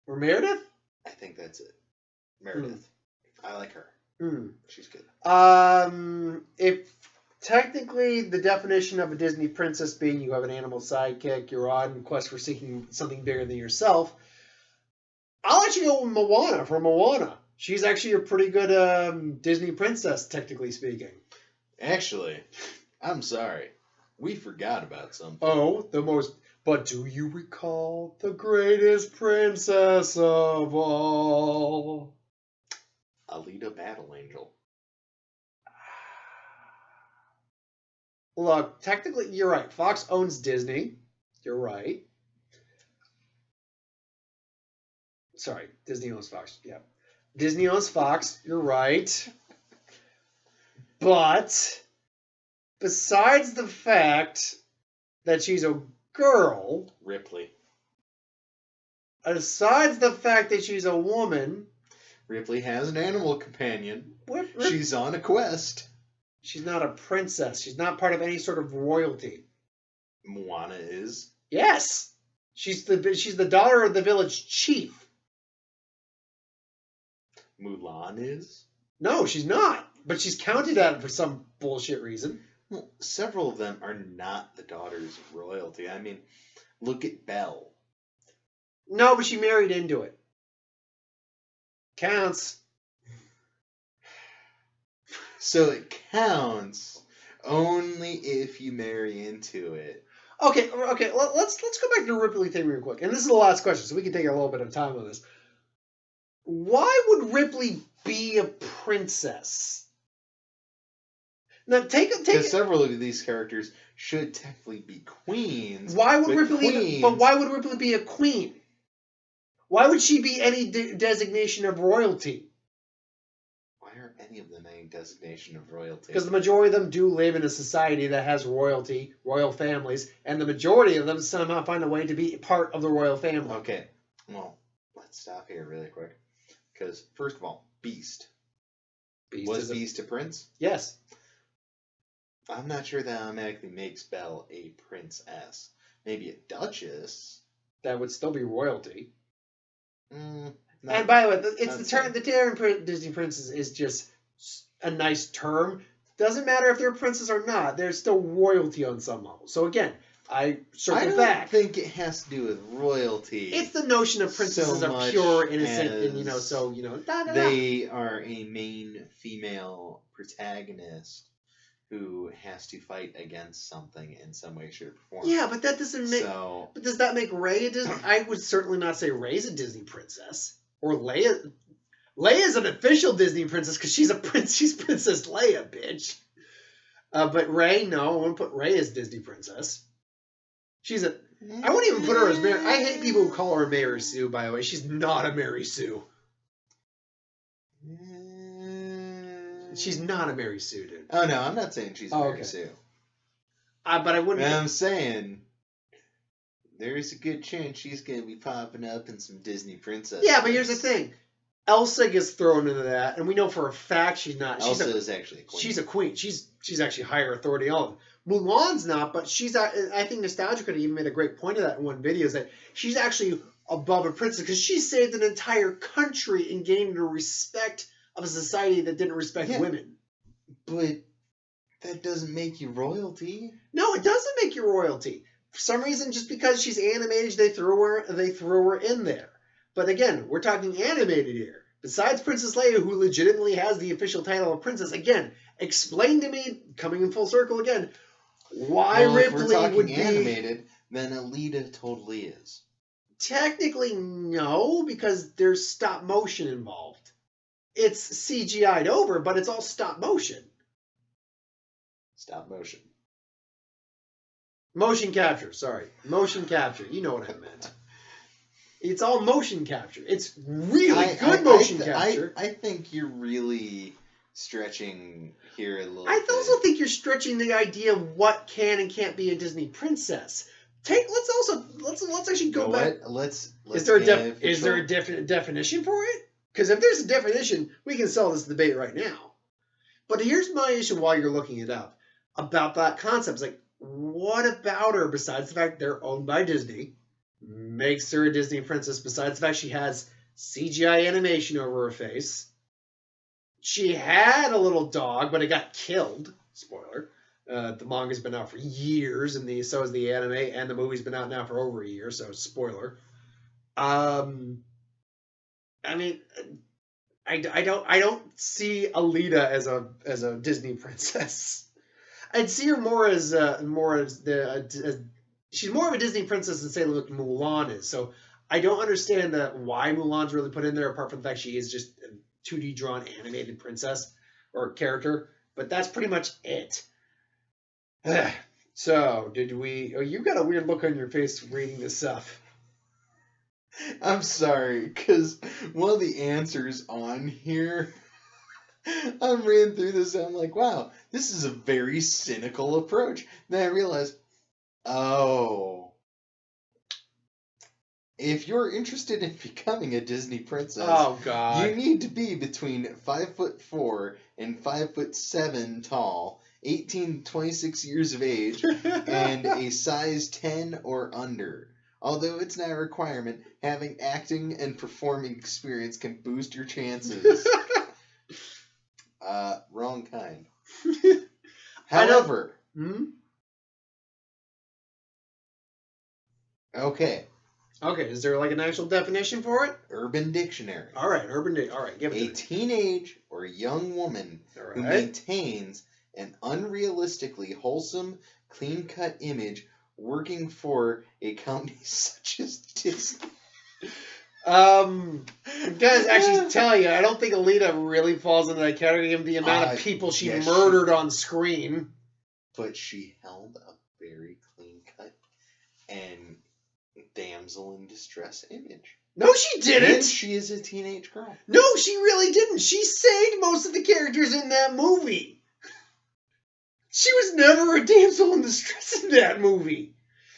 Or Meredith? I think that's it. Meredith. I like her. She's good. If technically the definition of a Disney princess being you have an animal sidekick, you're on quest for seeking something bigger than yourself, I'll let you go with Moana for Moana. She's actually a pretty good Disney princess, technically speaking. Actually, I'm sorry. We forgot about something. Oh, but do you recall the greatest princess of all? Alita Battle Angel. Look, technically, you're right. Fox owns Disney. You're right. Sorry, Disney owns Fox. Yeah. Disney owns Fox. You're right. But besides the fact that she's a girl, Ripley. Besides the fact that she's a woman, Ripley has an animal companion. She's on a quest. She's not a princess. She's not part of any sort of royalty. Moana is. Yes, she's the daughter of the village chief. Mulan is. No, she's not. But she's counted at it for some bullshit reason. Well, several of them are not the daughters of royalty. I mean, look at Belle. No, but she married into it. Counts. So it counts only if you marry into it. Okay. Let's go back to the Ripley thing real quick. And this is the last question, so we can take a little bit of time on this. Why would Ripley be a princess? Now because several of these characters should technically be queens. Why would Ripley be a queen? Why would she be any designation of royalty? Why aren't any of them any designation of royalty? Because the majority of them do live in a society that has royalty, royal families, and the majority of them somehow find a way to be part of the royal family. Okay, well, let's stop here really quick. Because, first of all, Beast. Was Beast a prince? Yes. I'm not sure that automatically makes Belle a princess. Maybe a duchess. That would still be royalty. And by the way, the term Disney princess is just a nice term. Doesn't matter if they're a princess or not. There's still royalty on some level. So again, I don't think it has to do with royalty. It's the notion of princesses are pure, innocent, and they are a main female protagonist who has to fight against something in some way, shape, or form. Yeah, but that doesn't make. But does that make Rey a Disney? I would certainly not say Rey's a Disney princess or Leia. Leia's an official Disney princess because she's a prince. She's Princess Leia, bitch. But Rey, no, I wouldn't put Rey as Disney princess. I wouldn't even put her as Mary. I hate people who call her Mary Sue, by the way. She's not a Mary Sue. She's not a Mary Sue, dude. Oh, no, I'm not saying she's Mary Sue. But I wouldn't. I'm saying there's a good chance she's going to be popping up in some Disney princess. Yeah, but here's the thing. Elsa gets thrown into that, and we know for a fact she's not. Elsa is actually a queen. She's a queen. She's actually higher authority than all of them. Mulan's not, but I think Nostalgia could have even made a great point of that in one video, is that she's actually above a princess because she saved an entire country and gained the respect of a society that didn't respect women. But that doesn't make you royalty. No, it doesn't make you royalty. For some reason, just because she's animated, they threw her in there. But again, we're talking animated here. Besides Princess Leia, who legitimately has the official title of princess, again, explain to me, coming in full circle again, why Ripley if we're talking would be animated, then Alita totally is. Technically, no, because there's stop motion involved. It's CGI'd over, but it's all stop motion. Stop motion. Motion capture, sorry. Motion capture. You know what I meant. It's all motion capture. It's really good motion capture. I think you're really stretching here a little bit. I also think you're stretching the idea of what can and can't be a Disney princess. Let's actually go back. Let's is there a definition for it? Because if there's a definition, we can settle this debate right now. But here's my issue while you're looking it up about that concept. It's like, what about her, besides the fact they're owned by Disney, makes her a Disney princess, besides the fact she has CGI animation over her face? She had a little dog, but it got killed. Spoiler. The manga's been out for years, and so has the anime, and the movie's been out now for over a year, so spoiler. I mean, I don't see Alita as a Disney princess. I'd see her more as she's more of a Disney princess than say like Mulan is. So I don't understand why Mulan's really put in there, apart from the fact she is just a 2D drawn animated princess or character. But that's pretty much it. So did we? Oh, you got a weird look on your face reading this stuff. I'm sorry, because one of the answers on here, I'm reading through this and I'm like, wow, this is a very cynical approach. Then I realized, oh, if you're interested in becoming a Disney princess, Oh God! you need to be between 5'4" and 5'7" tall, 18 to 26 years of age, and a size 10 or under. Although it's not a requirement, having acting and performing experience can boost your chances. Wrong kind. However, okay. Okay, is there like an actual definition for it? Urban Dictionary. All right, all right, give it to A me. teenage or young woman All who right. maintains an unrealistically wholesome, clean-cut image working for a company such as Disney. Guys, actually tell you, I don't think Alita really falls into that category of the amount of people she yes, murdered on screen. But she held a very clean-cut and damsel in distress image. No, she didn't. And she is a teenage girl. No, she really didn't. She saved most of the characters in that movie. She was never a damsel in distress in that movie.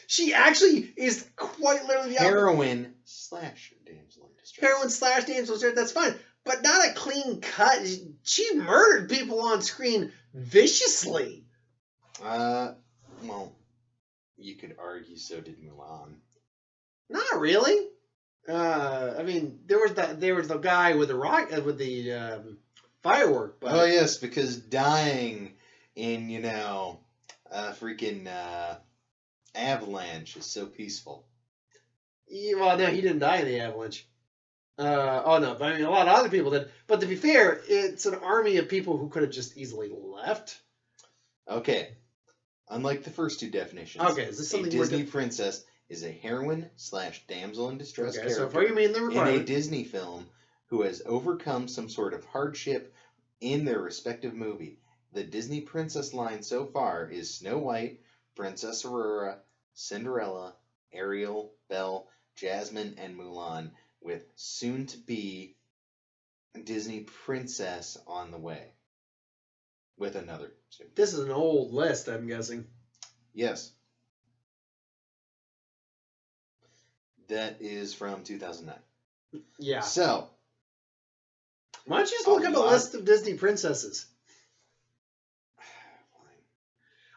She actually is quite literally the Heroine / damsel in distress. Heroine / damsel in distress, that's fine. But not a clean cut. She murdered people on screen viciously. Well, you could argue so did Mulan. Not really. I mean, there was the guy with the firework. But Oh yes, because dying in freaking avalanche is so peaceful. well, no, he didn't die in the avalanche. Oh no, but I mean, a lot of other people did. But to be fair, it's an army of people who could have just easily left. Okay, unlike the first two definitions. Okay, is this something a Disney princess is a heroine / damsel in distress Okay, so character far you mean the in a requirement. Disney film who has overcome some sort of hardship in their respective movie. The Disney princess line so far is Snow White, Princess Aurora, Cinderella, Ariel, Belle, Jasmine, and Mulan, with soon-to-be Disney princess on the way. With another soon. This is an old list, I'm guessing. Yes. That is from 2009. Yeah. So, Why don't you just look up a list of Disney princesses?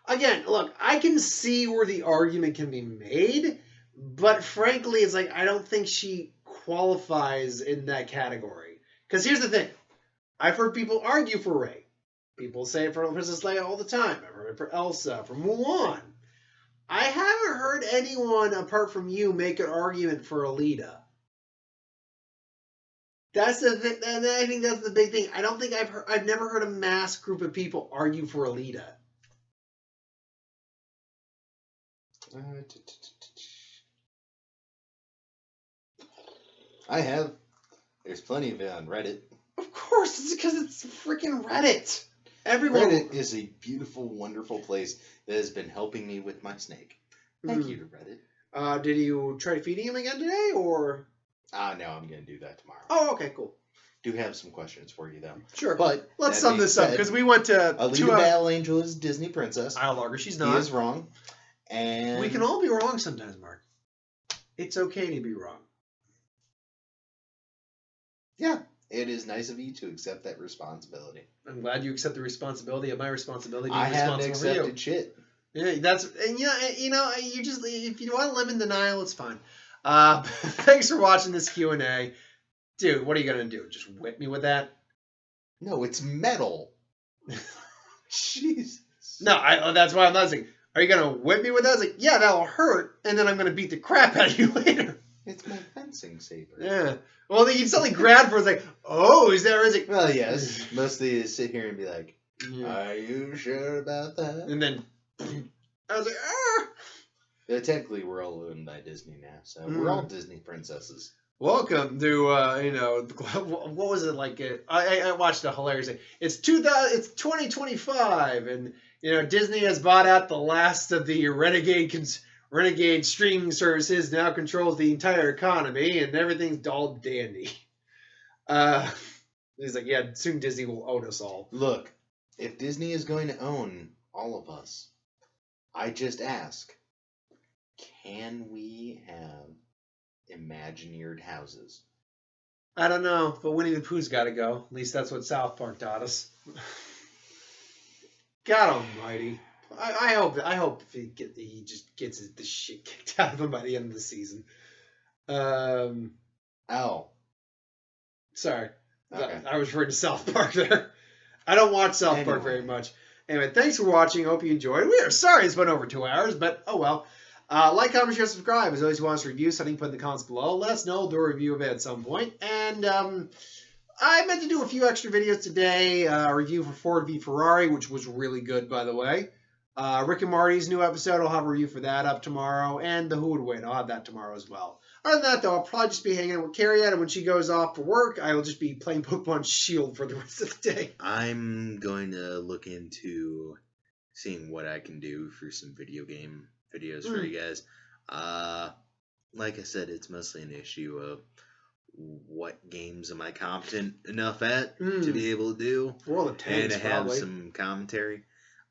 Again, look, I can see where the argument can be made, but frankly, it's like I don't think she qualifies in that category. Because here's the thing. I've heard people argue for Rey. People say it for Princess Leia all the time. I've heard it for Elsa, for Mulan. I haven't heard anyone, apart from you, make an argument for Alita. That's the thing, and I think that's the big thing. I don't think I've never heard a mass group of people argue for Alita. I have. There's plenty of it on Reddit. Of course, it's because it's freaking Reddit. Everyone. Reddit is a beautiful, wonderful place that has been helping me with my snake. Thank you to Reddit. Did you try feeding him again today, or? No, I'm going to do that tomorrow. Oh, okay, cool. Do have some questions for you, though. Sure. But let's that sum being this up, said, because we went to Alita Battle Angel is Disney princess. I'll argue she's He not. is wrong. And We can all be wrong sometimes, Mark. It's okay to be wrong. Yeah, it is nice of you to accept that responsibility. I'm glad you accept the responsibility of my responsibility being I haven't responsible for you. accepted shit. Yeah, you just if you want to live in denial, it's fine. Thanks for watching this Q&A, dude. What are you gonna do? Just whip me with that? No, it's metal. Jesus. No, that's why I'm not saying. Are you gonna whip me with that? I was like, yeah, that'll hurt, and then I'm gonna beat the crap out of you later. It's my fencing saber. Yeah. Well, then you suddenly grab for it. It's like, oh, is that right? Well, yes. Mostly you sit here and be like, Yeah. are you sure about that? And then I was like, ah. Yeah, technically, we're all owned by Disney now, so we're all Disney princesses. Welcome to what was it like? I watched a hilarious thing. It's 2025, and Disney has bought out the last of the renegade streaming services. Now controls the entire economy, and everything's all dandy. He's like, yeah, soon Disney will own us all. Look, if Disney is going to own all of us, I just ask, can we have Imagineered houses? I don't know, but Winnie the Pooh's got to go. At least that's what South Park taught us. God Almighty! I hope he just gets the shit kicked out of him by the end of the season. Oh, sorry, okay. I was referring to South Park there. I don't watch South Park very much. Anyway, thanks for watching. Hope you enjoyed. We are sorry it's been over 2 hours, but oh well. Like, comment, share, subscribe. As always, who wants to review something, put in the comments below. Let us know. We'll do a review of it at some point. And I meant to do a few extra videos today. A review for Ford v Ferrari, which was really good, by the way. Rick and Morty's new episode, I'll have a review for that up tomorrow. And the Who Would Win, I'll have that tomorrow as well. Other than that, though, I'll probably just be hanging out with Carrie and when she goes off for work, I will just be playing Pokemon Shield for the rest of the day. I'm going to look into seeing what I can do for some video game videos for you guys. Like I said, it's mostly an issue of what games am I competent enough at to be able to do, World of Tanks, and to probably. have some commentary.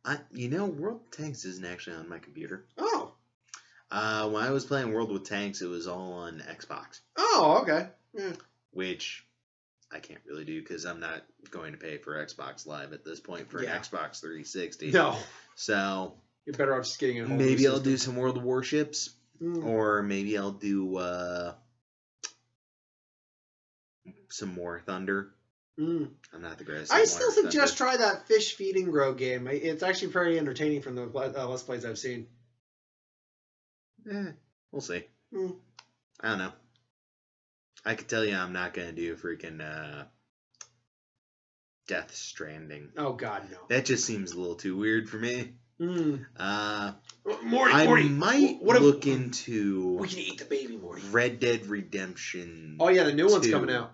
World of Tanks isn't actually on my computer. Oh. When I was playing World with Tanks, it was all on Xbox. Oh, okay. Yeah. Which I can't really do because I'm not going to pay for Xbox Live at this point for an Xbox 360. No. So you're better off just getting a whole maybe I'll do some World of Warships, or maybe I'll do some War Thunder. I'm not the greatest. I still suggest try that fish feed and grow game. It's actually pretty entertaining from the Let's Plays I've seen. We'll see. I don't know. I could tell you I'm not going to do freaking Death Stranding. Oh, God, no. That just seems a little too weird for me. Morty, I might look into... We can eat the baby, Morty. Red Dead Redemption. Oh, yeah, the new one's coming out.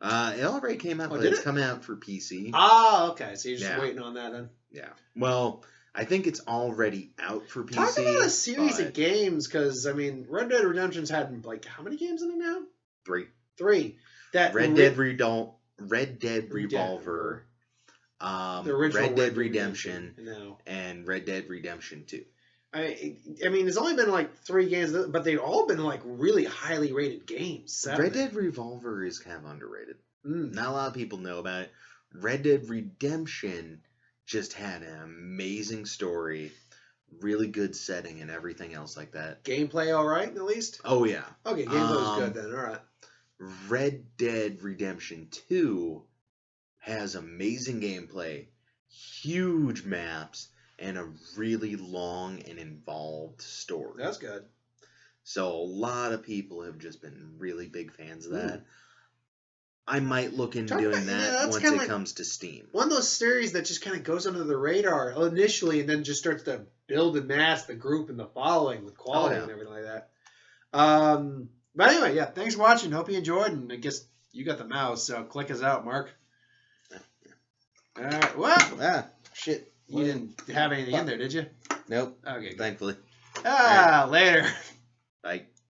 It already came out, but it's coming out for PC. Ah, okay. So you're just waiting on that then? Yeah. Well, I think it's already out for PC. Talk about a series of games, because, Red Dead Redemption's had, how many games in it now? 3. 3. That Red Dead Revolver. The original Red Dead Redemption. No. And Red Dead Redemption 2. There's only been 3 games, but they've all been really highly rated games. Red Dead Revolver is kind of underrated. Not a lot of people know about it. Red Dead Redemption just had an amazing story, really good setting, and everything else like that. Gameplay all right, at least? Oh, yeah. Okay, gameplay was good then. All right. Red Dead Redemption 2 has amazing gameplay, huge maps, and a really long and involved story. That's good. So a lot of people have just been really big fans of that. I might look into doing that once it comes to Steam. One of those series that just kind of goes under the radar initially and then just starts to build and mass the group and the following with quality and everything like that. But anyway, thanks for watching. Hope you enjoyed, and I guess you got the mouse, so click us out, Mark. All right. Well, shit. You didn't have anything in there, did you? Nope. Okay. Good. Thankfully. Later. Bye.